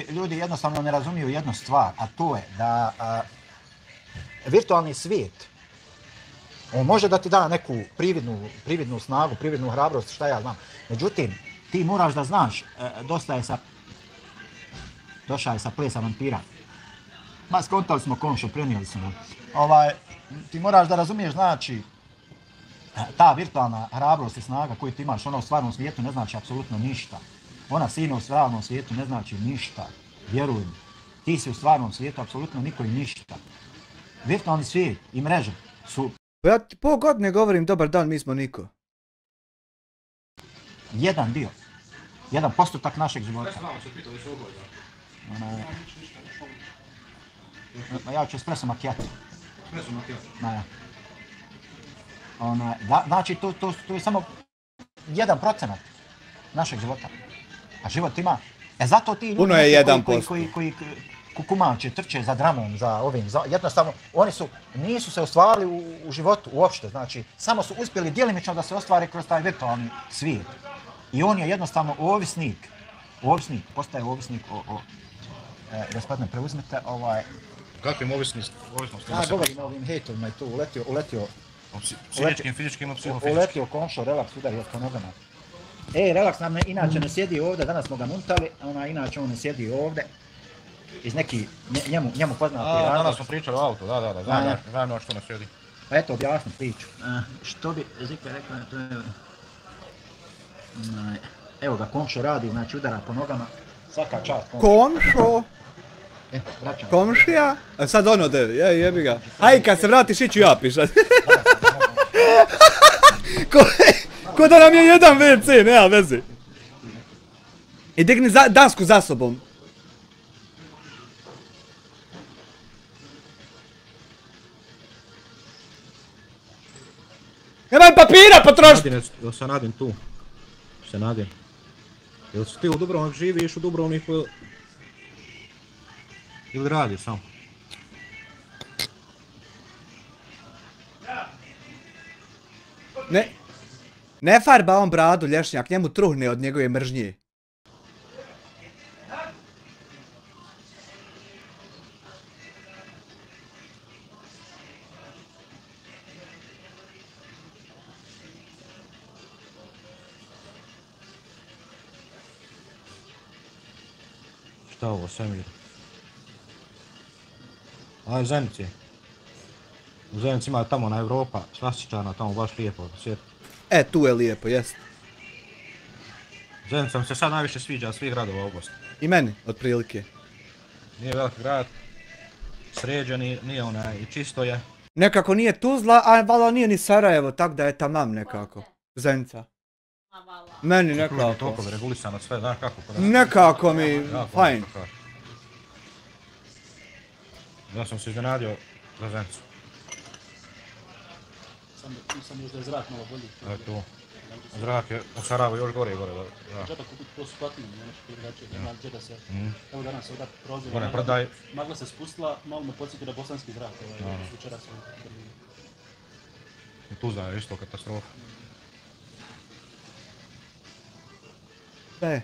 Ljudi jednostavno ne razumiju jednu stvar, a to je da virtualni svijet, on može da ti da neku prividnu snagu, prividnu hrabrost, šta ja znam. Međutim, ti moraš da znaš, došao je sa plesa vampira. Ma skontali smo komšo, prenijeli su nam. Ti moraš da razumiješ, znači, ta virtualna hrabrost i snaga koju ti imaš, ona u stvarnom svijetu ne znači apsolutno ništa. Ona sino u stvarnom svijetu ne znači ništa, vjeruj mi. Ti si u stvarnom svijetu apsolutno niko i ništa. Virtualni svijet i mreže su... Ja ti pol godine govorim dobar dan, mi smo niko. Jedan dio. Jedan postotak našeg života. Ja ću espresso macchiato. Espresso macchiato? Znači, to je samo 1% našeg života. A život ima... Zato ti ljudi koji kukumače, trče za dramom, za ovim, jednostavno, oni nisu se ostvarili u životu uopšte, znači, samo su uspjeli djelimično da se ostvare kroz taj virtualni svijet. I on je jednostavno postaje ovisnik gospodine, preuzmete Kakvim ovisnostima? Ja govorim o ovim hejtovima i tu uletio... Psihičkim, fizičkim, psihofizičkim. Uletio komšo, relaks, udari od po nogama. Relaks nam inače ne sjedi ovdje, danas smo ga muntali, inače on ne sjedi ovdje. Iz neki njemu poznati razlog. Danas smo pričali o autu, da, znam što ne sjedi. Pa eto, objasni priču. Što bi Zika rekao, to je... Evo ga, komšo radi, znači udara po nogama. Svaka čast komšo. Komšija? A sad ono da, jebi ga. Aj, kad se vratiš iću ja pišat. Ko da nam je jedan WC, nema veze. I digni dasku za sobom. Nemaj papira potrošiti! Jel se Nadin tu? Se Nadin. Jel si ti u Dubrovnik živiš u Dubrovniku ili radiš samo? Ne farba on bradu, lješnjak, njemu truhne od njegove mržnje. Šta ovo, Semir? Aj, Zenici. U Zenici ima tamo na Evropa, slastičarna, tamo baš lijepo svijet. Tu je lijepo, jest. Zenica mi se sad najviše sviđa svih gradova u oblasti. I meni, otprilike. Nije veliki grad, sređen, nije onaj, i čisto je. Nekako nije Tuzla, a vala nije ni Sarajevo, tak da je tamam nekako. Zenica. Meni nekako. Toliko regulisano sve, znaš kako? Nekako mi, fajn. Ja sam se iznenadio za Zenicu. Sam još da je zrak malo bolji. Tu. Zrak je u Sarajevu još gore. Džaba kupiti to su platinu, nešto drugačije, nema gdje da se... Evo danas ovdje prozir, magla se spustila, malo me podsjeti na bosanski zrak, večeras ovdje. I Tuzla je isto katastrofa. Šta je?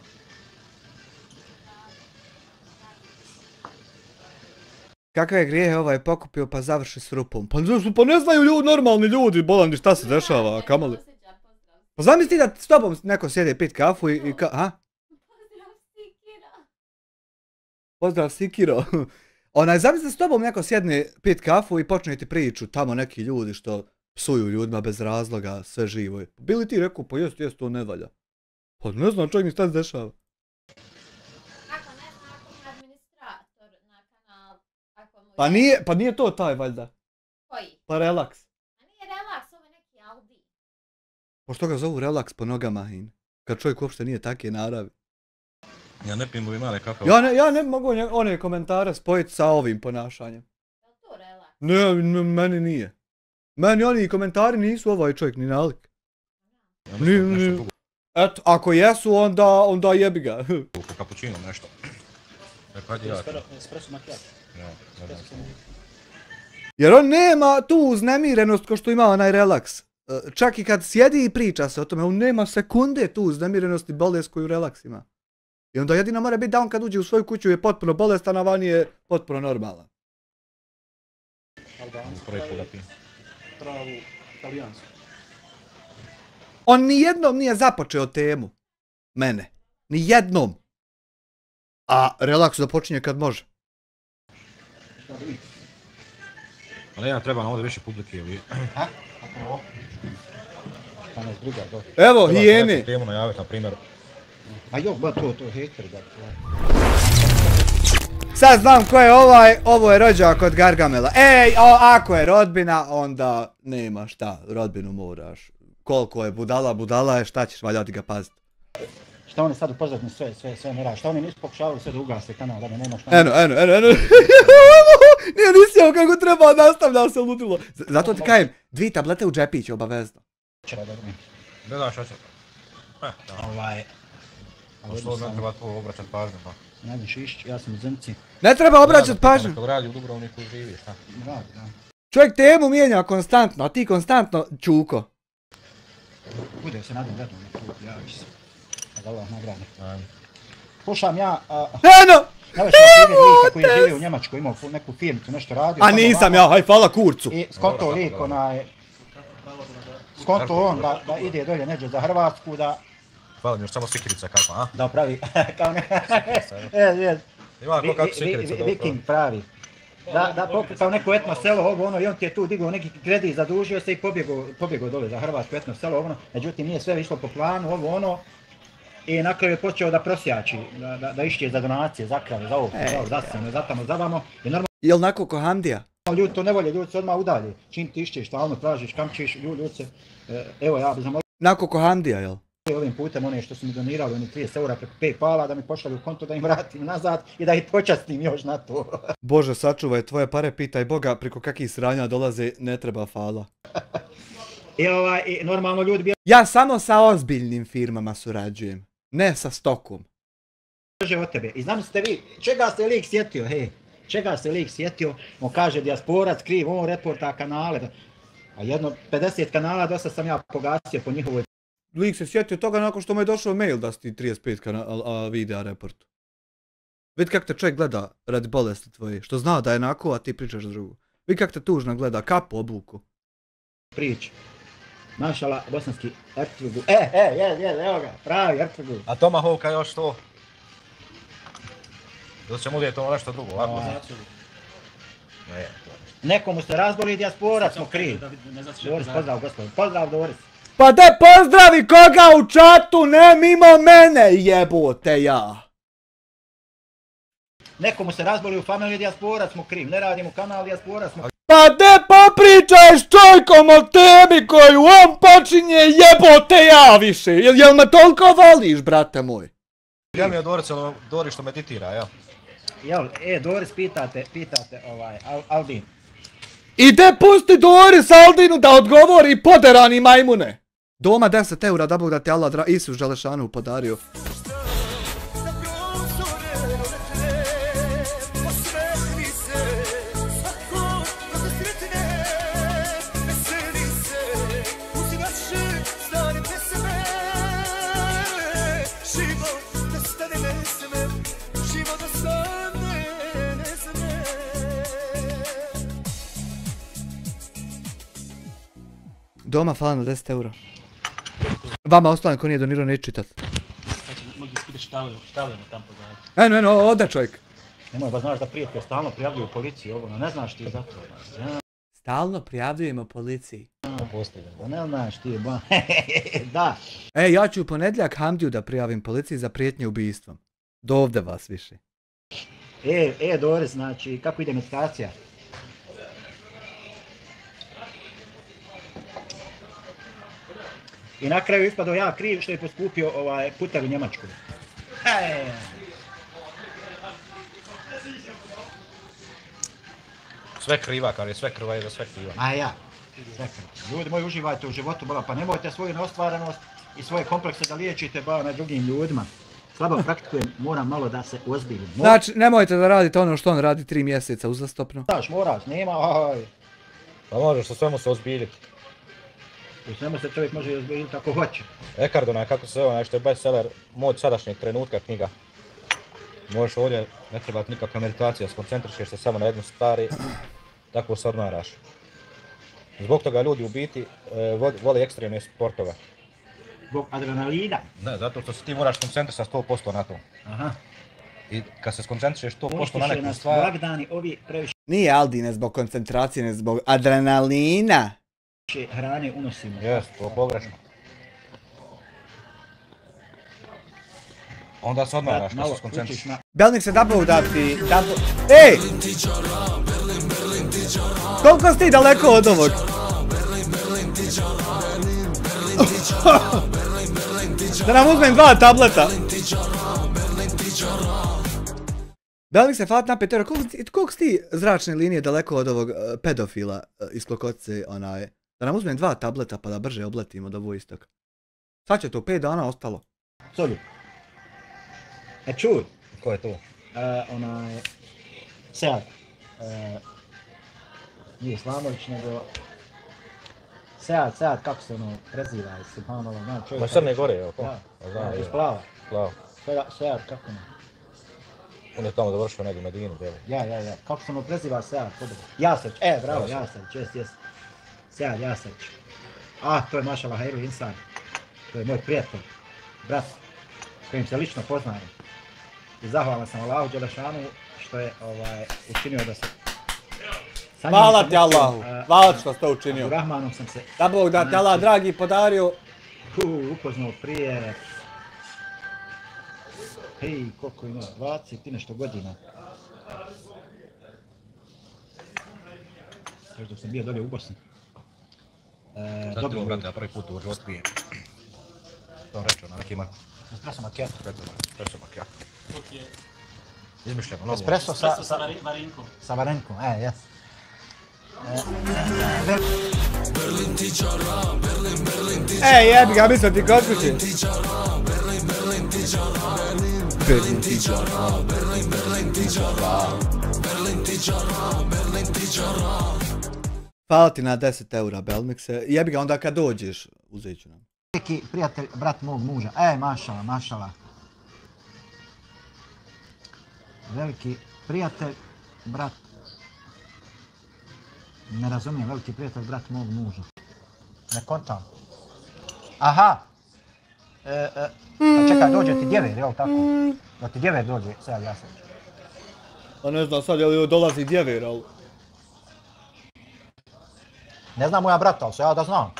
Kakve je grijehe ovaj pokupio pa završi s rupom? Pa ne znaju ljudi, normalni ljudi, bolandi šta se dešava, kamali. Pa zamisli da s tobom neko sjede pit kafu i ha? Pozdrav Sikiro. Zamisli da s tobom neko sjedne pit kafu i počne ti priču, tamo neki ljudi što psuju ljudima bez razloga, sve živo. Bili ti rekao, pa jest, to ne valja. Pa ne znam čovjek mi šta se dešava. Pa nije to taj valjda. Koji? Pa relaks. A nije relaks, ovo je neki Audi. Pa što ga zovu relaks po nogama, kad čovjek uopšte nije takve naravi. Ja ne pijem ovi male kafe. Ja ne mogu one komentare spojiti sa ovim ponašanjem. Je li to relaks? Ne, meni nije. Meni oni komentari nisu ovaj čovjek ni nalik. Eto, ako jesu, onda jebi ga. Po kapućinu nešto. Espresso macchiato. Jer on nema tu uznemirenost ko što ima onaj relaks. Čak i kad sjedi i priča se o tome, on nema sekunde tu uznemirenosti bolest koju relaks ima. I onda jedino mora biti da on kad uđe u svoju kuću je potpuno bolestan, a van je potpuno normalan. Albansku, travu, italijansku. On nijednom nije započeo temu. Mene. Nijednom. A relaks započinje kad može. Ali ja treba na ovdje više publike ili... Evo, hijene. Temu najaviti, na primjer. A jo, ba to hejter, da. Sad znam ko je ovo je rođak od Gargamela. Ej, ako je rodbina, onda nema šta, rodbinu moraš. Koliko je budala je, šta ćeš valjati ga paziti. Šta oni sad upozadni sve ne radi, šta oni nisu pokušavali sve da ugase kanal, da nema šta... Eno. Nije nisio kako treba, nastavlja se ludilo. Zato ti kajem, 2 tablete u džepić, obavezno. Ne znaš šta će. Što ne treba to obraćati pažnju, pa. Nadin Šišić, ja sam u Zenici. Ne treba obraćati pažnju. Kad radi u Dubrovniku živiš, ha? Radi, da. Čovjek temu mijenja konstantno, a ti konstantno čuko. Bude se Nadin gledom na put, javiš se. Da Allah nagradi. Slušam ja... Eno! Navešao primjer lika koji je živio u Njemačkoj, imao neku firmicu, nešto radio. A nisam ja, haj hvala kurcu. I skonto lik onaj... Skonto on da ide dolje neđe za Hrvatsku, da Hvala mi još samo sikirica kako, a? Da pravi, kao ne, Ima ko kako sikirica da Viking pravi. Da kao neko etno selo, ovo ono, i on ti je tu digao neki kredit, zadužio se i pobjegao dole za hrvatsko etno selo, ovo ono, međutim nije sve išlo po planu, ovo ono, i na kraju je počeo da prosjači, da išće za donacije, za krave, za ovo, za sene, za tamo, za vamo, i normalno Jel nako ko Hamdija? ljudi to ne volje, ljudi se odmah udalje, čim ti išćeš, stalno tražiš, kam ćeš, ljudi se, evo ja bi zamolio Nako ko Hamdija, jel? ovim putem one što su mi donirali, oni 30 eura preko PayPala, da mi pošalju konto, da im vratim nazad i da ih počastim još na to. Bože, sačuvaj tvoje pare, pitaj Boga preko kakih sranja dolaze, ne treba fala. I normalno ljudi bi Ja samo sa ozbiljnim firmama surađujem, ne sa stokom. brže od tebe. I znam ste vi, čega ste lik sjetio, hej? Čega se lik sjetio? On kaže dijasporac kriv, on reporta kanale. A jedno 50 kanala dosta sam ja pogasio po njihovoj. Lik se sjetio toga nakon što mu je došao mail da si ti 35 videa report. Vidi kak te čovjek gleda radi bolesti tvoje, što zna da je nako, a ti pričaš drugu. Vidi kak te tužno gleda, kapu obuku. Prič. Mašala, bosanski Ertugrul. Evo ga, pravi Ertugrul. A Tomahawka još to? Ili ćemo uvijek to nešto drugo, ovako? Ne, Nekomu se razboli dijasporac, smo krivi. Doris, pozdrav gospodin. Pozdrav Doris. Pa de pozdravi koga u čatu, ne mimo mene, jebote ja. Nekomu se razboli u familiji dijasporac, smo krivi. Ne radimo kanal dijasporac, smo Pa de popričaj s čojkom o temi koju on počinje, jebote ja više. Jel me toliko voliš, brate moj? ja mi je Doris što meditira, ja. Jel, Doris, pitate Aldin. Ide pusti Doris Aldinu da odgovori poderani majmune. Doma 10 eura da Bog da ti Allah Isus Želešanu podario. Doma fala na 10 eura. Vama ostane ko nije donirao neće čitat. Mogu ispitaš štavljamo tam poznati. Eno, ode čovjek. Nemoj, ba znaš da prijatelj stalno prijavljuju policiju, ovo, ne znaš ti za to. Stalno prijavljujemo policiji. Pa ne znaš ti, ba. Da. Ja ću u ponedjeljak Hamdiju da prijavim policiji za prijetnje ubijstvom. Do ovdje vas više. Doris, znači, kako ide meditacija? I na kraju ispadao ja kriv što je poskupio putar u Njemačku. Sve kriva, kar je sve krva i da sve kriva. A ja. Sve kriva. Ljudi moji, uživajte u životu, pa nemojte svoju neostvarenost i svoje komplekse da liječite na drugim ljudima. Slabo praktikujem, moram malo da se ozbiljim. Znači, nemojte da radite ono što on radi 3 mjeseca uzastopno. Moraš, nema, Pa možeš sa svemu se ozbiljiti. U svemu se čovjek može ozbiljiti kako hoće. Eckhart, kako se zove, što je bestseller, moć sadašnjeg trenutka knjiga. Možeš ovdje, ne treba nikakva meditacija, skoncentrišeš se samo na jednu stvari, tako se odmaraš. Zbog toga ljudi u biti vole ekstremne sportove. Zbog adrenalina? Ne, zato što se ti moraš koncentrisati 100% na to. Aha. I kad se skoncentrišeš 100% na neku stvar... blagdani ovi previše... Nije Aldine zbog koncentracije, ne zbog adrenalina. Hrane unosimo. Jes, to pogrešno. Onda se odmaraš kad se skoncentriš. Belnik se dabao da ti... Ej! Koliko si ti daleko od ovog? Da nam uzmem 2 tableta. Belnik se fat na 5 eura. Koliko si ti zračne linije daleko od ovog pedofila iz Klokoce, onaj... Da nam uzmem 2 tableta pa da brže obletimo do Vojstoka. Sad će to 5 dana ostalo. Solju. Čuj. Ko je to? Sead. Nije Slamović, nego... Sead, kako se ono preziva, Subhanallah, znam čovjek... Ma Crne Gore, evo, ko? Da, iz Plava. Plava. Sead, kako ne? On je tamo završio negdje Medinu, djeli. Ja. Kako se ono preziva Sead? Jasreć, bravo, Jasreć, jes. Sead, Jasreć. To je mašala Hajru Insan. To je moj prijatelj. brat s kojim se lično poznajem. I zahvalan sam Allahu Đelešanu što je učinio da se... Hvala ti Allahu, hvala ti što ste učinio. Rahmanom sam se... Da Bog da ti Allah dragi podario. Upoznao prije... Hej, koliko ima? 20 i nešto godina. Još dok sam bio dolje u Bosni. Dobro, brate, ja prvi put u životu pijem. To rečeo na neki Espresso macchiato. Espresso macchiato. Dok je Izmišljeno, novo. Espresso sa varinkom. sa varenkom, jes. Ej, jebi ga, mislim ti kod kuće. Berlin ti džara. Hvala ti na 10 eura, Belmixe. Jebi ga, onda kad dođeš, uzet ću nam. Neki prijatelj, brat mog muža. Mašala, mašala. Veliki prijatelj, brat... Ne razumijem, veliki prijatelj, brat mog muža. Ne kontam. Aha! A čekaj, dođe ti djever, jel tako? Da ti djever dođe, sad ja sam. Pa ne znam sad je li dolazi djever, ali... Ne znam moja brata, ali se ja da znam.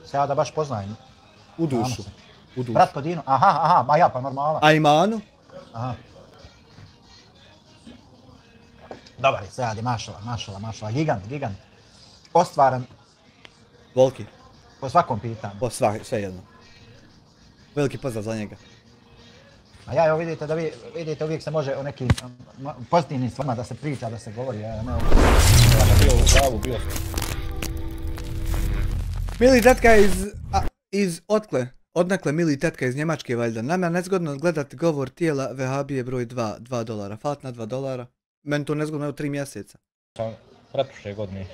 Se ja da baš poznajem. U dušu. U dušu. Brat po Dinu, aha, ma ja pa normala. A imanu? Aha. Dobar je, sad je, mašala, gigant. Ostvaren Volki, po svakom pitanju. po sve jedno. Veliki pozdrav za njega. A ja, evo vidite, uvijek se može o nekim pozitivnim stvarima da se priča, da se govori, ja ne... Ja sam bio u pravu, bio sam. Mili tetka iz Otkle. Odnekle mili tetka iz Njemačke valjda. Nama je nezgodno gledati govor tijela Vehabije broj 2, $2. Falat na $2. Meni to nezgodno je 3 mjeseca. Sam pretprošle godine.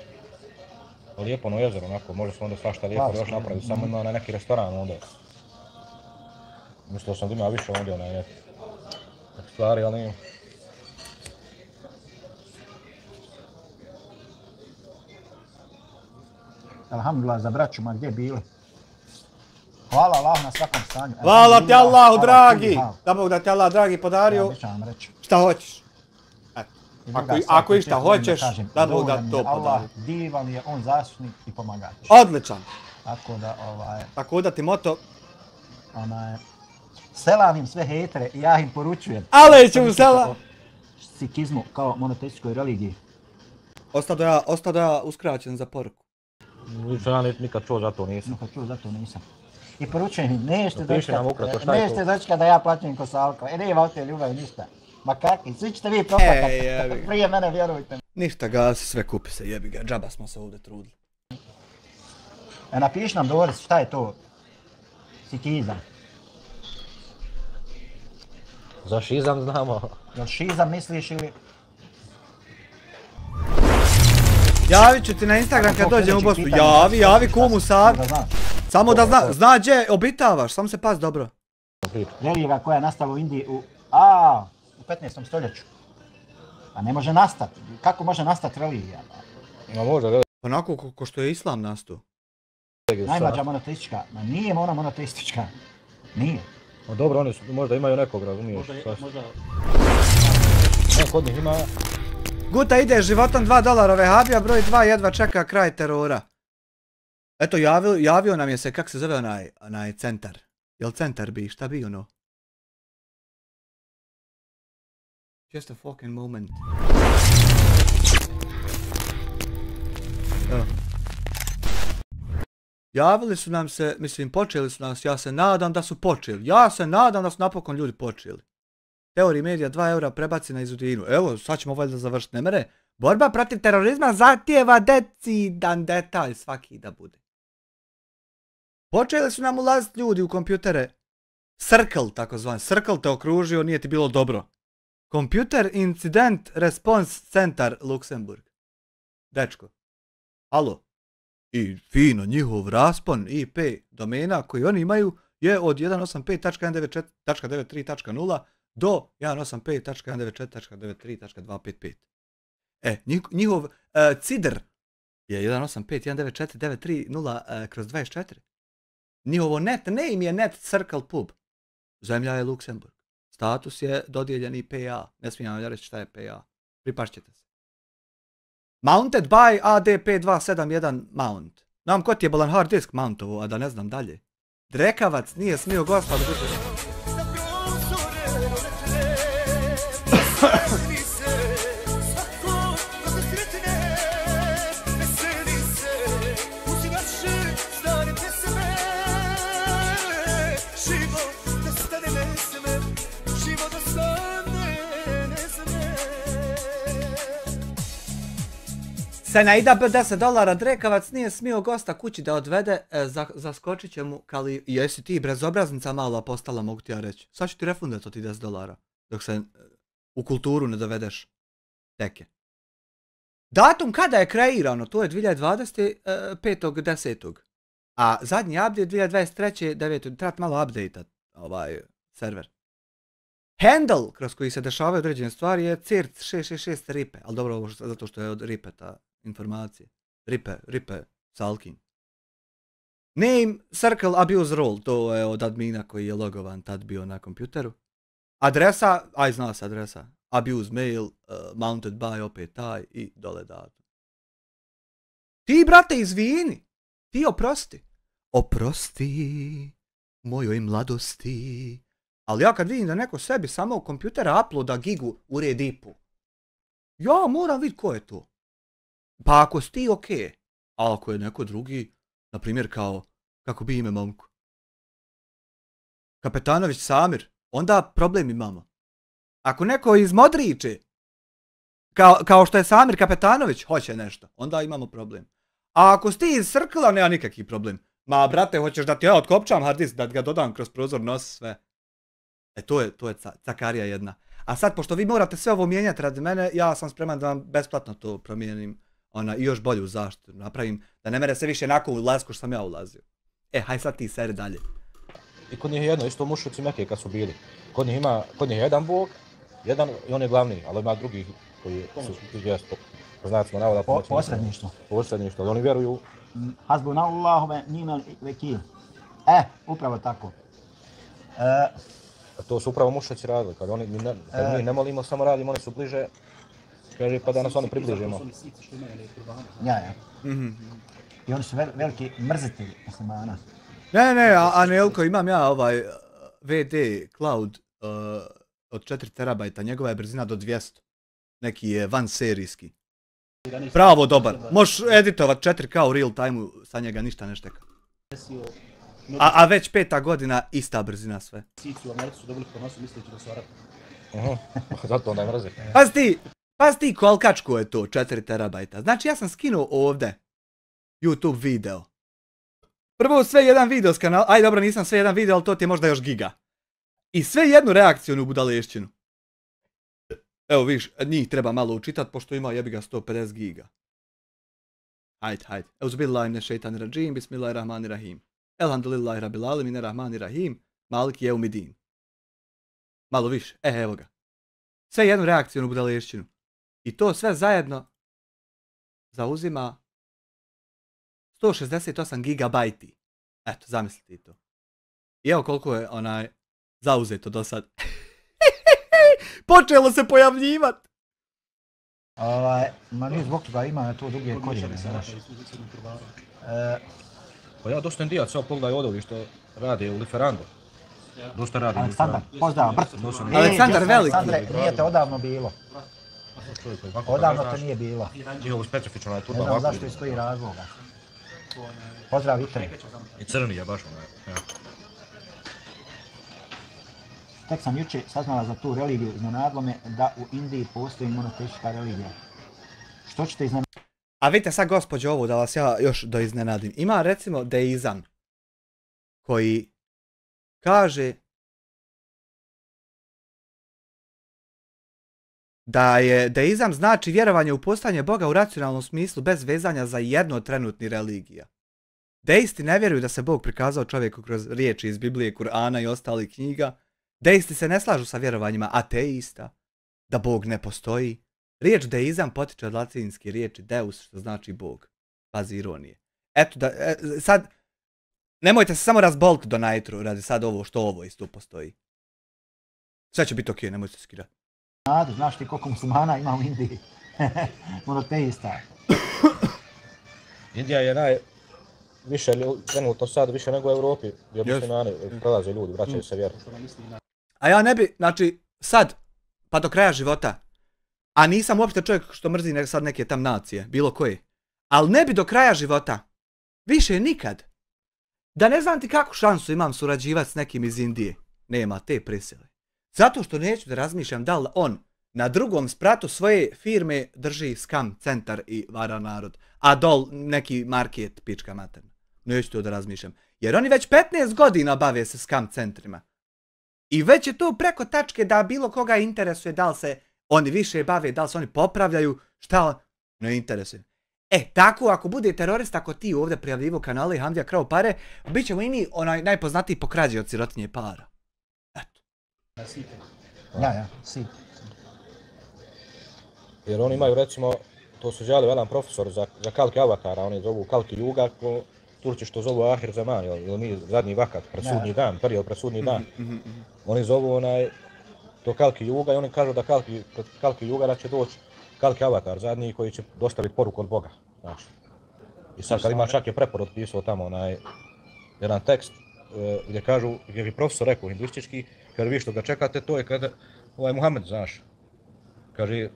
Lijepo na jezeru, onako, može se onda svašta lijepo još napraviti, samo ima na neki restoran onda. Mislio sam da ima više onda neke stvari, ali nije. Alhamdulillah za braću, ma gdje bili? Hvala Allahu na svakom stanju. Hvala ti Allahu dragi! Da Bog da ti Allah dragi podario. Ja ću vam reći. Šta hoćeš? Ako išta hoćeš, da Bog da to Allah podari. divan je, on zaštitnik i pomagač. Odličan. Tako da ti moto. Selavim sve hejtere i ja im poručujem. Ale ću mu sela! Sikizmu kao monoteističkoj religiji. Ostao da ja uskraćen za poruku. Ja nikad čuo za to nisam. I poručujem im, nećete dočekati da ja plaćam kosalko. Nema od te ljubavi ništa. Ma kakvi, svi ćete vi propakati. Prije mene, vjerujte. Ništa gasi, sve kupi se, jebi ga, džaba smo se ovdje trudili. Napiši nam Doris, šta je to? Sikizam. Za šizam znamo. Jel šizam misliš ili... Javit ću ti na Instagram kad dođem u Bosnu. Javi kumu sad. Samo da zna gdje obitavaš, samo se pas dobro. Religija koja je nastala u Indiji u 15. stoljeću. A ne može nastati. Kako može nastati religija? Ma može, onako ko što je Islam nastao. Najmlađa monoteistička. Ma nije ona monoteistička. Nije. Ma dobro, oni možda imaju nekog, razumiješ? Možda... Kod njih ima... Guta ide životom $2, Vehabija broj 2 jedva čeka kraj terora. Eto, javio nam je se, kak se zove onaj centar. Jel centar bi, šta bi ono? Just a fucking moment. Evo. Javili su nam se, mislim počeli su nas, ja se nadam da su počeli. Ja se nadam da su napokon ljudi počeli. Teorij medija 2 eura prebaci na Izudinu. Evo, sad ćemo valjda završiti, ne mere. Borba protiv terorizma zahtijeva decidan detalj svaki da bude. Počeli su nam ulaziti ljudi u kompjutere. Circle, takozvan. Circle te okružio, nije ti bilo dobro. Computer Incident Response Center, Luksemburg. Dečko. Alo. I fino, njihov raspon IP domena koji oni imaju je od 185.194.93.0 do 185.194.93.255. Njihov CIDR je 185.194.930/24. Njihovo net name je net Circle Pub. Zemlja je Luksemburg. Status je dodijeljeni PA. Ne smijem vam reći šta je PA. Pripašćete se. Mounted by ADP271 mount. Nam ko ti je bolan hard disk mountovo, a da ne znam dalje. Drekavac nije smio gosta da bude... Senaida $10, Drekavac nije smio gosta kući da odvede, zaskočit će mu, kali, jesi ti brezobraznica mala postala, mogu ti ja reći. Sad ću ti refundat od ti $10, dok se u kulturu ne dovedeš teke. Datum kada je kreirano, to je 2025.10. A zadnji update 2023. 9. Trebate malo update server. Handle kroz koji se dešavaju određene stvari je CIRT 666 ripe, ali dobro ovo zato što je od ripe ta informacija. Ripe, Salkin. Name, circle, abuse role, to je od admina koji je logovan tad bio na kompjuteru. Adresa, aj zna se adresa, abuse mail, mounted by, opet taj i dole datum. Ti brate izvini, ti oprosti. Oprosti mojoj mladosti. Ali ja kad vidim da neko sebi samo u kompjutera uploada gigu u Redipu, ja moram vidjeti ko je to. Pa ako si ti okej, a ako je neko drugi, na primjer kao, kako bi ime momku, Kapetanović Samir, onda problem imamo. Ako neko iz Modriče, kao što je Samir Kapetanović, hoće nešto, onda imamo problem. A ako si ti iz Srkla, nema nikakvi problem. Ma brate, hoćeš da ti ja otkopčam hard disk, da ga dodam kroz prozor, nosi sve. To je cakarija jedna. A sad, pošto vi morate sve ovo mijenjati radi mene, ja sam spreman da vam besplatno to promijenim i još bolju zaštitu napravim, da ne mere se više onako u lasku što sam ja ulazio. Haj sad ti seri dalje. I kod njih je jedno, isto mušici Meke kad su bili. Kod njih je jedan bog, jedan i on je glavni, ali ima drugih koji su izvjesto. Znacimo navoda posredništvo. Posredništvo, ali oni vjeruju... Hasbunallahu ve ni'mal vekil. Upravo tako. To su upravo mušaci radili, kad mi ne molimo, samo radimo, oni su bliže, kaže pa da nas oni približimo. Ja. I oni su veliki mrzitelji muslimana. Ne, Anelko, imam ja VD Cloud od 4 terabajta, njegova je brzina do 200. Neki je van serijski. Pravo dobar, možeš editovat 4K u real time-u, sa njega ništa ne šteka. A već 5. godina, ista brzina sve. Sici u Americi su dobili po nosu misleći da su Arabi. Zato onda mrze. Pazi ti kolkačko je to, 4 terabajta. Znači ja sam skinuo ovdje YouTube video. Prvo sve jedan video s kanala, aj dobro nisam sve jedan video, ali to ti je možda još giga. I sve jednu reakcijonu budalešćinu. Evo viš, njih treba malo učitat, pošto ima jebiga 150 giga. Hajde. Euzubillahi mine šeitanir radžim, bismillahirrahmanirrahim. Elhamdulillahi rabbil alamin, rahmanirrahim, maliki jeumidin. Malo više, evo ga. Sve jednu reakcijonu budalešćinu. I to sve zajedno zauzima 168 gigabajti. Eto, zamislite to. I evo koliko je zauzeto do sad. Počelo se pojavljivat. Ma nije zbog toga, ima tu druge korijene, znaš. Pa ja dosta indijac, evo pogledaj odovi što rade u Liferando. Dosta radi u Aleksandar, pozdrav, brzo. Aleksandar Veliki. Aleksandre, nije te odavno bilo. Odavno te nije bilo. Njihovo specifično je turba. Ne znam zašto, iz kojih razloga. Pozdrav, Vitre. I crni je baš Tek sam jučer saznala za tu religiju, iznenadilo me da u Indiji postoji monoteistička religija. Što ćete iznenaditi? A vidite sad gospođo ovo da vas ja još doiznenadim. Ima recimo deizam koji kaže da je deizam znači vjerovanje u postojanje Boga u racionalnom smislu bez vezanja za jednu od trenutnih religija. Deisti ne vjeruju da se Bog prikazao čovjeku kroz riječi iz Biblije, Kur'ana i ostalih knjiga. Deisti se ne slažu sa vjerovanjima ateista, da Bog ne postoji. Riječ deizam potiče od latinske riječi deus, što znači Bog. Pazi ironije. Eto da, sad, nemojte se samo razboliti do najtru radi sad ovo što ovo isto postoji. Sve će biti okej, nemoj se skidati. Nadu, znaš ti koliko muslimana ima u Indiji? Monoteista. Indija je više trenutno sad više nego u Europi, gdje muslimani prelaze ljudi, vraćaju se vjeru. A ja ne bi, znači, sad, pa do kraja života, a nisam uopšte čovjek što mrzi sad neke tam nacije, bilo koje, ali ne bi do kraja života, više nikad, da ne znam ti kakvu šansu imam surađivati s nekim iz Indije, nema te prisile. Zato što neću da razmišljam da li on na drugom spratu svoje firme drži scam centar i vara narod, a dol neki market pička materna. Neću to da razmišljam. Jer oni već 15 godina bave se scam centrima. I već je to preko tačke da bilo koga interesuje da li se oni više bave, da li se oni popravljaju, šta ne interesuje. Tako ako bude terorista, ako ti ovdje prijavljivo kanale i Hamdija krao pare, bit ćemo i mi onaj najpoznatiji po krađi od sirotinje para. Eto. Ja, si. Jer oni imaju recimo, to su želi jedan profesor za Kalki Avatara, oni zovu Kalki Juga, Turci što zovu Ahir Zaman, ili mi zadnji vakat, presudnji dan, period presudnji dan. Oni zovu to Kalki Juga i oni kažu da Kalki Juga da će doći Kalki Avatar zadnji koji će dostaviti poruku od Boga. Znači. I sad kad ima čak je preporod pisao tamo jedan tekst gdje kažu, gdje je profesor rekao hinduistički, kaže vi što ga čekate, to je kada Muhammed, znaš, kaže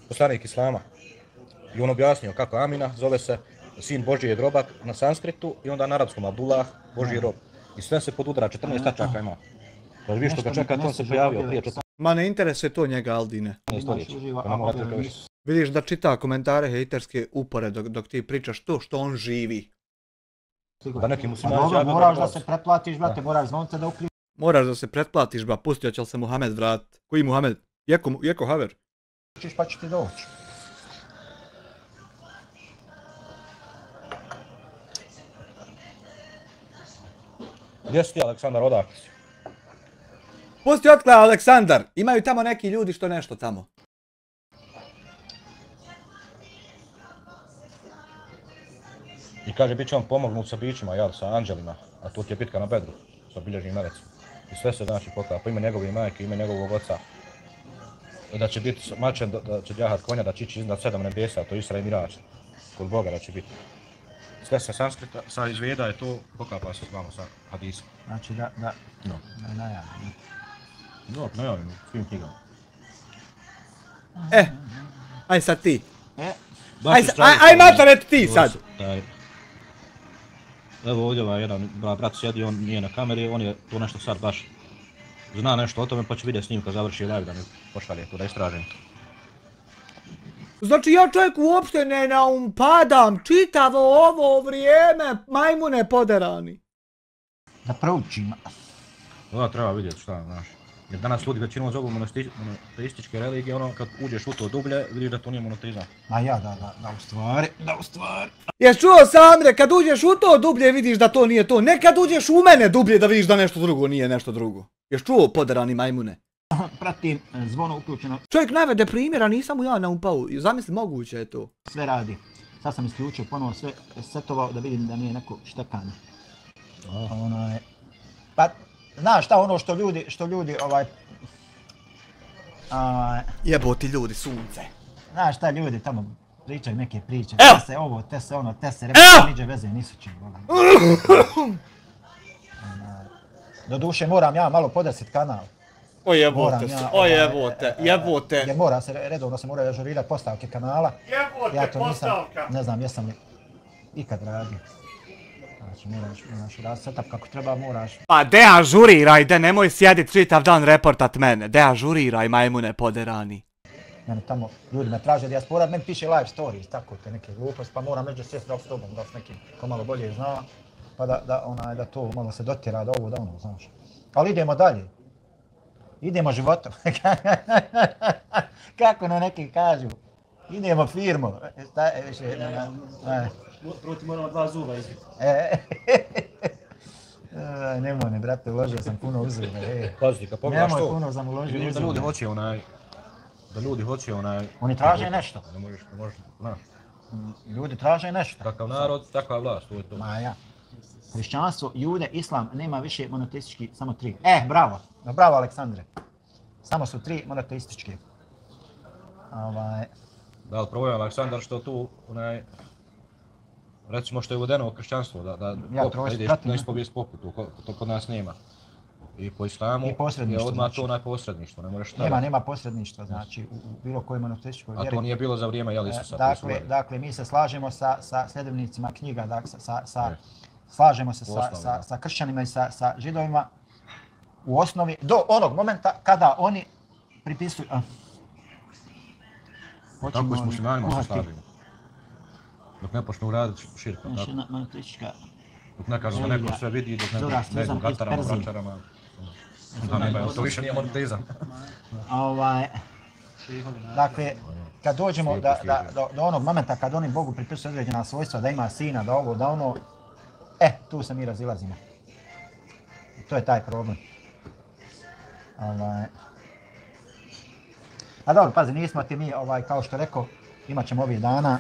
poslanik Islama. I on objasnio kako Amina zove se sin Božji je grobak na sanskritu i onda na arapskom Abdullah, Božji rob. I sve se podudara, 14 tačaka ima. Kaže vi što ga čekate, on se pojavio prije 14. Ma ne interesuje to njega, Aldine. Vidiš da čita komentare hejterske upore dok ti pričaš to što on živi. Da neki muslimani dobro, moraš da se pretplatiš, brate, moraš zvonce da uključiš. Moraš da se pretplatiš, ba, pustio će li se Muhammed vrat. Koji Muhammed? Jeko Haver. Pa će ti doći. Gdje si ti, Aleksandar, odakle si? Pusti otkle, Aleksandar! Imaju tamo neki ljudi što nešto tamo. I kaže, bit će vam pomognut sa bićima, jel, sa anđelima, a tu ti je bitka na bedru, sa bilježnim melecom. I sve se znači poklapa, ime njegove majke, ime njegovog oca. Da će biti mačen, da će djahat konja, da će ići iznad 7 nebesa, to je Isra i Mirač. Kod Boga da će biti. Sve se sanskrita, sa izveda je to, poklapa se s vama sa hadisom. Znači da najavim. No, najavim, u svim knjigama. Aj sad ti. Aj matare ti sad! Evo ovdje jedan brat sjedi, on nije na kameri, on je tu nešto sad baš zna nešto o tome, pa će vidjeti s njim kad završi live da mi pošalje tu da istražim. Znači ja čovjek uopšte ne naumpadam čitavo ovo vrijeme, majmune poderani. Da proučim. Da, treba vidjeti šta, znaš. Jer danas ljudi većinom zovu monoteističke religije, ono kad uđeš u to dublje, vidiš da to nije monoteizam. Ma ja, da u stvari. Jes čuo Sandre, kad uđeš u to dublje vidiš da to nije to, ne kad uđeš u mene dublje da vidiš da nešto drugo nije nešto drugo. Jes čuo poderani majmune? Pratim, zvono uključeno. Čovjek navede primjera, nisam mu ja naumpao, zamisli moguće je to. Sve radi. Sad sam isključio ponovo sve setovao da vidim da nije neko štekanje. Pa, znaš šta ono što ljudi Jeboti ljudi, sunce. Znaš šta ljudi tamo pričaju neke priče, te se ovo, te se ono, te se niđe veze nisu čim. Doduše moram ja malo podesit kanal. Jebote. Jer redovno se moraju ažurirati postavke kanala. Ja to nisam, ne znam jesam li ikad radio. Znači moraš raditi setup kako treba, moraš. Pa de ažuriraj, de nemoj sjedit čitav dan reportat mene, de ažuriraj majmune poderani. Mene tamo ljudi me traže dijaspora, meni piše live stories, tako te neke gluposti, pa moram neđe sjesti da s tobom, da s nekim ko malo bolje zna, pa da to malo se dotjera da ovo, da ono, znaš. Ali idemo dalje. Idemo životom. Kako na neki kažu. Idemo firmu. Prvo ti moramo 2 zuba izviti. Nemoj me, brate, uložio sam puno u zube. Pazi, kad pogledaš to, nemoj, puno sam uložio u zube. Da ljudi hoće Oni traže nešto. Ne možeš, znaš. Ljudi traže nešto. Kakav narod, takva vlast, to je to. Ma ja. Hrišćanstvo, jude, islam, nema više monoteistički, samo 3. Bravo. Bravo, Aleksandre. Samo su 3 monoteističke. Da, ali problem je Aleksandar što tu, recimo što je uvedeno u kršćanstvo, da ideš na ispovijest popu, to kod nas nema. I po islamu je odmah to onaj posredništvo, ne možeš staviti. Nema posredništva, znači u bilo kojoj monoteističkoj vjeri. A to nije bilo za vrijeme Isusa. Dakle, mi se slažemo sa sljedbenicima knjiga, slažemo se sa kršćanima i sa židovima u osnovi, do onog momenta kada oni pripisuju... Tako i s muslimanima se slažemo. Dok ne počnu raditi širka. Dok ne kažu da neko sve vidi, dok ne idu gatarama, vračarama. To više nije monoteizam. Dakle, kad dođemo do onog momenta kad oni Bogu pripisuju određena svojstva, da ima sina, da ovo, da ono, tu se mi razilazimo. To je taj problem. A dobro, pazi, nismo ti mi, kao što rekao, imat ćemo ovih dana,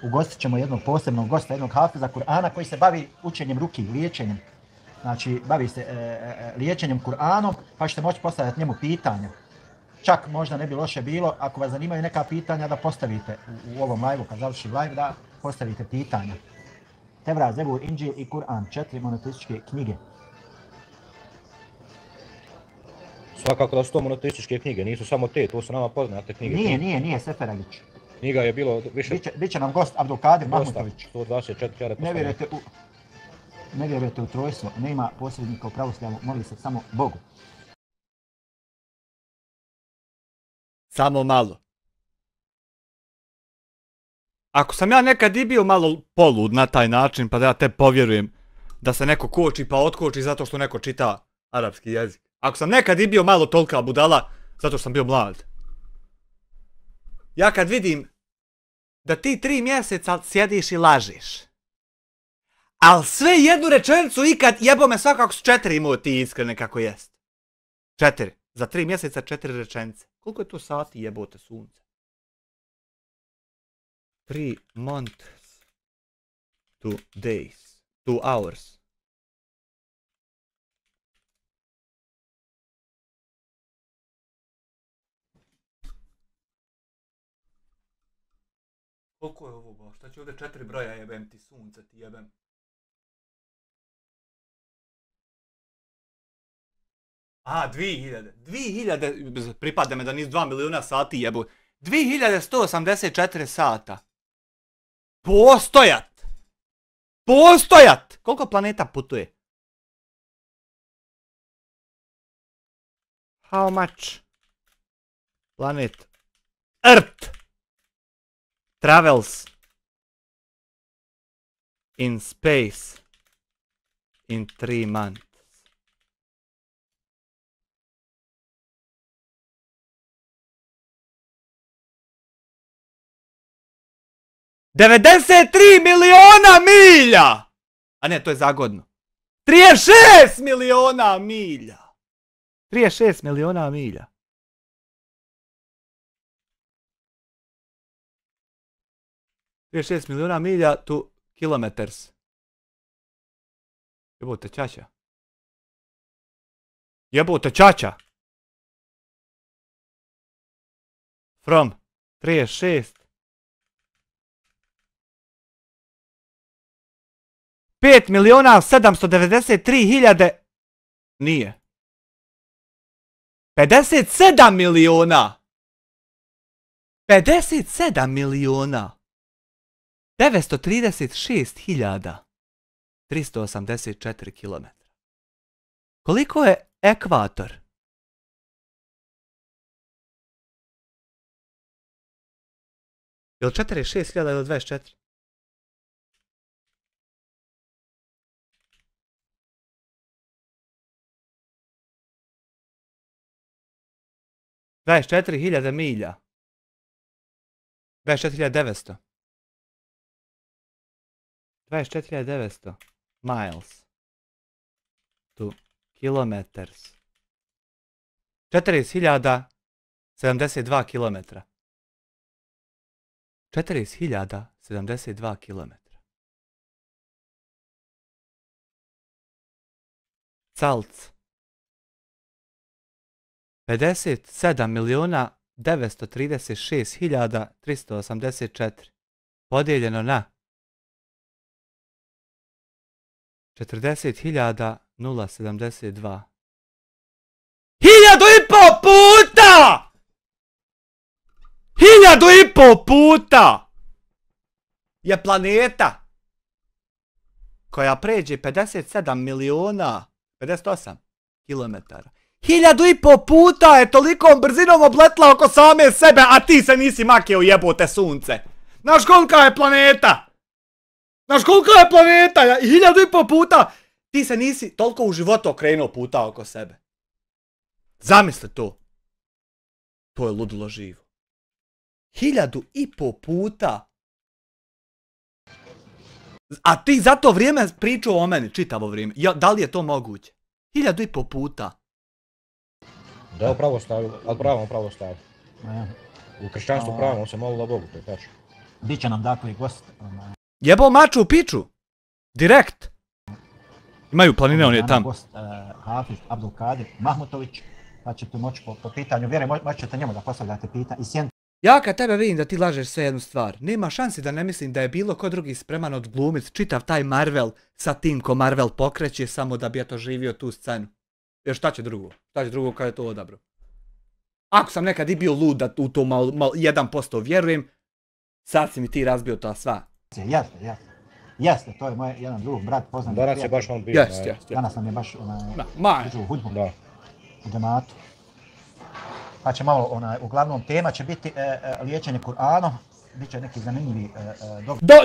ugostit ćemo jednog posebnog gosta, jednog hafiza Kur'ana koji se bavi učenjem ruki, liječenjem. Znači, bavi se liječenjem Kur'anom, pa ćete moći postavljati njemu pitanja. Čak možda ne bi loše bilo, ako vas zanimaju neka pitanja, da postavite u ovom live-u, kad završi live, da postavite pitanja. Tevrat, Zebur, Inđil i Kur'an, 4 monoteističke knjige. Svakako da su to monoteističke knjige, nisu samo te, to su nama poznate knjige. Nije Seferagić. Knjiga je bilo više... Biće nam gost Abdulkadir Mahmutović. 124.000 Ne vjerujete u trojstvo, nema posrednika u pravoslavu, moli se samo Bogu. Samo malo. Ako sam ja nekad i bio malo polud na taj način, pa da ja te povjerujem da se neko koči pa otkoči zato što neko čita arapski jezik. Ako sam nekad i bio malo tolika budala, zato što sam bio mlad. Ja kad vidim da ti 3 mjeseca sjediš i lažiš, ali sve jednu rečenicu ikad jebo me svakako su 4 imao ti iskrene kako jest. 4. Za 3 mjeseca 4 rečenice. Koliko je to sati jebote sunce? 3 months. 2 days. 2 hours. Koliko je ovo ba? Šta će ovdje 4 broja jebem ti sunce ti jebem? A, 2000. 2000, pripada me da nisu 2 miliona sati jebu. 2184 sata. Postojat! Postojat! Koliko planeta putuje? How much planet Earth travels in space in 3 months? $93 miliona milja! A ne, to je zagodno. 36 miliona milja! 36 miliona milja. $36 miliona milja to kilometers. Jebote čača. Jebote čača. From 36. 5.793.000. Nije. 57 miliona. 57 miliona. 936.384 kilometra. Koliko je ekvator? Je li 46.000 ili 24? $24.000 milja. 24.900. 24.900 miles to kilometers. 40.072 kilometra. 40.072 kilometra. Calc. 57.936.384 podijeljeno na 40.072. 1.500 puta! 1.500 puta! Je planeta koja pređe 58 kilometara. 1.500 puta je tolikom brzinom obletla oko same sebe, a ti se nisi makio, jebote sunce. Znaš kolika je planeta? Znaš kolika je planeta? 1.500 puta! Ti se nisi toliko u životu okrenuo puta oko sebe. Zamisli to. To je ludilo živo. 1.500 puta. A ti za to vrijeme pričao o meni, čitavo vrijeme. Da li je to moguće? 1.500 puta. Da, u pravoslavlju, ali pravom pravoslavlju. U kršćanstvu pravom se molilo Bogu, to je tačno. Biće nam dakle gost. Jebo maču u piču. Direkt. Imaju planine, on je tam. Gost Hafiz Abdulkadir Mahmutović, pa ćete moći po pitanju vjere, možete njemu da postavljate pitanje. Ja kad tebe vidim da ti lažeš sve jednu stvar, nema šansi da ne mislim da je bilo ko drugi spreman odglumit čitav taj Marvel sa tim ko Marvel pokreće samo da bi eto živio tu scenu. Jer šta će drugo? Šta će drugo kada je to odabro? Ako sam nekad i bio lud da u to 1% vjerujem, sad si mi ti razbio ta sva. Jeste, to je moj jedan drug brat poznat. Danas je baš on bio. Danas nam je baš u hudbu u džematu. Pa će malo, uglavnom tema će biti liječenje Kur'anom. Biće neki zanimljivi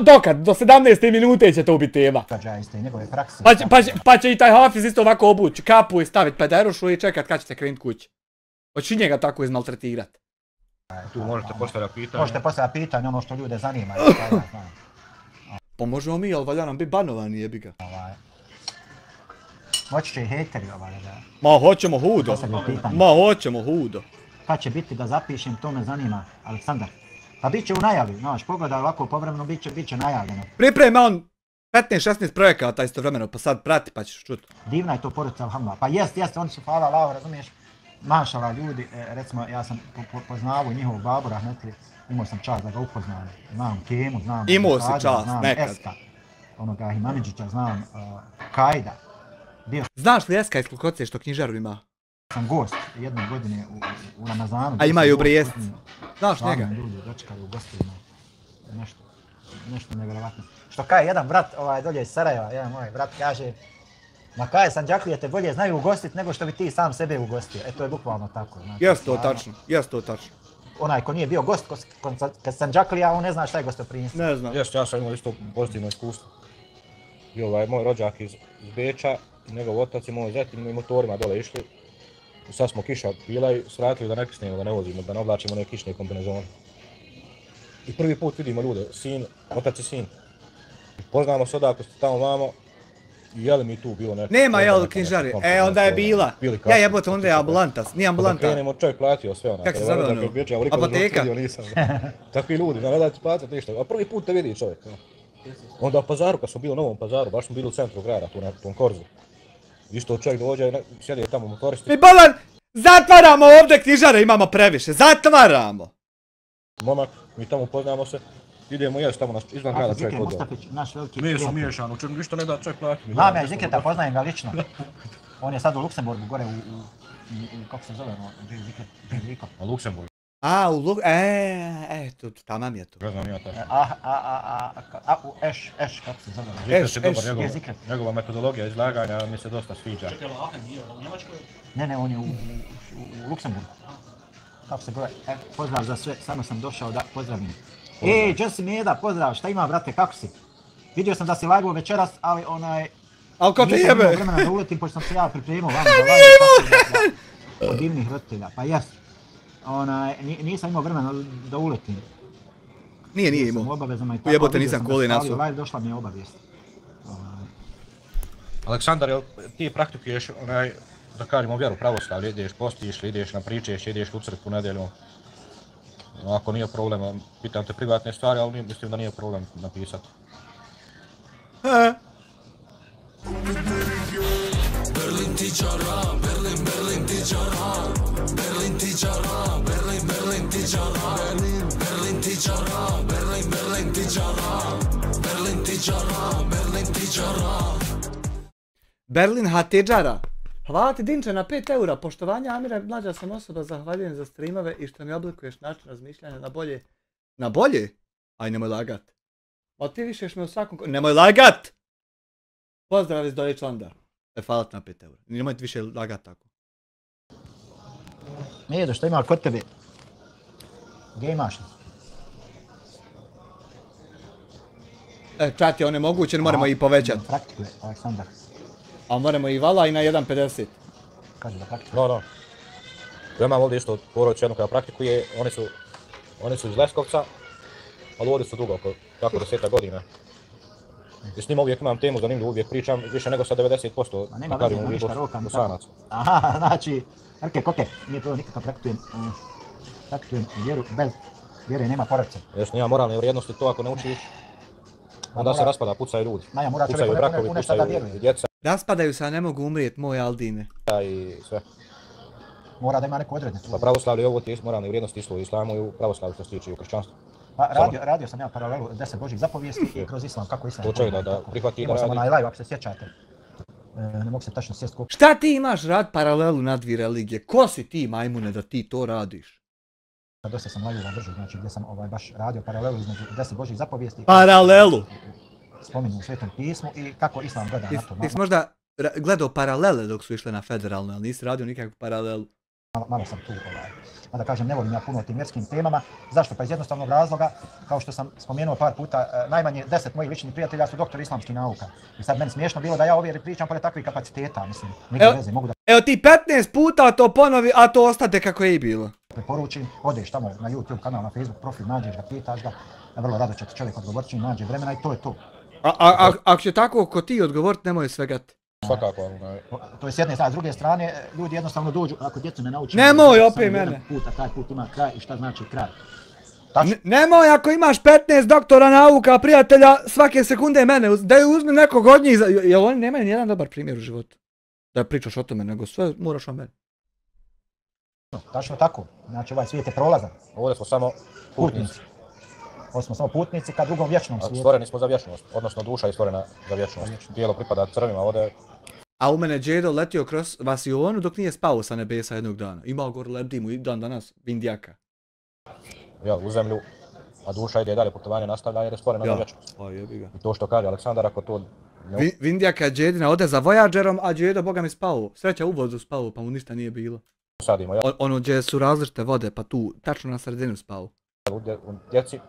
Dokad? Do 17. minute će to biti tema. događaja iz te njegove prakse. Pa će i taj Hafiz isto ovako obući kapu i staviti pederušu i čekat kad ćete krenut kući. Hoće njega tako izmaltretirat. Tu možete postavljati pitanje. Možete postavljati pitanje, ono što ljude zanima. Pa možemo mi, ali valja nam biti banovani, jebi ga. Moći će i hejteri da. Ma hoćemo hudo. Ma hoćemo hudo. Kad će biti da zapišem, to me zanima, Aleksandar. Pa bit će u najavi, znaš, pogledaj ovako povremeno, bit će najavljeno. Priprema on 15-16 projekata istovremeno, pa sad prati pa ćeš čuti. Divna je to porodica, alhamdulillah. Pa jest, oni su hvala Allahu, razumiješ? Mašala ljudi, recimo, ja sam poznavao njihovog babu rahmetli, imao sam čast da ga upoznam. Znam Kemu, znam imao si čast, znam nekad. Eska, onoga Himamidžića, znam Kajda. Znaš li Eska iz Klokocije što knjižaru ima? Sam gost jedne godine u Ramazanu. A imaju Brijest. Znaš njega? Ljudi dočekali u gostovima. Nešto nevjerovatno. Što kaže jedan brat dolje iz Sarajeva, jedan moj brat kaže, ma kaže Sandžaklije te bolje znaju ugostiti nego što bi ti sam sebe ugostio. To je bukvalno tako. Jest to tačno. Onaj ko nije bio gost kod Sandžaklija, on ne zna šta je gostoprimstvo. Ne znam. Jest, ja sam imao isto pozitivno iskustvo. I moj rođak iz Beča, njegov otac i moj zet i mi motorima dole išli. Sad smo kiša bila i svratili da ne kisnemo, da ne vozimo, da ne oblačimo neke kišne kombinezone. I prvi put vidimo ljude, otac i sin. Poznamo se odakle ste tamo vamo i je li mi tu bilo neko... Nema jel knjižari, onda je bila. Ja jebote, onda je ambulanta, nije ambulanta. Kada krenemo čovjek platio sve ona. Kako se zove ono? Apoteka. Takvi ljudi, ne dajte platiti ništa, a prvi put te vidi čovjek. Onda u Pazaru, kad smo bili u Novom Pazaru, baš smo bili u centru grada, tu na tom korzu. Isto čovjek dođe, sjedi tamo motoristi. Mi bolan, zatvaramo ovdje knjižare, imamo previše, zatvaramo! Momak, mi tamo upoznamo se, idemo jest tamo izvan grada čovjek odgovor. Mustafić, naš veliki Meso miješano, čovjek ništa ne da čovjek plati. Znam ja iz Zikreta, poznajem ga lično. On je sad u Luksemburgu, gore kako se zove, Živiko. U Luksemburgu. Tu, tamam je tu. Ne znam ja tačno. Kako se zove? Zikret je dobar, njegova metodologija izlaganja mi se dosta sviđa. Čekaj, Lahen nije u Njemačkoj? Ne, on je u Luksemburgu. Kako se zove? Pozdrav za sve, samo sam došao da pozdravim. Jesse Meda, pozdrav, šta ima brate, kako si? Vidio sam da si lagao večeras, ali Al ko te nisam jebe? imao vremena da uletim, pošto sam se ja pripremao vama za live od divnih roditelja, pa jes. Nisam imao vremena da uletim. Nije imao. Obavezama i tako. Ujebote, nisam koli nasu. Live došla mi je obavijest. Aleksandar, ti praktikuješ da kažemo vjeru pravoslavlje, ideš postiš, ideš na pričeš, ideš u crkvu nedjeljom. Ako nije problem, pitam te privatne stvari, ali mislim da nije problem napisati. Berlin ti čara, Berlin ti čara, Berlin tiđara, Berlin, Berlin tiđara, Berlin tiđara, Berlin, Berlin tiđara, Berlin tiđara, Berlin tiđara. Berlin Hatidžara. Hvala ti Dinče na 5 eura. Poštovanja Amira, mlađa sam osoba, zahvaljujem za streamove i što mi oblikuješ način razmišljanja na bolje. Na bolje? Aj, nemoj lagat. Motivišeš me u svakom... Nemoj lagat! Pozdrav iz Deutschlanda. Hvala ti na 5 eura. Nemojte više lagat tako. Edo, što ima kod tebe? Gdje imaš li? Čat je onemogućen, moramo i povećati. Praktikuje, Aleksandar. A moramo i vala i na 1.50. Kaže da praktikuje. No. Ja imam ovdje isto porodicu jednu koja praktikuje, oni su iz Leskovca, ali ovdje su dugo, tako 10 godina. I s njima uvijek imam temu zanimljivu, uvijek pričam više nego sa 90%. Ma nema veze, ništa rokam. Aha, znači, koke, nije to nikakav praktikujem vjeru, bez vjere nema poradca. Jesno, nema moralne vrijednosti, to ako ne učiš, onda se raspada, pucaju ljudi. Pucaju brakovi, pucaju djeca. Raspadaju se, a ne mogu umrijet, moj Aldine. I sve. Mora da ima neku odrednicu. Pa pravoslavlje ovo ti moralne vrijednosti isto u islamu i u pravoslavlju što se tiče i u kršćanstvu. Pa radio sam ja paralelu 10 Božjih zapovijesti i kroz islam, kako islam. To čovjek da prihvati da radi. Imao sam onaj live, ako se sjećate. Ne mogu se tačno sjest koliko. Šta ti imaš rad paralelu na dvije religije? Ko si ti, majmune, da ti to radiš? Dosta sam live držao, znači gdje sam baš radio paralelu između 10 Božjih zapovijesti. Paralelu! Spominju u Svetom pismu i kako islam gleda na to. Ti si možda gledao paralele dok su išle na federalno, ali nisi radio nikakvu paralelu. Malo sam tu, da kažem, ne volim ja puno o tim vjerskim temama. Zašto? Pa iz jednostavnog razloga, kao što sam spomenuo par puta, najmanje 10 mojih ličnih prijatelja su doktori islamskih nauka. I sad meni smiješno bilo da ja ovdje pričam pored takvih kapaciteta, mislim, neke veze mogu da... Evo ti 15 puta to ponovi, a to ostade kako je i bilo. Preporučim, odeš tamo na YouTube kanal, na Facebook profil, nađeš ga, pitaš ga, vrlo rado će ti čovjek odgovorit čim nađe vremena i to je to. Ako će tako ko ti odgovorit, nemoj svegati. Svakako. To je s jedne strane, s druge strane, ljudi jednostavno dođu, ako djecu ne nauči... Nemoj opet mene! A taj put ima kraj i šta znači kraj. Nemoj ako imaš 15 doktora nauka, prijatelja, svake sekunde mene, da je uzmi nekog od njih, jer oni nemaju nijedan dobar primjer u životu. Da pričaš o tome, nego sve moraš o meni. Tačno tako, znači ovaj svijet je prolazan. Ovdje smo samo putnici. Ovdje smo samo putnici ka drugom vječnom svijetu. Stvoreni smo za vječnost, odnosno duša je stvorena za vječnost. Tijelo pripada crvima, ovdje... A u mene Džedo letio kroz vasionu dok nije spao sa nebesa jednog dana. Imao gore lebdimu i dan danas Vindijaka. Ja, u zemlju, a duša ide dalje, putovanje nastavlja jer je stvorena za vječnost. I to što kaže Aleksandar, ako to... Vindijaka Džedina ode za Voyagerom, a Džedo boga mi spao. Sreća u vodu spao, pa mu ništa nije bilo. Sadimo, ja. Ono gdje su različite vode, pa tu, tačno na sredinu spao. U djeci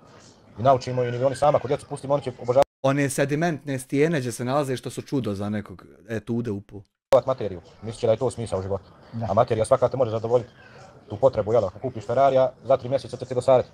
i naučimo i oni sama, ako djecu pustimo, oni će obožavati. One sedimentne stijene gdje se nalaze što su čudo za nekog, etude upu. Materiju, misli da je to smisao u životu. A materija svaka te može zadovoljiti tu potrebu, jel, ako kupiš Ferrarija, za 3 mjeseca će ti dosariti.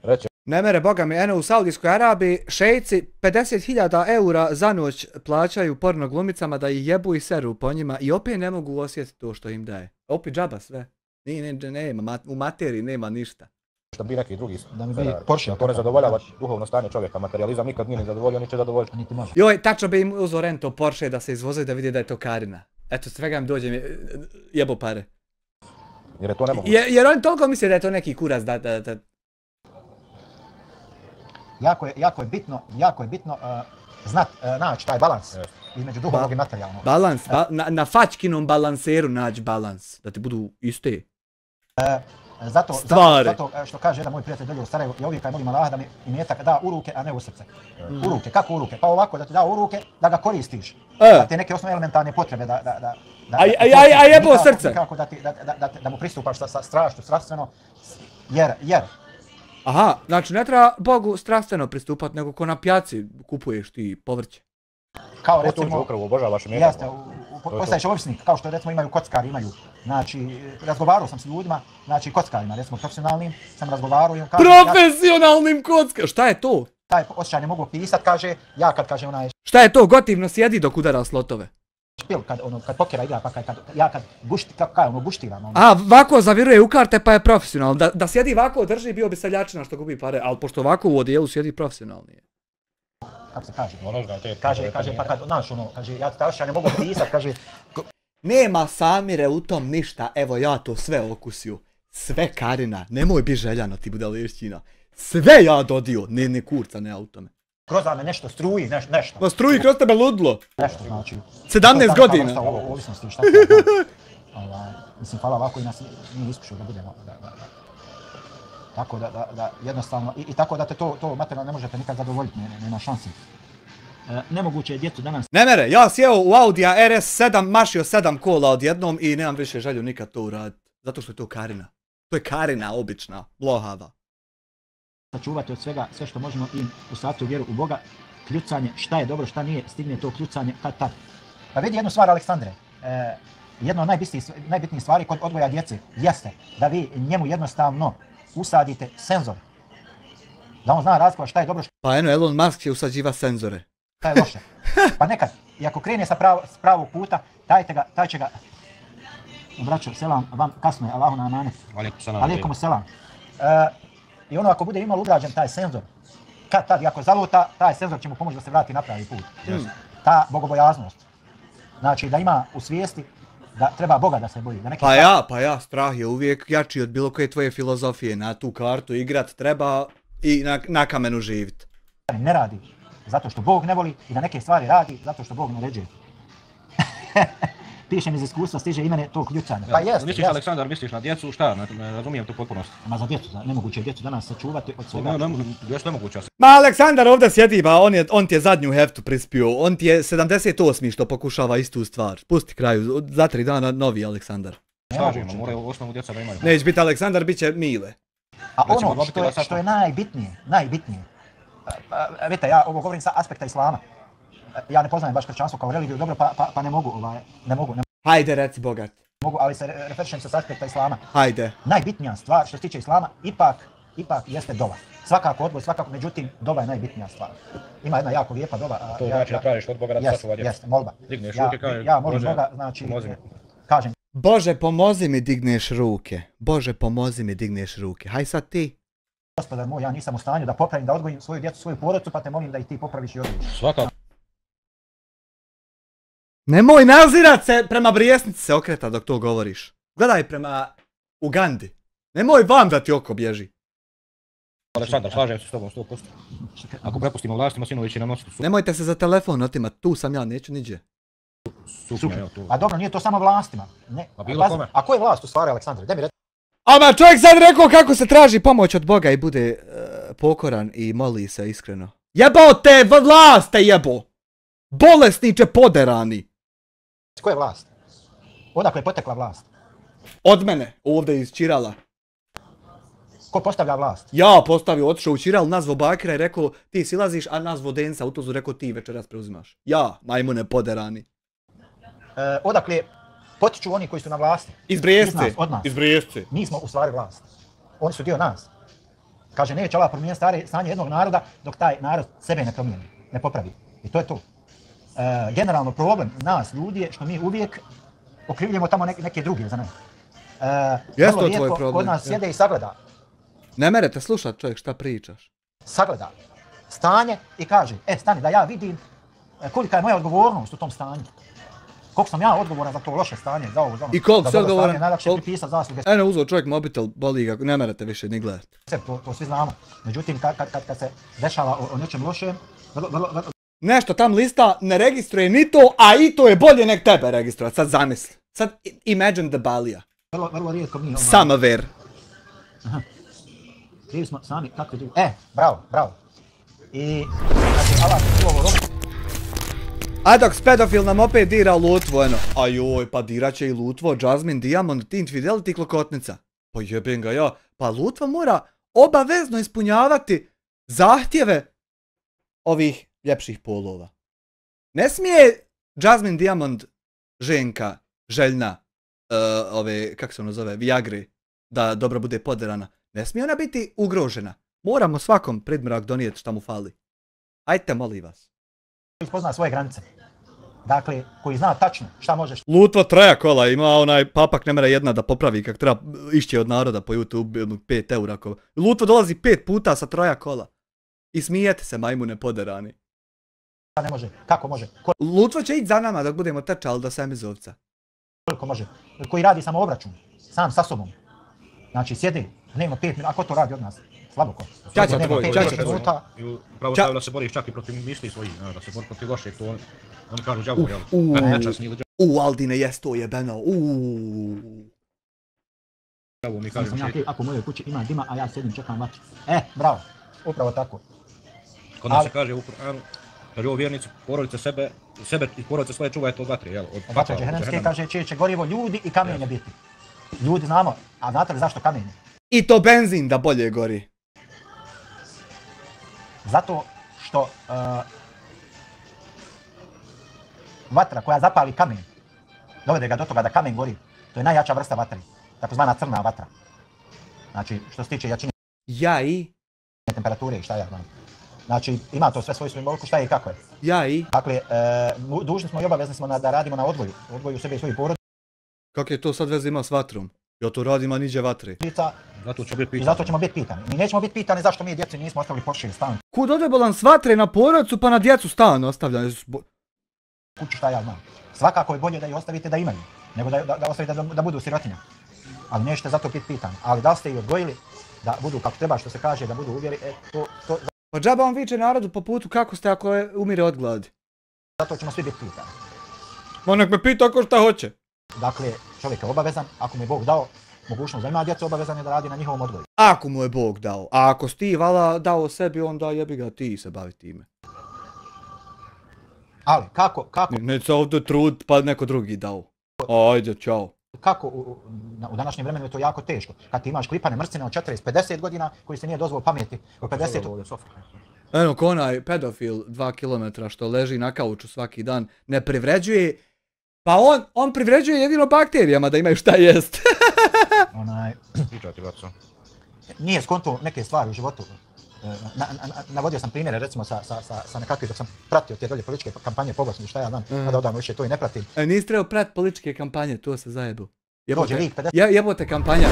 Reći. Ne mere, boga mi, eno u Saudijskoj Arabiji šejci 50.000 eura za noć plaćaju porno glumicama da ih jebu i seru po njima i opet ne mogu osjetiti to što im daje. Opet džaba sve. Nema, u materiji nema ništa. Što bi neki drugi da mi bi Porsche, to ne zadovoljava duhovno stanje čovjeka, materializam nikad nije zadovoljio, ni će zadovoljiti. Niti može. Joj, tačno bi im uzeo rento Porsche da se izvoze da vidi da je to Karina. Eto, svega mi dođe mi jebo pare. Jer je to nemoguće. Jer oni toliko misle da je to neki kurac da... Jako je bitno znat, naći taj balans između duhovnog i materijalnog. Balans, na fačkinom balanseru naći balans, da ti budu iste. Zato što kaže jedan moj prijatelj dolje u Sarajevu, ja uvijek molim Allaha da mi imetak da u ruke, a ne u srce. U ruke, kako u ruke? Pa ovako da ti da u ruke, da ga koristiš. Da te neke osnovne elementarne potrebe a jebo srce! Nikako da mu pristupaš sa strašću, strastveno, jer... Aha, znači ne treba Bogu strastveno pristupati, nego ko na pijaci kupuješ ti povrće. Kao recimo... Upravo obožavaš imetak. Jeste, postaješ ovisnik, kao što recimo imaju kockari, znači, razgovarao sam s ljudima, znači kockarima, recimo profesionalnim, sam razgovarao i on kaže... Profesionalnim kockarima, šta je to? Taj osjećaj ne mogu opisat, kaže, ja kad kaže onaj... Šta je to, gotivno sjedi dok udara slotove? Špil, kad pokera igra, pa ja kad guštiram. A, ovako zaviruje u karte pa je profesionalno, da sjedi ovako drži bio bi seljačina što gubi pare, ali pošto ovako u odijelu sjedi profesionalnije. Kako se kaže? Kaže, pa kad, znaš kaže, ja ti osjećaj ne mogu opisat, kaže... Nema Samire u tom ništa, evo ja to sve okusio. Sve Karina, nemoj bi željano ti bude lešćina. Sve ja dodio, ne kurca, ne autome. Kroz me nešto struji, nešto. Ma struji kroz tebe ludlo. Nešto znači. 17 godina. Ovisnosti šta je. Mislim, hvala ovako i nas nije iskušao da budemo. Tako da jednostavno, i tako da te to materijalno ne možete nikad zadovoljiti, nema šansi. Nemoguće je djecu danas... Ne mere, ja sjeo u Audija RS7, mašio 7 kola odjednom i nemam više želju nikad to uraditi. Zato što je to Karina. To je Karina obična, lohava. Sačuvati od svega, sve što možemo i usvati u vjeru u Boga, kljucanje, šta je dobro, šta nije, stigne to kljucanje, tad. Pa vidi jednu stvar, Aleksandre, jedna od najbitnijih stvari kod odgoja djece jeste da vi njemu jednostavno usadite senzor. Da on zna razlikovati šta je dobro, Pa eno, Elon Musk će usađiva senzore. šta je loše. Pa nekad, i ako krene sa pravog puta, taj će ga, braćo, selam, vam kasno je, Allahu na amanet. Alejkum selam. I ono ako bude imalo ugrađen taj senzor, kad tad, i ako zaluta, taj senzor će mu pomoći da se vrati na pravi put. Ta bogobojaznost. Znači da ima u svijesti da treba Boga da se boji. Da Pa ja, strah je uvijek jači od bilo koje tvoje filozofije. Na tu kartu igrat treba i na kamenu živit. Ne radi zato što Bog ne voli i da neke stvari radi zato što Bog naređuje. Pišem iz iskustva, stiže i mene to kljucanje. Pa jeste. Misliš, Aleksandar, misliš na djecu, šta? Ne razumijem tu potpunost. Ma za djecu, nemoguće je djecu danas sačuvati od svega. Još nemoguće. Ma Aleksandar ovdje sjedi, ba on ti je zadnju heftu prispio. On ti je 78. što pokušava istu stvar. Pusti kraju, za 3 dana novi Aleksandar. Slažemo, moraju osnovu djeca da imaju. Neće biti Aleksandar, bit će Mile. A ono što je najbitnije, vidite, ja ovo govorim sa aspekta islama. Ja ne poznajem baš kršćanstvo kao religiju dobro, pa ne mogu. Hajde, reci bogat. Mogu, ali se referišem sa aspekta islama. Hajde. Najbitnija stvar što se tiče islama, ipak jeste dova. Svakako odgoj, međutim, dova je najbitnija stvar. Ima jedna jako lijepa dova. To znači da tražiš od Boga da sačuva djecu. Jeste, molba. Digneš ruke, kažeš, ja molim Boga, znači, kažem. Bože, pomozi mi digneš ruke. Bože, pomozi mi digneš ruke. Haj sad ti. Gospodar moj, ja nisam u stanju da popravim, da odgojim svoju djecu, svoju porodicu, pa te molim da i ti popraviš i odgojiš. Svakako. Nemoj nazirat se, prema Brijesnici se okreta dok to govoriš. Gledaj prema Ugandi. Nemoj vam da ti oko bježi. Aleksandar, slažem se s tobom 100%. Ako prepustimo vlastima, sinovi će nam nositi suku. Nemojte se za telefon otimat, tu sam ja, neću niđe. Suknja, evo tu. A dobro, nije to samo vlastima. Ne. A bilo kome? A ko je vlast u stvari, Aleksandre? Gdje mi reći? Ama čovjek sad rekao kako se traži pomoć od Boga i bude pokoran i moli se iskreno. Jebao te, vlast te jebo! Bolesniče poderani! Ko je vlast? Odakle je potekla vlast? Od mene, ovdje iz Čirala. Ko postavlja vlast? Ja postavio, otišao u Čiral, nazvao Bakira i rekao ti silaziš, a nazvao Densa, u tozu rekao ti večeras preuzimaš. Ja, majmune poderani. Odakle potiču oni koji su na vlasti? Iz Brijesce. Od nas. Iz Brijesce. Mi smo u stvari vlast. Oni su dio nas. Kaže, neće Allah promijeniti stanje jednog naroda dok taj narod sebe ne promijeni, ne popravi. I to je to. Generalno problem nas ljudi je što mi uvijek okrivljujemo tamo neke druge za nas. Jeste to tvoj problem. Kod nas sjede i sagleda. Ne merete slušat čovjek šta pričaš. Sagleda stanje i kaže, stani da ja vidim kolika je moja odgovornost u tom stanju. Koliko sam ja odgovoran za to loše stanje, za ovo, za ono. I koliko si odgovoran? Najlakše je pripisat zasluge. Eno uzeo čovjek mobitel, boli ga, ne merete više ni gledat. To svi znamo. Međutim, kad se dešava o nečem lošem, nešto tam lista ne registruje ni to, a i to je bolje nek tebe registrovat. Sad zamisli. Sad imagine the balija. Vrlo rijetko mi... Samaver. Krivi smo sami kakvi drugi. Bravo. I... Znači, Allah je ovo robu. A dok pedofil nam opet dira Lutvo, eno. Ajoj, pa dirat će i Lutvo, Jasmine, Diamond, Tint Fidelity, Klokotnica. Pa jebem ga ja. Pa Lutvo mora obavezno ispunjavati zahtjeve ovih ljepših polova. Ne smije Jasmine, Diamond, Ženka, Željna, kako se ono zove, Viagre, da dobro bude poderana. Ne smije ona biti ugrožena. Moramo svakom predmrak donijeti šta mu fali. Ajte, molim vas. Koji spozna svoje granice. Dakle, koji zna tačno šta možeš. Lutvo traja kola, ima onaj papak ne mora jedna da popravi kak treba išće od naroda po YouTube 5 eura. Lutvo dolazi 5 puta sa troja kola. I smijete se majmune poderani. Ne može, kako može? Lutvo će ići za nama dok budemo trčali do Semizovca. Koliko može? Koji radi samo obračun, sam sa sobom. Znači sjedi dnevno 5 minuta, a ko to radi od nas? Slabo ko. Čača Dnevno tvoj, 5 čača minuta. I pravo stavljeno da se boriš čak i protiv misli svojih, da se bori protiv lošeg, to oni kažu džavu, jel? Nečasni ili Aldine, jes to jebeno, džavu, mi kažemo Ja šeik. ako u mojoj kući ima dima, a ja sjedim čekam vatru. Bravo, upravo tako. Kod nas se kaže u Kur'anu, kaže ovo vjernici, porodice sebe i porodice svoje čuvajte od vatre, jel? Od Vatre džehennemske kaže čije će gorivo ljudi i kamenje biti. Ljudi znamo, a znate li zašto kamenje? I to benzin da bolje gori. Zato što vatra koja zapali kamen, dovede ga do toga da kamen gori, to je najjača vrsta vatre, takozvana crna vatra. Znači, što se tiče jačine Ja i? temperature i šta ja znam. Znači, ima to sve svoju simboliku, šta je i kako je. Ja i? Dakle, dužni smo i obavezni smo da radimo na odgoju sebe i svojih porodica. Kak je to sad veze ima s vatrom? Ja to radim, a niđe vatre. Zato će biti I pitanje. zato ćemo biti pitani. Mi nećemo biti pitani zašto mi djeci nismo ostavili Porsche stan Kud ode balans vatre na porodicu pa na djecu stan ostavlja? kuću, šta ja znam. Svakako je bolje da ih ostavite da imaju, nego da ostavite da budu sirotinja. Ali nećete zato biti pitani. Ali da ste ih odgojili, da budu kako treba, što se kaže, da budu uvjeri, to Pa džaba on viče narodu po putu kako ste ako umire od gladi. zato ćemo svi biti pitani. Ma nek me pita ako šta hoće. Dakle, čovjek je obavezan, ako mu je Bog dao mogućnost da ima djecu, obavezan je da radi na njihovom odgoju. Ako mu je Bog dao. A ako si ti vala dao sebi, onda jebi ga ti se bavi time. Ali, kako Neće se ovdje trud pa neko drugi dao. Ajde, čao. u današnjem vremenu je to jako teško. Kad ti imaš klipane mrcine od 40-50 godina koji se nije dozvolio pameti od 50. Eno ko onaj pedofil 2 km što leži na kauču svaki dan, ne privređuje. Pa on privređuje jedino bakterijama da imaju šta jest. Pričati, braco. Nije skonto neke stvari u životu. Navodio sam primjere recimo sa nekakvih dok sam pratio te dolje političke kampanje po Bosni, šta ja znam, a da odavno više to i ne pratim. Nisi trebao prat političke kampanje, to se zajebu. Dođe lik 50. Jebote kampanja.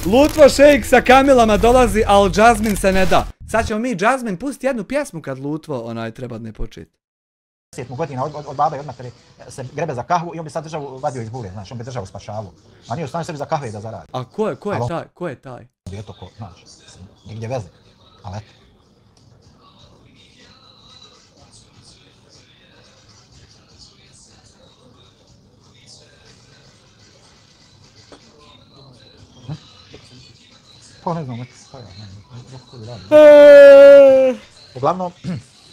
Lutvo šejk sa Kamilama dolazi, ali Jasmine se ne da. Sad ćemo mi Jasmine pustiti jednu pjesmu kad Lutvo treba ne početi. 10 godina od baba i od matere se grebe za kahvu i on bi sad državu vadio iz bure, znaš, on bi državu spašavao. A nije u stanju sebi za kahve da zaradi. A ko je taj? Eto ko, znaš, nigdje veze, ali eto. Ko ne znam, šta ja, ne. Uglavnom,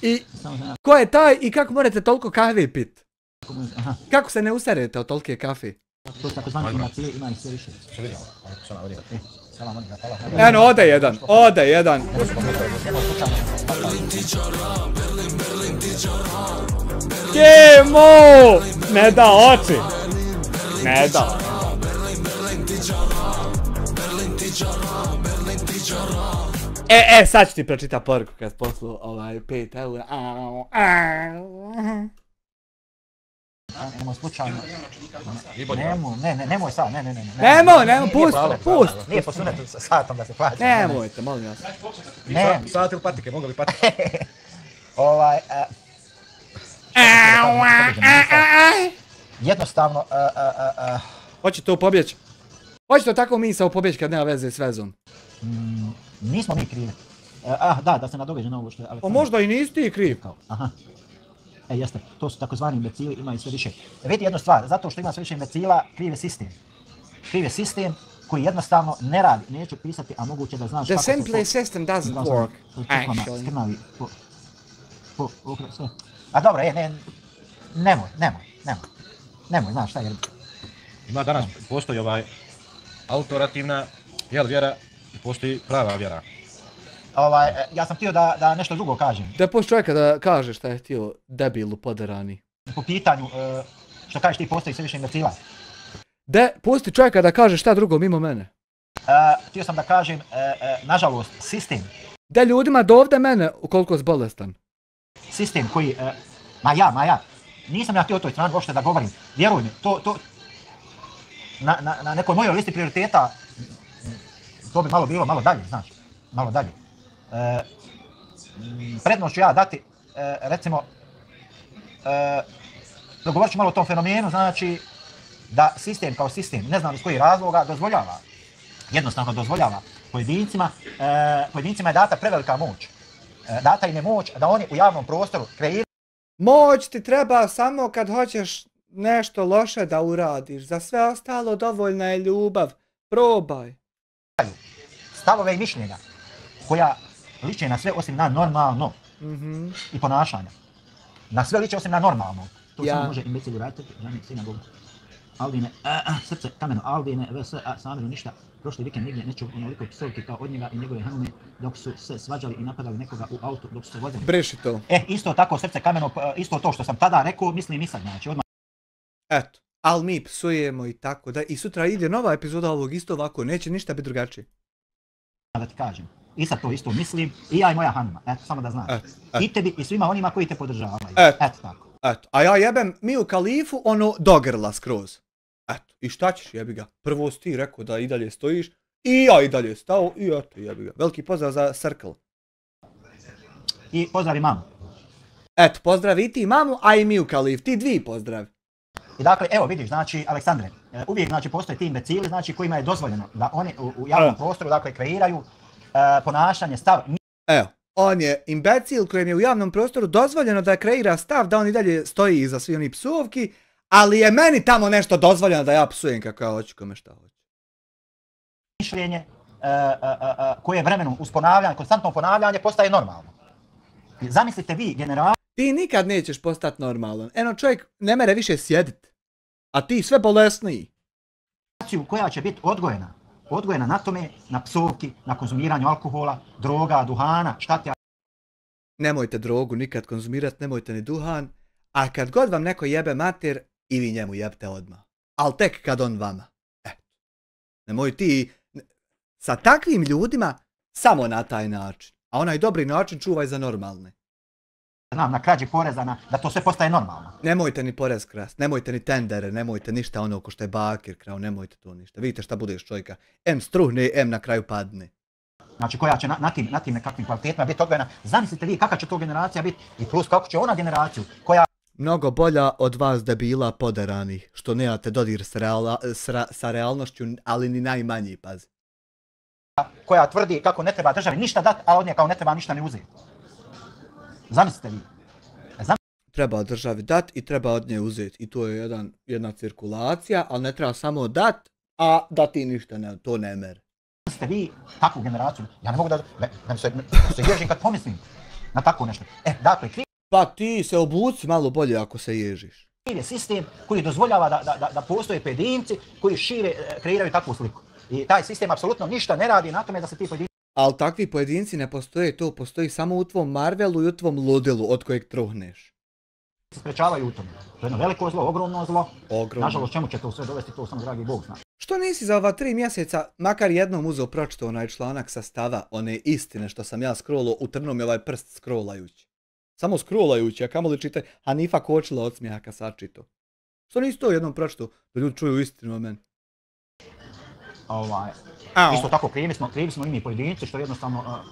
I ko je taj i kako morate toliko kahve pit? Kako se ne userete od tolike kafe? to je takozvani imacili, ima ih sve više. Što vidimo? Salam alaikum. Salam alaikum. Eno, ode jedan. Kemo! Ne da oči. Ne da. Sad ću ti pročita poruku kad poslu 5 eura. Nemoj slučajno. Nemoj sad, ne. Nemoj, pust. Nije po sunetu satom da se plaća. Nemojte, molim vas. Ne. Sat ili patike, mogu li patike? Jednostavno, Hoće to pobjeći. Hoće to tako misao pobjeći kad nema veze s vezom. nismo mi krivi. Da se nadoveže na ovo što je Aleksandar. Pa možda i nisi ti kriv. Aha. Jeste, to su takozvani imbecili, ima i sve više. Vidite jednu stvar, zato što ima sve više imbecila, kriv je sistem. Kriv je sistem koji jednostavno ne radi, neću pisati, a moguće da znaš kako se to... The simple system doesn't work, actually. Skrnavi, sve. A dobro, nemoj, znaš šta je. ima danas, postoji autorativna vjera i postoji prava vjera. Ja sam htio da nešto drugo kažem. Da pusti čovjeka da kaže šta je htio debilu poderani. Po pitanju, što kažeš ti postoji sve više imbecila. Pusti čovjeka da kaže šta drugo mimo mene. Htio sam da kažem, nažalost, sistem. Da ljudima dovde mene ukoliko si bolestan. Sistem koji, ma ja, nisam ja htio o toj strani uopšte da govorim. Vjeruj mi, na nekoj mojoj listi prioriteta, to bi malo dalje, znaš, malo dalje. Prednost ću ja dati, recimo, dogovorit ću malo o tom fenomenu, znači da sistem kao sistem, ne znam iz kojih razloga, dozvoljava jednostavno dozvoljava pojedincima, pojedincima je data prevelika moć. Data im je moć da oni u javnom prostoru kreiraju. Moć ti treba samo kad hoćeš nešto loše da uradiš. Za sve ostalo dovoljna je ljubav. Probaj. Stavove i mišljenja koja liče na sve osim na normalno i ponašanje. Na sve liče osim na normalno. To samo može imbecil vratiti, žani sina Boga. Aldine, srce, kameno, Aldine, vs, Samiru ništa. Prošli vikend nigdje neću onoliko psovki kao od njega i njegove hanume dok su se svađali i napadali nekoga u auto dok su se vozili. Briši to. Isto tako srce kameno, isto to što sam tada rekao, mislim i sad, znači odmah. Eto, ali mi psujemo i tako da. I sutra ide nova epizoda ovog isto ovako, neće ništa biti drugačije. Da ti kažem, i sad to isto mislim, i ja i moja hanuma, eto, samo da znaš. I tebi i svima onima koji te podržavaju. Eto tako. Eto, a ja jebem Miju Khalifu, ono dogrla skroz. Eto, i šta ćeš, jebi ga? Prvo si ti rekao da i dalje stojiš, i ja i dalje stao, i eto, jebi ga. Veliki pozdrav za Circle. I pozdravi mamu. Eto, pozdravi i ti mamu, a i Miju Khalif, ti dvi pozdravi. I dakle, evo vidiš, znači, Aleksandre, uvijek znači, postoje ti imbecili, znači, kojima je dozvoljeno da oni u javnom prostoru, dakle, kreiraju ponašanje, stav. Evo, on je imbecil kojem je u javnom prostoru dozvoljeno da kreira stav, da on i dalje stoji iza svi oni psovki, ali je meni tamo nešto dozvoljeno da ja psujem kako ja hoću, kome šta hoću. Mišljenje koje vremenom uz ponavljanje, konstantno ponavljanje postaje normalno. Zamislite vi, general... Ti nikad nećeš postati normalan. Eno čovjek ne mere više sjedit. A ti sve bolesniji. Koja će biti odgojena na tome, na psovki, na konzumiranju alkohola, droga, duhana, šta ti... Nemojte drogu nikad konzumirati, nemojte ni duhan. A kad god vam neko jebe mater, i vi njemu jebte odmah. Al tek kad on vama. Eto. Nemoj ti... Sa takvim ljudima samo na taj način. A onaj dobri način čuvaj za normalne. Znam, na krađi poreza, da to sve postaje normalno. Nemojte ni porez krast, nemojte ni tendere, nemojte ništa ono ko što je bakir krao, nemojte to ništa. Vidite šta budeš čovjeka, em struhne, em na kraju padne. Znači koja će na tim nekakvim kvalitetima biti odgojena. Zamislite vi kakva će to generacija biti i plus kako će ona generaciju koja... Mnogo bolja od vas debila poderanih, što nemate dodir sa realnošću, ali ni najmanji, pazi. Koja tvrdi kako ne treba državi ništa dati, a od nje kao ne treba ništa ne uzeti. Zamislite vi. Treba državi dat i treba od nje uzeti. I to je jedna cirkulacija, ali ne treba samo dat, a da ti ništa ne, to ne mere. Zamislite vi takvu generaciju. Ja ne mogu da se ježim kad pomislim na tako nešto. Dakle, pa ti se obuci malo bolje ako se ježiš. Kriv je sistem koji dozvoljava da postoje pojedinci koji kreiraju takvu sliku. I taj sistem apsolutno ništa ne radi na tome da se ti pojedinci... Ali takvi pojedinci ne postoje, to postoji samo u tvom Marvelu i u tvom ludilu od kojeg truhneš. Sprečavaju u tome. To je jedno veliko zlo, ogromno zlo. Ogromno. Nažalost, čemu će to sve dovesti, to samo dragi Bog zna. Što nisi za ova 3 mjeseca makar jednom uzeo pročito onaj članak sa stava one istine što sam ja scrollao, utrnuo mi ovaj prst scrollajući. Samo scrollajući, a kamoli čitaj, Hanifa kočila od smijeha kad sačito. Što nisi to jednom pročito, da ljudi čuju istinu o meni? Isto tako krivi smo i mi pojedinci što jednostavno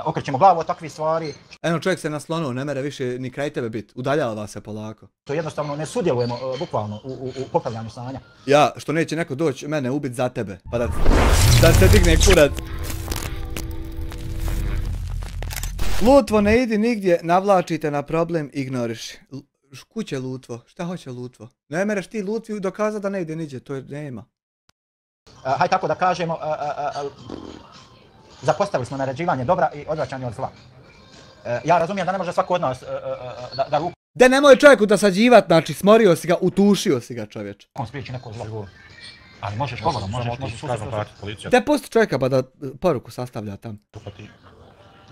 okrećemo glavu od takvih stvari. Eno čovjek se naslonuo, ne mere više ni kraj tebe bit, udaljava se polako. To jednostavno ne sudjelujemo bukvalno u popravljanju stanja. Ja, što neće neko doći mene ubit za tebe, pa da se digne kurac. Lutvo ne idi nigdje, navlačite na problem, ignoriši. Kuće Lutvo, šta hoće Lutvo? Ne mereš ti Lutvi dokazati da ne ide niđe, to je nema. Hajde tako da kažemo, zapostavili smo naređivanje dobra i odvraćanje od zla. Ja razumijem da ne može svako od nas da ruku... De nemoj čovjeku dosađivat, znači smorio si ga, utušio si ga čovječ. On spriječi neko zlo. Ali možeš govorom, možeš policija. Te pusti čovjeka pa da poruku sastavlja tam.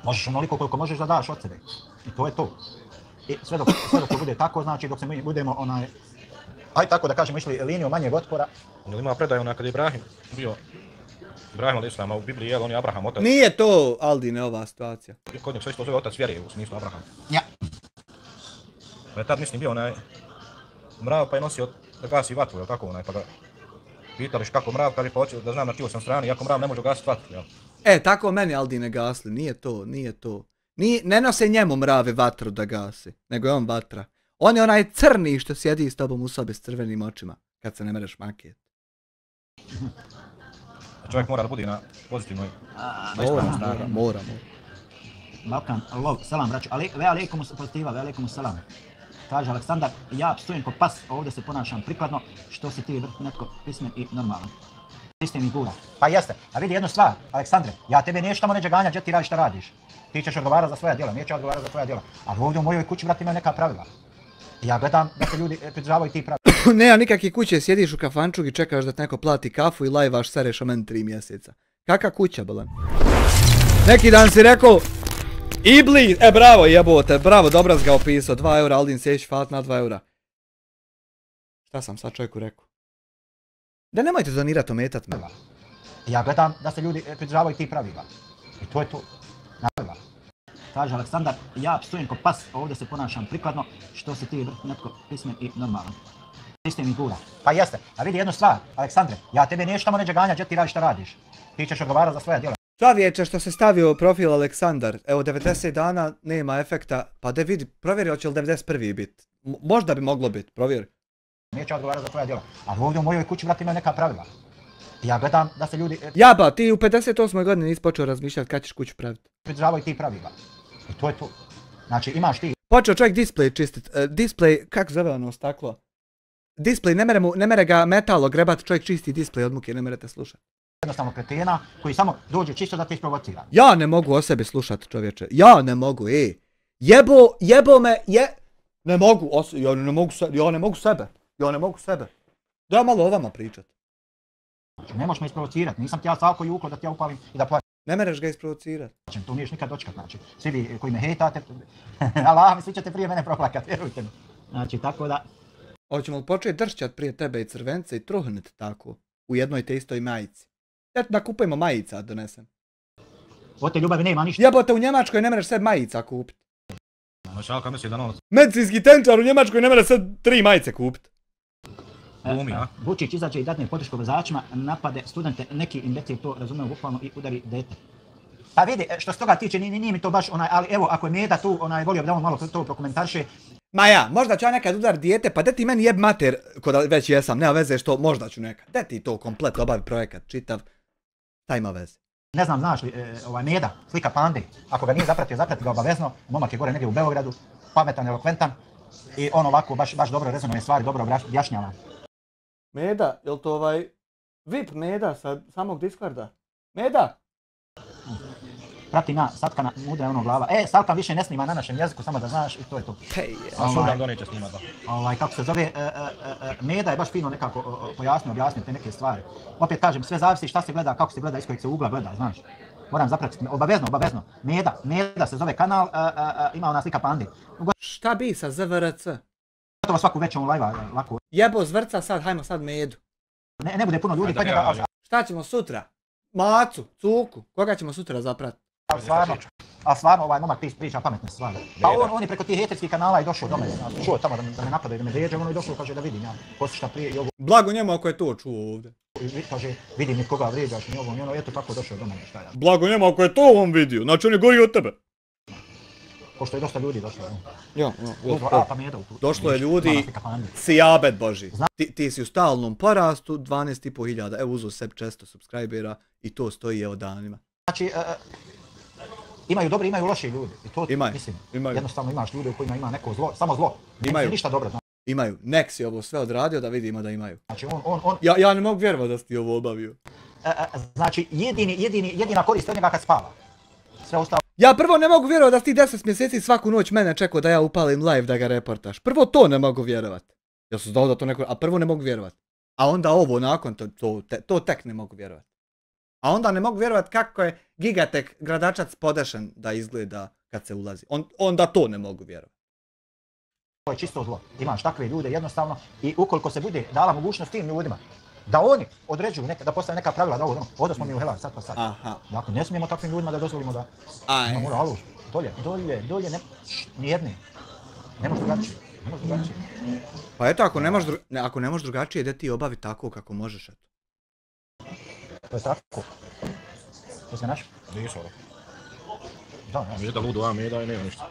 Možeš onoliko koliko možeš da daš od sebe. I to je to. I sve dok to bude tako, znači dok se mi budemo hajde tako da kažemo išli liniju manjeg otpora. Ima predaj kad je Ibrahim bio Ibrahim al-Islam, a u Bibliji on je Abraham otac. Nije to, Aldine, ova situacija. Kod njeg sve što zove otac vjere u smislu Abraham. Ja. Tad mislim bio mrav pa je nosio da gasi vatru, jel tako pa ga pitališ kako mrav, kaže pa hoću da znam na čijoj sam strani, iako mrav ne može gasiti vatru, jel? Tako meni Aldine gasli, nije to. Ne nose njemu mrave vatru da gasi, nego je on vatra. On je onaj crni što sjedi s tobom u sobi s crvenim očima, kad se ne mereš maket. Čovjek mora da bude na pozitivnoj... Mora. Balkan, lov, selam braću, ve alaikum pozitiva, ve alaikum selam. Kaže Aleksandar, ja psujem ko pas, ovdje se ponašam prikladno, što si ti netko pismen i normalan. Isti mi gura. Pa jeste, a vidi jednu stvar, Aleksandre, ja tebe neću tamo neđe ganjati, gdje ti radiš šta radiš. Ti ćeš odgovarati za svoja djela, neću odgovarati za tvoja djela. Ali ovdje u mojoj kući, brate, imaju neka pravila. Ja gledam da se ljudi pridržavaju tih pravila. Nema nikakve kuće, sjediš u kafančuk i čekaš da te neko plati kafu i lajvaš sereš o meni 3 mjeseca. Kaka kuća, bolan? Neki dan si rekao, Iblis, bravo jebote, bravo, dobro si ga opisao, 2 eura, Aldin sjeć falat na 2 eura. Šta sam sad čovjeku rekao? Da nemojte donirati, ometat me. Ja gledam da se ljudi pridržavaju tih pravila. I to je to. Pravila. Kaže Aleksandar, ja psujem ko pas, ovdje se ponašam prikladno, što si ti netko pismen i normalan. Isti mi gura. Pa jeste, a vidi jednu stvar, Aleksandre, ja tebe neću tamo neđe ganjati, gdje ti radiš šta radiš. Ti ćeš odgovarati za svoja djela. Čovječe što se stavio profil Aleksandar, evo 90 dana nema efekta, pa da vidi, provjeri hoće li 91. bit. Možda bi moglo bit, provjeri. Neću odgovarati za tvoja djela. Ali ovdje u mojoj kući, brate, imaju neka pravila. Ja gledam da se ljudi... Jaba, ti u 58. godini nisi počeo razmišljati kad ćeš kuću praviti. Pridržavaju tih pravila. I to je to. Znači imaš ti... Počeo čovjek display čistit. Display, kak zove ono staklo? Display, ne mere ga metalo grebat, čovjek čisti display od muke, ne merete slušati. Jednostavno kretena koji samo dođe čisto da te isprovocira. Ja ne mogu o sebi slušati, čovječe. Ja ne mogu, Jebo me, Ne mogu, ja ne mogu sebe. Da ja malo o vama pričat. Znači, ne možeš me isprovocirati, nisam ti ja Salko Juko da ti ja upalim i da plaćam. Ne mereš ga isprovocirat. To niješ nikad dočekat, znači. Svi vi koji me hejtate, Allah mi svi ćete prije mene proplakat, vjerujte mi. Znači, tako da... Hoćemo li početi dršćat prije tebe i crvence i truhnit tako, u jednoj te istoj majici? Eto da kupujemo majica, donesem. Od te ljubavi nema ništa. Jebote, u Njemačkoj ne mereš sve majica kupit. Šalka misli da novac. Medicinski tenčar u Njemačkoj ne mere sad 3 majice kupit. Vučić izađe i dadne podršku vozačima, napade studente, neki imbecil to razumiju bukvalno i udari dete. Pa vidi, što se toga tiče, nije mi to baš ali evo, ako je Meda tu, volio bi da on malo to prokomentarše. Ma ja, možda ću ja nekad udar dijete, pa de ti meni jeb mater, kod već jesam, nema veze što možda ću nekad. De ti to komplet obavi projekat, čitav, šta ima veze? Ne znam, znaš li, Meda, slika Pande, ako ga nije zapratio, zaprati ga obavezno, momak je gore negdje u Beogradu, pametan, elokventan i on ovako baš dobro rezonuje stvari, dobro objašnjava. Meda, jel to VIP Meda sa samog Discorda? Meda? Prati Satkana, mudra je ono glava. Salkan više ne snima na našem jeziku, samo da znaš i to je to. Sumnjam da neće snimati. Kako se zove, Meda je baš fino nekako objasnio te neke stvari. Opet kažem, sve zavisi šta se gleda, kako se gleda, iz kojeg se ugla gleda, znaš. Moram zapratiti, obavezno. Meda se zove kanal, ima ona slika Pandi. Šta bi sa ZVRC? Gotovo svaku večer live, lako. Jebo zvrca sad, hajmo sad Medu. Ne bude puno ljudi, pa njega... Šta ćemo sutra? Macu, Cuku, koga ćemo sutra zapratiti? A stvarno ovaj momak priča pametne stvari. Pa on je preko tih heterskih kanala i došao do mene. Čuo tamo da me napadaju, da me vrijeđa, ono i došao kaže da vidim ja. Ko si šta prije i ovo. Blago njemu ako je to čuo ovdje. Kaže, vidim ni koga vrijeđaš ni ovo, ni ono, eto tako došao do mene, šta ja. Blago njemu ako je to on vidio, znači on je gori od tebe. Pošto je dosta ljudi došlo, ja. Došlo je ljudi, sijabet Boži. Ti si u stalnom porastu, 12.500, evo uzeo sebi 400 subscribera i to stoji evo danima. Znači, imaju dobri, imaju loši ljudi. I to, mislim, jednostavno imaš ljude u kojima ima neko zlo, samo zlo. Imaju. Ništa dobro, znači. Imaju. Nek si ovo sve odradio da vidimo da imaju. Znači, Ja ne mogu vjerovati da si ti ovo obavio. Znači, jedina korist od njega kad spava. Sve ostalo. Ja prvo ne mogu vjerovati da si ti 10 mjeseci svaku noć mene čekao da ja upalim live da ga reportaš. Prvo to ne mogu vjerovati. Ja sam znao da to neko... A prvo ne mogu vjerovati. A onda ovo nakon to tek ne mogu vjerovati. A onda ne mogu vjerovati kako je Gigatek gradačac podešen da izgleda kad se ulazi. Onda to ne mogu vjerovati. To je čisto zlo. Imaš takve ljude jednostavno i ukoliko se bude dala mogućnost tim ljudima da oni određuju da postave neka pravila da ovdje smo mi u Helad, sad pa sad. Dakle, ne smijemo takvim ljudima da dozvolimo da... Dolje, nijedni. Ne može drugačije. Pa eto, ako ne možeš drugačije, da ti obavi tako kako možeš, eto. To je tako. To se naš? Nisu ono. Da. Vidite ludo, a Meda i nema ništa.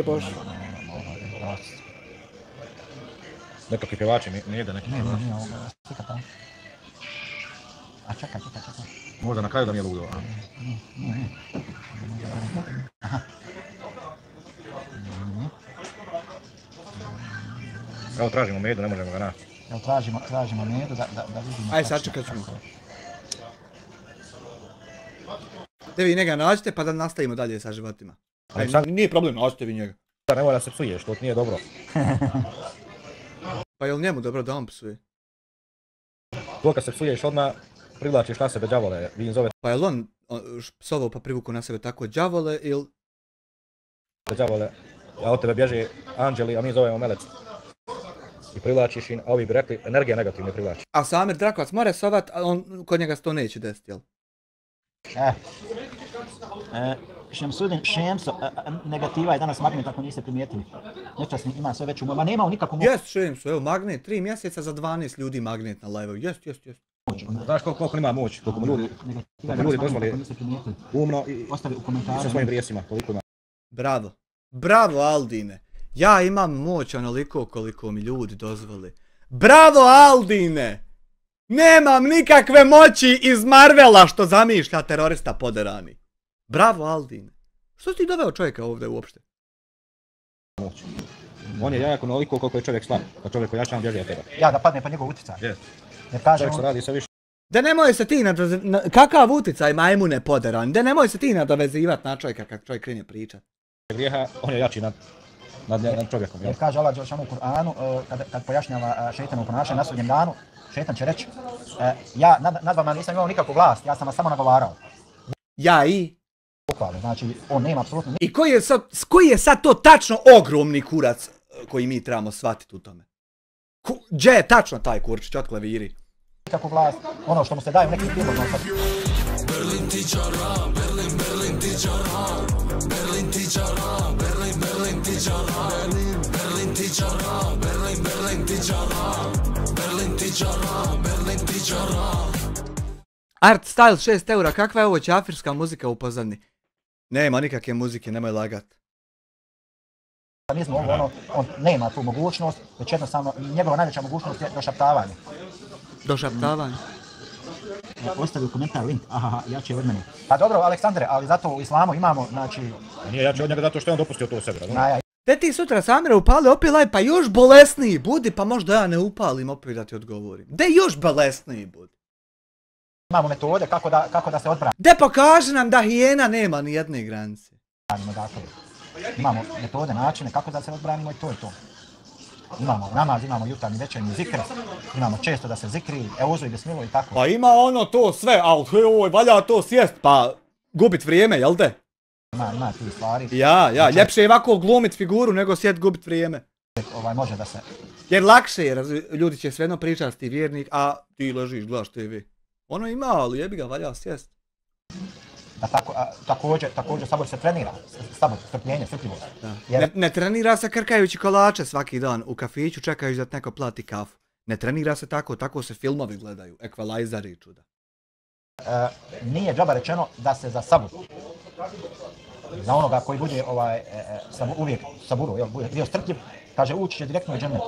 Bože. Nekakvi pjevači ne jede neki. Nije ovoga, slika tamo. A čekaj. Možda na kraju da nije ludo. Nije. Aha. Evo tražimo medu, ne možemo ga naći. Evo tražimo medu da vidimo. Ajde, sačekat ćemo. Te vi njega nađite pa da nastavimo dalje sa životima. Ajde, nije problem, nađite vi njega. Ne mora se psuješ, to nije dobro. Pa je li njemu dobro da on psuje? To kad se psuješ odmah, privlačiš na sebe đavole, vi im zove Pa je li on psovao pa privuku na sebe tako đavole ili... đavole, a od tebe bježe anđeli, a mi zovemo meleci. I privlačiš im, a ovi bi rekli, energija negativne privlači. A Samir Drakovac more sovat, a on, kod njega se to neće desiti, jel? Šemsudin Šemso, negativa je danas magnet ako niste primijetili. Nečasni ima sve veću, ma nema nikakvu moć. Jest Šemso, evo magnet, 3 mjeseca za 12 ljudi magnet na live-u, jest. Znaš koliko ima moć, koliko mu ljudi dozvoli umno i ostavi u komentarima sa svojim grijesima, koliko ima. Bravo Aldine, ja imam moć onoliko koliko mi ljudi dozvoli. Bravo Aldine! Nemam nikakve moći iz Marvela što zamišlja terorista poderani. Bravo Aldine. Što ti doveo čovjeka ovdje uopšte? Moć. On je jak onoliko koliko je čovjek slab, a čovjek pojačan bježi od tebe. Ja da padne po njegov utjecaj. Yes. Jer kaže Čovjek se on, radi sve više. Da nemoj se ti kakav utjecaj majmune poderani, da nemoj se ti nadovezivat na čovjeka kad čovjek krenje pričat. Grijeha, on je jači nad čovjekom. jer kaže Allah dželešanu u Kur'anu, kad pojašnjava šejtanovo ponašanje na sudnjem danu, šejtan će reći, ja nad vama nisam imao nikakvu vlast, ja sam vas samo nagovarao. Ja i? Bukvalno, znači on nema apsolutno I koji je sad to tačno ogromni kurac koji mi trebamo shvatiti u tome? Gdje je tačno taj kurčić od klaviri? nikakvu vlast, ono što mu se daje u nekim filmom. Berlin tičara, Berlin tičara, Berlin tičara, Berlin tičara, Berlin tičara, Berlin tičara, Berlin tičara, Berlin tičara. Art Style 6 eura, kakva je ovo ćafirska muzika u pozadini? Nema nikakve muzike, nemoj lagat. On nema tu mogućnost, već jednostavno njegova najveća mogućnost je došaptavanje. Došaptavanje? Ostavi u komentar link, jači od mene. Pa dobro, Aleksandre, ali zato u islamu imamo, znači... Nije jači od njega zato što je on dopustio to u sebi, razumiješ? Te ti sutra Samira upali opet live, pa još bolesniji budi, pa možda ja ne upalim opet da ti odgovorim. De još bolesniji budi. Imamo metode kako da se odbranimo. De pokaži nam da hijena nema ni jedne granice. Imamo metode, načine kako da se odbranimo i to je to. Imamo namaz, imamo jutarnji večernji zikr, imamo često da se zikri, euzu i bismilu i tako. Pa ima ono to sve, ali valja to sjest, pa gubit vrijeme, jel te? Ima ti stvari. Ja, ljepše je ovako glumit figuru nego sjest gubit vrijeme. Može da se... Jer lakše je, ljudi će svejedno pričati ti vjernik, a ti ležiš, gledaš TV. Ono ima, ali jebi ga, valja sjest. Također sabor se trenira, sabor, strpljenje, strpljivost. Ne trenira se krkajući kolače svaki dan u kafiću čekajući da neko plati kafu. Ne trenira se tako se filmovi gledaju, Equalizeri i čuda. Nije džaba rečeno da se za sabur, za onoga koji bude uvijek saburu, bude bio strpljiv, kaže ući će direktno u džennet.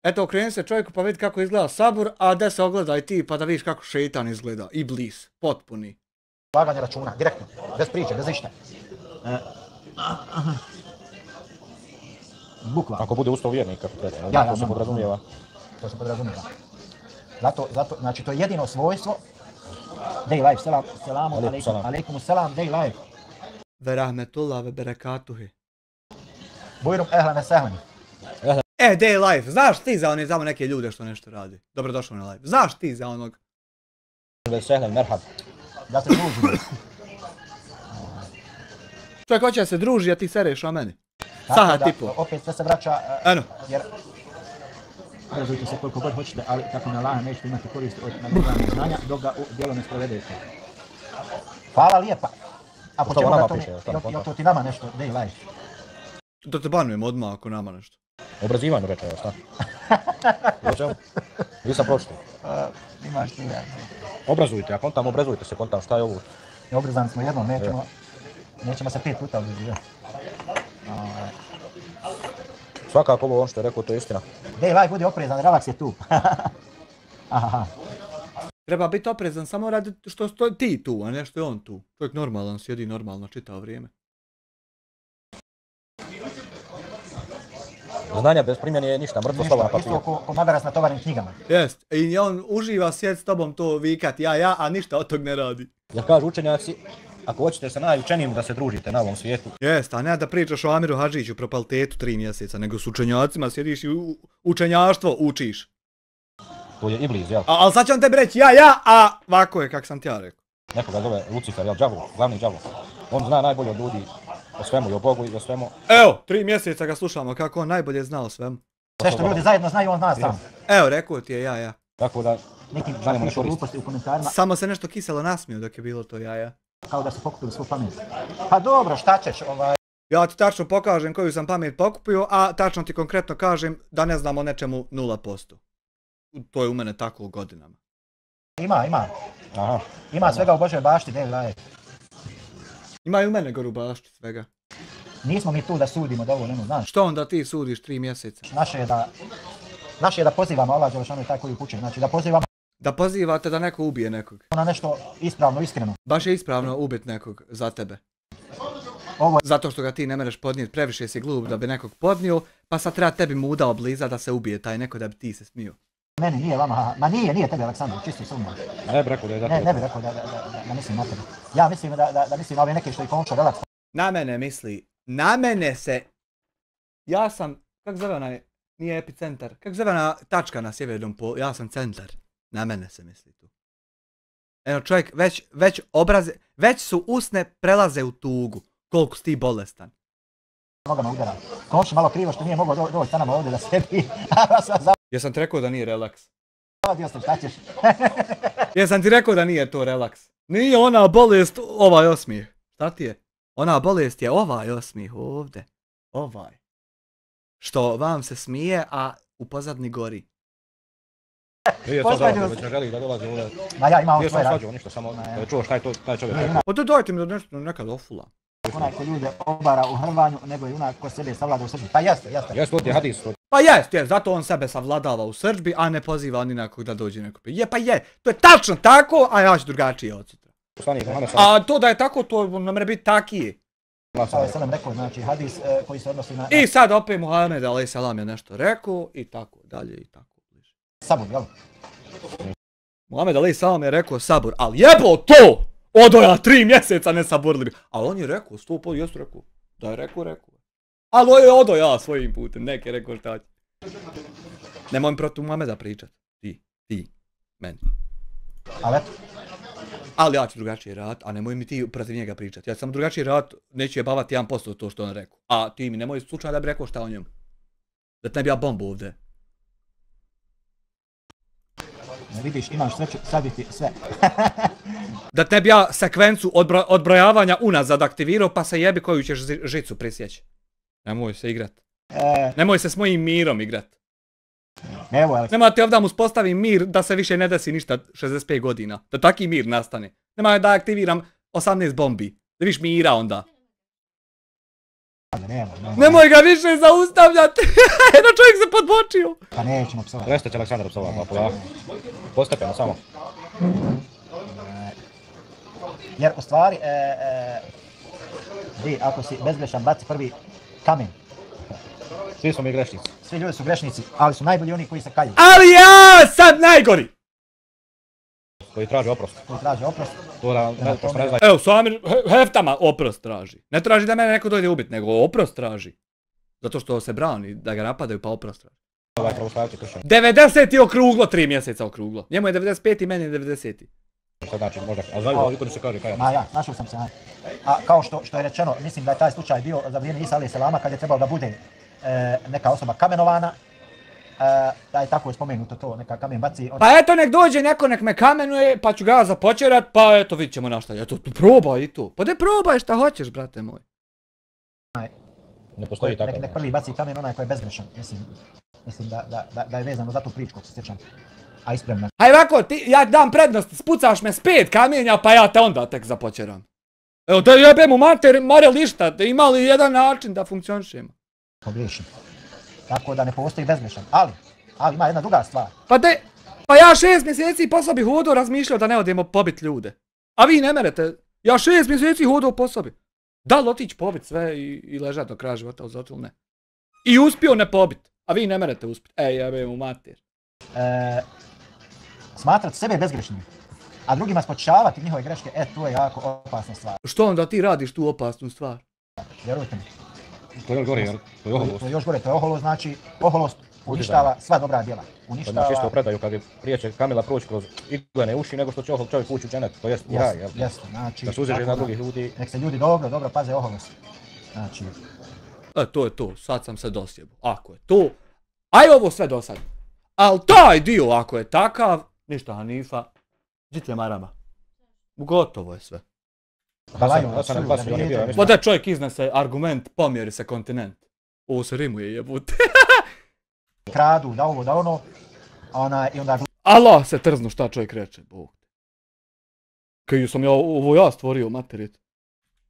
Eto, okreni se čovjeku pa vidi kako izgleda sabur, a de se ogledaj ti pa da vidiš kako šeitan izgleda, iblis, potpuni. Laganje računa, direktno, bez priče, bez išta. Bukva. Ako bude ustao vjernika, to se podrazumijeva. To se podrazumijeva. Zato, znači to je jedino svojstvo. Day life, selamu alaikum selam, day life. Ve rahmetullah ve berekatuhi. Bujrum ehlane sehlani. Day life, znaš ti za one samo neke ljude što nešto radi. Dobrodošao na live. Znaš ti za onog... Ve sehlan, merhab. Da se družimo. Čovjek hoće da se druži, a ti sereš o meni. Saha tipo. Opet sve se vraća, Eno. jer... Razujte se koliko god hoćete, ali tako na Allah nećete imati korist od nabavljanja znanja, dok ga u djelo ne sprovedete. Hvala lijepa. A po čemu da to ti nama nešto, day life? Da te banujem odmah ako nama nešto. Obrazivanje reče, šta? Počeo? Nisam pročito. Imaš ti ja. Obrazujte, a kontam obrazujte se, kontam šta je ovo? Obrazani smo jednom, nećemo se 5 puta obrazivati. Svakako ovo on što je rekao, to je istina. Dej, budi oprezan, Relax je tu. Aha. Treba biti oprezan samo radi što stoji ti tu, a ne što je on tu. Čovjek normalan, sjedi normalno čitao vrijeme. Znanja bez primjene je ništa, mrtvo slovo na papiru. Isto ko magarac na tovarnim knjigama. Jest, i on uživa sjed s tobom to vikat ja, a ništa od tog ne radi. Jer kažu učenjaci, ako hoćete sa najučenijim da se družite na ovom svijetu. Jest, a ne da pričaš o Amiru Hadžiću propalitetu 3 mjeseca, nego s učenjacima sjediš i učenjaštvo učiš. To je Iblis, jel? Ali sad će on tebi reći ja, a ovako je kak sam ti ja rekao. Nekoga zove Lucifer, jel, đavo, glavni đavo. On zna najbolje od ljudi o svemu i o Bogu i o svemu. Evo, 3 mjeseca ga slušamo kako on najbolje zna o svemu. Sve što ljudi zajedno znaju, on zna sam. Evo, rekao ti je ja. Tako da, Neki znamo ne pišu gluposti u komentarima, Samo se nešto kiselo nasmio dok je bilo to ja. kao da su pokupili svu pamet. Pa dobro, šta ćeš, Ja ti tačno pokažem koju sam pamet pokupio, a tačno ti konkretno kažem da ne znam o nečemu 0%. To je u mene tako u godinama. Ima. aha, Ima svega u Božoj bašti, daj. Ima i u mene goru bašti svega. Nismo mi tu da sudimo dovoljno, znaš. Što onda ti sudiš 3 mjeseca? Naše je da pozivamo, Allah Đelešanu je taj koji upućuje, znači da pozivamo Da pozivate da neko ubije nekog. na nešto ispravno, iskreno. Baš je ispravno ubiti nekog za tebe. Ovo Zato što ga ti ne mereš podnijeti, previše si glup da bi nekog podnio, pa sad treba tebi muda obliza da se ubije taj neko da bi ti se smio. meni nije vama, ma nije tebi Aleksandar, čisto sumnjam. ne bi rekao da je zato. Ne bih rekao da mislim na tebe. Ja mislim da mislim na ove neke što i končo Relax. Na mene misli, na mene se... Ja sam, kak zove onaj, nije epicentar, kak zove ona tačka na sjevernom polu, ja sam centar. Na mene se misli tu. Eno čovjek, već su usne prelaze u tugu, koliko si ti bolestan. Nogama udara. Končo malo krivo što nije mogao doći sa nama ovdje da sjedi. Jesam ti rekao da nije relaks? Zavadio sam, šta ćeš? Jesam ti rekao da nije to relaks? Nije ona bolest ovaj osmijeh. Šta ti je? Ona bolest je ovaj osmijeh ovdje. Ovaj. Što vam se smije, a u pozadni gori. Nije sad zavrlo, već ne želi da dolazi ovdje. Ma ja imam Nije svoje sam rad. svađao ništa, samo da je čuo šta je to, taj čovjek rekao. Pa to dajte mi da nešto nekad ofula. Onaj ko ljude obara u hrvanju, nego i onaj ko sebe savlada u srđbi. Pa jeste. Jeste, to je hadis. Pa jest, zato on sebe savladava u srdžbi, a ne poziva ni nakog da dođe neko pije. Pa je, to je tačno tako, a ja ću drugačije od sutra. Poslanik Muhammed sallallahu A to da je tako, to ne mre biti takije. Kao je Selem rekao, znači hadis koji se odnosi na I sad opet Muhammed a.s. je nešto rekao, i tako dalje, i tako bliže. sabor, jel? Muhammed a.s. je rekao sabor, ali jebo to! Odoja 3 mjeseca ne saborili bi. Ali on je rekao, 100%, jesu rekao. Da je rekao. Ali on je odoja svojim putem, neke rekao šta će. Nemoj mi protiv Muhammeda pričat. Ti, meni. Ali eto, Ali ja ću drugačije rad, a nemoj mi ti protiv njega pričati. Ja ću samo drugačiji rad, neću jebavati 1% to što on rekao. A ti mi nemoj slučajno da bi rekao šta o njemu. Da te ne bi ja bombu ovdje. ne vidiš, imaš sreću sabiti sve. Da te ne bi ja sekvencu odbrojavanja unazad aktivirao pa se jebi koju ćeš žicu prisjeći. Nemoj se igrat. Nemoj se s mojim mirom igrat. Evo, Aleksandar. Nema ti ovdje mu uspostavim mir da se više ne desi ništa 65 godina. Da taki mir nastane. Nema da aktiviram 18 bombi. Da viš mira onda. Nemoj ga više zaustavljati. Jedno čovjek se podbočio. Pa nećemo psovati. Prestat će Aleksandar psovati, pa polako. Postepeno samo. Jer u stvari, ako si bezgrešan, baci prvi kamen. Svi smo mi grešnici. Svi ljudi su grešnici, ali su najbolji oni koji se kaju. Ali ja sad najgori. Koji traže oprost. Koji traže oprost. To da, ne, pošto ne znaju. Evo, Samir heftama oprost traži. Ne traži da mene neko dojde ubit, nego oprost traži. Zato što se brani, da ga napadaju pa oprost traži. Ovaj pravoslavci kršćani. 90 je okruglo, 3 mjeseca okruglo. Njemu je 95 i meni je 90. Što znači možda, a znaju ovi koji se kaže kajati. Ma ja, našao sam se. A kao što je rečeno, mislim da je taj slučaj bio za vrijeme Isa a.s. kad je trebalo da bude neka osoba kamenovana. Da je tako je spomenuto to, neka kamen baci. Pa eto nek dođe neko nek me kamenuje, pa ću ga započerat, pa eto vidit ćemo na šta. Eto, probaj i to. Pa ne probaj šta hoćeš, brate moj. Ne postoji takav. Nek prvi baci kamen onaj koji je bezgrešan. Mislim da je vezano za tu priču, kako se sjećam. A ispremno. Hajde ovako, ja dam prednost, spucaš me s 5 kamenja, pa ja te onda tek započeram. Evo, da jebem u mare lišta, da ima li jedan način da funkcionišemo? Pogriješim. Tako da ne postoji bezgrešan. Ali ima jedna druga stvar. Pa ja 6 mjeseci po sobi hodao razmišljao da ne odemo pobit ljude. A vi ne merete. Ja 6 mjeseci hodao po sobi. Da li otići pobit sve i ležati do kraja života uz otul, ne. I uspio ne pobit. A vi ne merete uspit. Jebe mu mater. Smatrati sebe bezgrešnim, a drugima spočitavati njihove greške, to je jako opasna stvar. Što onda ti radiš tu opasnu stvar? Vjerujte mi. To je još gore, jel? To je oholost. To je još gore, to je oholost, znači oholost uništava sva dobra djela. Uništava... Znači isto predaju kad je prijeće Kamila proći kroz iglene uši nego što će ohol čovjek ući u dženet, to jest u raj, jel? Jeste, znači... Da se uzeže na drugih ljudi. Nek se ljudi dobro paze oholost. Znači... To je to, sad sam se dosjebao. Ako je to... Aj ovo sve do sad. Al taj dio, ako je takav, ništa Hanifa, džite marama. Gotovo je sve. Pa da čovjek iznese argument, pomjeri se kontinent. Ovo se rimuje jebute. Kradu, da ovo, da ono, i onda... Allah se trznu šta čovjek reče, Bog. Kaj sam ovo stvorio, materit.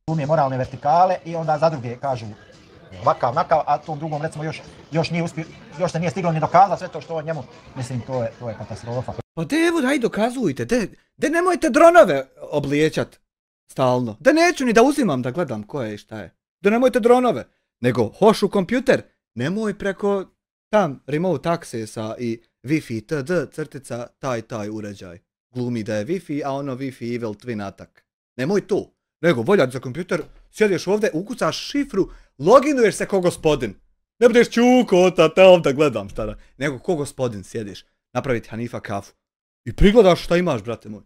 Umije moralne vertikale i onda za druge kažu ovakav, nakav, a tom drugom recimo još nije uspio, još se nije stiglo ni dokazati sve to što on njemu, mislim to je katastrofa. Pa evo daj dokazujte, de nemojte dronove oblijećat stalno. Da neću ni da uzimam da gledam ko je i šta je. Da nemojte dronove, nego hoš u kompjuter, nemoj preko tam remote accessa i Wi-Fi td crtica taj uređaj. Glumi da je Wi-Fi, a ono Wi-Fi evil twin attack. Nemoj to, nego voljat za kompjuter, sjediš ovdje, ukucaš šifru, loginuješ se ko gospodin. Ne budeš čukota, te ovdje gledam šta da. Nego ko gospodin sjediš, napraviti Hanifa kafu. I prigledaš šta imaš, brate moj.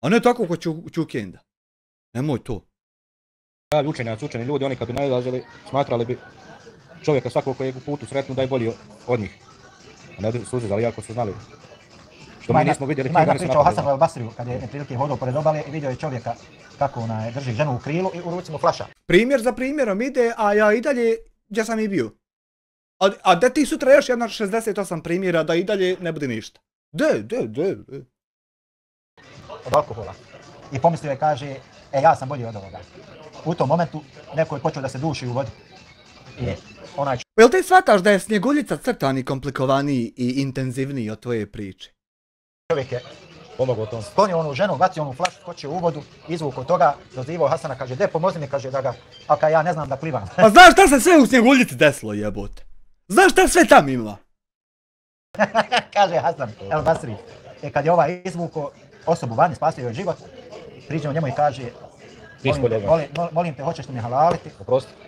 A ne tako ko čukenda. Nemoj to. Pravi učeni ljudi, oni kad bi nailazili, smatrali bi čovjeka svakog kojeg u putu sretnu da je bolji od njih. A ne su uzeli jako su znali. Što mi nismo vidjeli knjiga ni se napravili. Ima jedna priča o Hasanu el-Basriju, kad je neprilike hodao pored obale i vidio je čovjeka kako drži ženu u krilu i u ruci mu flaša. Primjer za primjerom ide, a ja i dalje gdje sam i bio. A da ti sutra još jedna 68 primjera da i dalje ne bude ništa. De. Od alkohola. I pomislio je, kaže, ja sam bolji od ovoga. U tom momentu neko je počeo da se duši u vodi. Jel ti shvataš da je Snjeguljica crtani komplikovaniji i intenzivniji od tvoje priče? Čovjek je sklonio onu ženu, bacio onu flašu, skočio u vodu, izvuk od toga, dozivao Hasana, kaže, de pomozi mi, kaže da ga, a ja ne znam da plivam. A znaš šta se sve u Snjeguljici desilo, jebote? Znaš šta sve tam ima? Kaže Hasan el-Basri, kad je ovaj izvuko osobu vani, spasio joj život, priđe njemu i kaže, molim te, hoćeš li mi halaliti?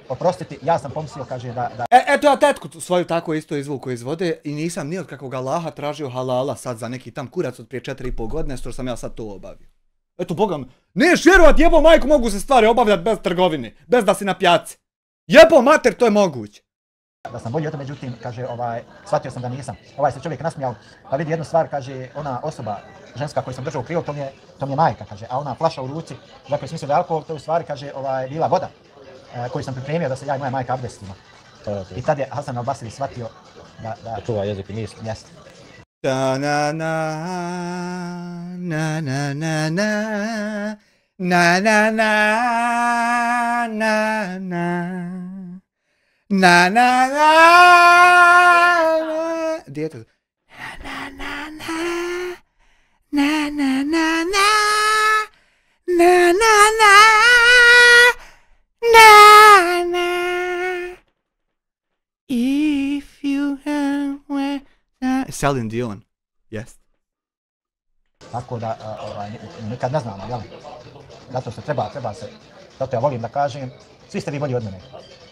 Oprostiti, ja sam pomislio, kaže da... Eto ja tetku svoju tako isto izvuku iz vode i nisam ni od kakvog Allaha tražio halala sad za neki tam kurac od prije 4,5 godine, što sam ja sad to obavio. Eto, Boga mi, neš vjerovat, jebo majko, mogu se stvari obavljati bez trgovine, bez da si na pjaci. Jebo mater, to je moguće. Da sam bolji od to, međutim, kaže, shvatio sam da nisam. Ovaj se čovjek nasmijao, pa vidi jednu stvar, kaže, ona osoba ženska koju sam držao u krilu, to mi je majka, kaže, a ona flaša u ruci, dakle, smislu da je alkohol, to je u stvari, kaže, bila voda koju sam pripremio da se ja i moja majka abdestimo. I tad je Hasan el-Basri shvatio da čuva jezik i misli. Jeste. Na na na na na na na na na na na na na na dijete na na na na na na na na na na na if you have Celine Dion, yes. Tako da nikad ne znamo, jel? Zato se treba se, zato ja volim da kažem, svi ste vi bolji od mene.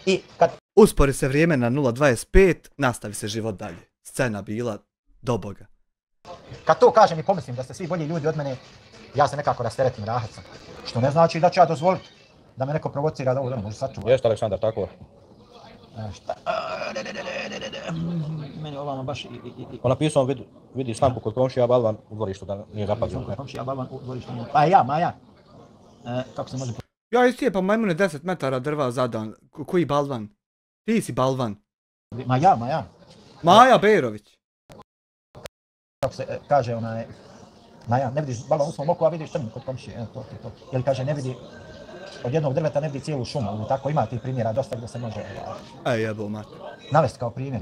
I kad... Uspori se vrijeme na 0.25, nastavi se život dalje. Scena bila do Boga. Kad to kažem i pomislim da ste svi bolji ljudi od mene, ja se nekako rasteretim, rahat sam. Što ne znači da ću ja dozvoliti da me neko provocira da ovo može sačuvati. Jeste Aleksandar, tako? Šta? Meni ovamo baš i... On napisao, vidi slamku kod komšija Balvan u dvorištu da nije zapazio. Kod komšija Balvan u dvorištu nije... Pa ja. Kako se može... Ja istijepam majmune 10 metara drva za dan. Koji Balvan? Ti si Balvan. Maja. Maja Berović. Kako se kaže Maja, ne vidiš balvan u svom oku, a vidiš crn kod komšije. To. Ili kaže ne vidi od jednog drveta ne vidi cijelu šumu. Tako ima tih primjera dosta gdje se može Jebo mat. navesti kao primjer.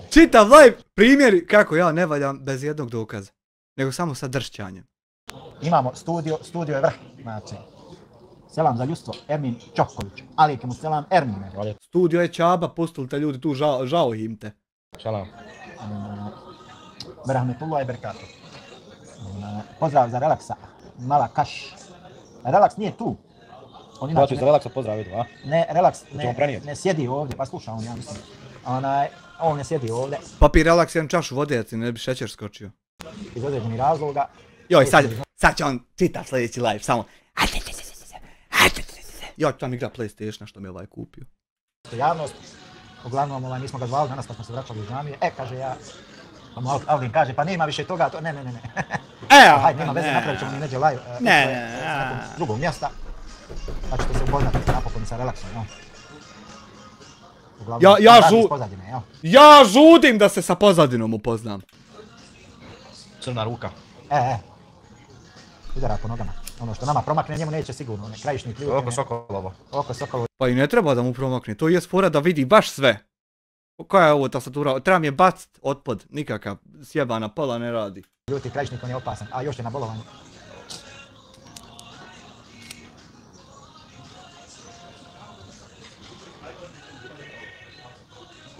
Čitav live primjer kako ja ne valjam bez jednog dokaza. Nego samo sa dršćanjem. Imamo studio je vrh, znači. Selam za ljudstvo, Ermin Čoković. Alike mu selam, Ermine. Studio je Čaba, pustili te ljudi tu, žao im te. Salam. Berahmetullah i Berkatu. Pozdrav za Relaksa, Mala Kaš. Relaks nije tu. Hoću za Relaksa pozdrav vidu, a? Ne, Relaks ne sjedi ovdje, pa sluša on, ja mislim. On ne sjedi ovdje. Papi Relaks jednu čašu vode, ja ti ne bi šećer skočio. Iz određenih razloga. Joj, sad će on čitat sljedeći live, samo. Ja ću tam igra PlayStation što mi je ovaj kupio. Javnost, uglavnom nismo ga zvali danas kad smo se vraćali iz džamije. Kaže ja, Alvin kaže pa nema više toga, ne. Hajde, nema veze, napravit ćemo mi neđe live. Ne. S nekog drugog mjesta. Pa ćete se upoznati napokon sa Relaksom, jel? Ja žudim da se sa pozadinom upoznam. Crna ruka. Udara po nogama. Ono što nama promakne, njemu neće sigurno. Krajišni ključ. Oko Sokolovo. Pa i ne treba da mu promakne, to je fora da vidi baš sve. Koja je ovo tastatura? Treba mi je bacit otpod, nikakav sjebana pola ne radi. Ljuti krajišnik, on je opasan, a još je na bolovanju.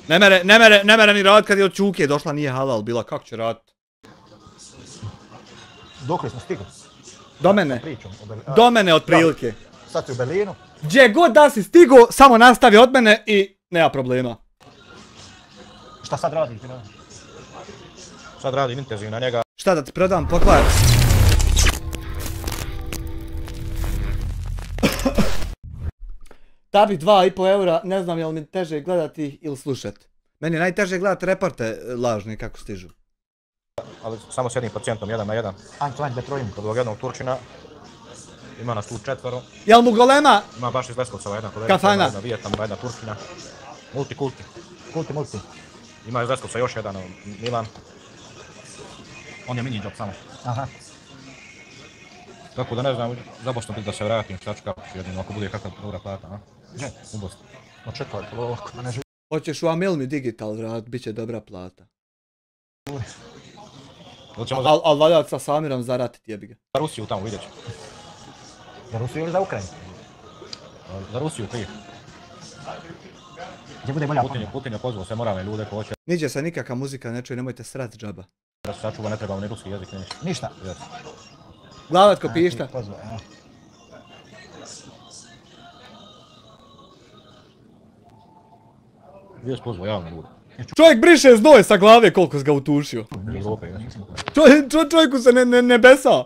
Ne mere ni radit kad je od Čuke došla, nije halal bila, kako će radit? Dokle smo stigli? Do mene otprilike. Sad si u Berlinu. Gdje god da si stigo, samo nastavi od mene i nema problema. Šta sad radiš? Sad radim intenzivno na njega. Šta da ti prodam pokvar? Tabi 2,5 eura, ne znam je li mi teže gledati ili slušat. Meni je najteže gledati reporte lažne kako stižu. Ali samo s jednim pacijentom, 1 na 1. Antoine Betrojim. Kod ovog jednog Turčina. Ima nas tu 4. Jel mu golema? Ima baš iz Leskovceva jedna kolega. Kafana. Jedna Vijetnama, jedna Turčina. Multi. Multi. Ima iz Leskovca još jedan, Milan. On je mini job samo. Aha. Tako da ne znam, za Bosnu biti da se vratim, šta ću kapiti jedino, ako bude kakva dobra plata, a? Gdje? U Bosnu. No čekaj, ovako, ne želim. Hoćeš u Amilmi Digital vrat, bit će dobra plata. Al valja sa Samirom zaratiti jebi ga. Za Rusiju tamo vidjet ću. Za Rusiju ili za Ukrajinu? Za Rusiju prije. Gdje bude bolja ponuda? Putin je pozvao sve moralne ljude ko hoće. Niđe se nikakva muzika ne čuje, nemojte srat džaba. Da se sačuva, ne treba ni ruski jezik, ništa. Ništa? Glavatko pišta. Gdje si pozvao javno ljude? Čovjek briše znoj sa glave koliko si ga utušio. Čovjeku se ne besa.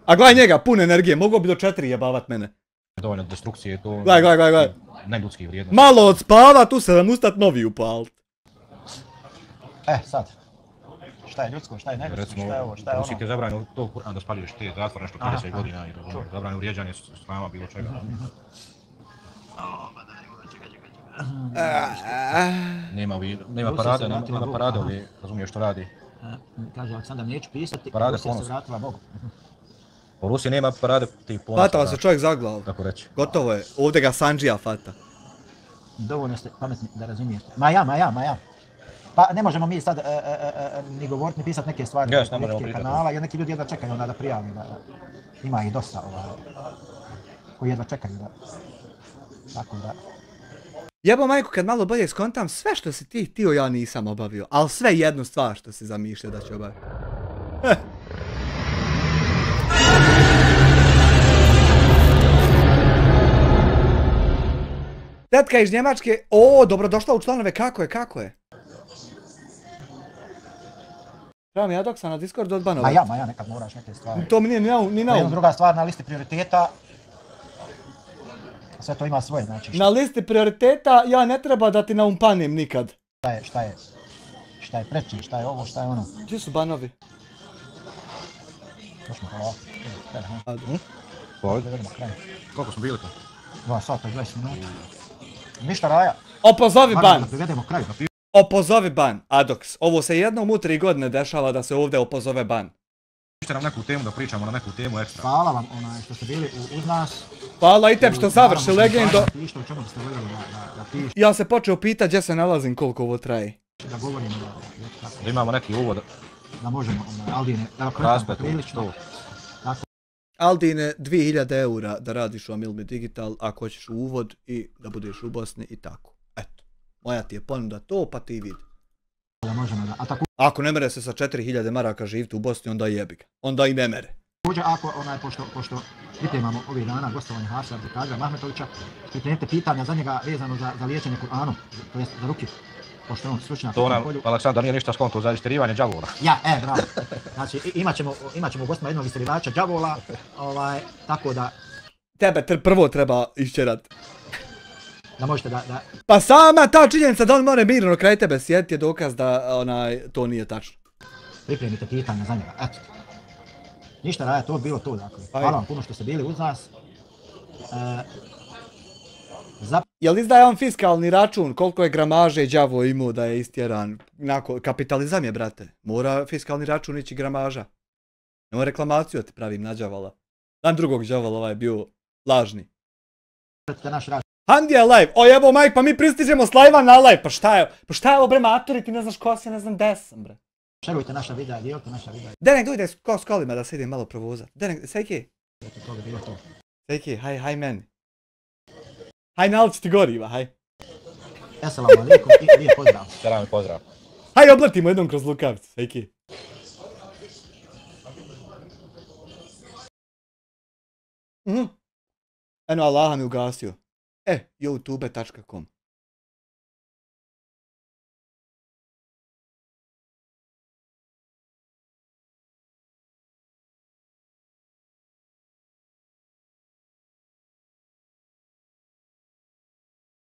A gledaj njega, pun energije, mogao bi do 4 jebavat mene. Dovoljno destrukcije, to... Gledaj. Najljudskih vrijednosti. Malo odspava, tu se nam ustat novi upalit. Sad. Šta je ljudsko, šta je neljudsko, šta je ovo, šta je ono? Recimo, ti je zabranjeno to Kur'an da spaljuješ te zatvor nešto 50 godina i zabranjeno vrijeđanje s nama bilo čega. Nema parade ovdje, razumiješ što radi. Kaže Aleksandar, neću pisati, Rusija se vratila Bogu. U Rusiji nema parade tih ponosa. Fatava se čovjek za glavu. Tako reći. Gotovo je, ovdje ga Sanđija fata. Dovoljno ste pametni da razumijete. Ma ja. Pa ne možemo mi sad ni govoriti, ni pisati neke stvari na politike kanala, jer neki ljudi jedva čekaju onda da prijavi. Ima ih dosta koji jedva čekaju da... Tako da... Jebo majku, kad malo bolje skontam, sve što si ti htio ja nisam obavio, ali sve jednu stvar što si zamišljao da će obaviti. Tetka iz Njemačke, dobrodošla u članove, kako je? Treba mi Adoksa na Discord od Banova. Ma ja, nekad moraš neke stvari. To mi nije ni na um. Druga stvar na listi prioriteta, sve to ima svoje, znači. Na listi prioriteta ja ne treba da ti naumpanim nikad. Šta je preče, šta je ovo, šta je ono. Gdje su Banovi? Došmo polako. Koliko smo bili to? 2 sata i 20 minuta. Ništa Raja. Opozovi ban. Da privedemo kraju. Opozovi ban, Adoks. Ovo se jednom u 3 godine dešava da se ovdje opozove ban. Pišite nam neku temu da pričamo na neku temu ekstra. Hvala vam što ste bili uz nas. Hvala i tebi što završi legendo. Pišite o čemu ste voljeli da pišete, Ja se počeo pitati gdje se nalazim, koliko ovo traje. da govorimo, Da imamo neki uvod. da možemo, Aldine, da Raspet, prilično. to. Aldine, 2000 eura da radiš u Amilmi Digital ako hoćeš uvod i da budeš u Bosni i tako. Eto, moja ti je ponuda to pa ti vidi. Da možemo da, a Ako ne mere se sa 4000 maraka živiti u Bosni, onda jebi ga. Onda i ne mere. također ako, pošto pripremamo ovih dana gostovanje Hafsa Abdelkadira Mahmetovića, pripremite pitanja za njega vezano za liječenje Kur'anom, to jest za ruki, pošto je on stručnjak To u nam, polju. Aleksandar nije ništa skonto za istirivanje đavola. Ja, bravo. Znači, imat ćemo u gostima jednog istirivača đavola, tako da Prvo treba išćerat. možete da Pa sama ta činjenica da on more mirno kraj tebe sjediti je dokaz da to nije tačno. pripremite pitanja za njega, eto. Ništa Raja, to bilo to, dakle. Hvala vam puno što ste bili uz nas. Jel izdaje on fiskalni račun koliko je gramaže đavo imao da je istjeran? Kapitalizam je, brate. Mora fiskalni račun ići gramaža. Nemo reklamaciju da ti pravim na đavala. Dan drugog đavala ovaj je bio lažni. naš rad. Handija live, o jebo majk, pa mi pristižemo s live-a na live, pa šta je ovo bre maturi, ti ne znaš ko si, ja ne znam gde sam bre. Šerujte naša videa, dijelite naša videa. Denek, dojde s kolima da se idem malo provozat. Denek, Sejki, To bi bilo to. Sejki, haj meni. Haj nalić ti goriva, haj. Assalamu alaikum i lijep pozdrav. Salam i pozdrav. Haj obletimo jednom kroz lukavicu, Sejki. Eno, Allaha mi ugasio. youtube.com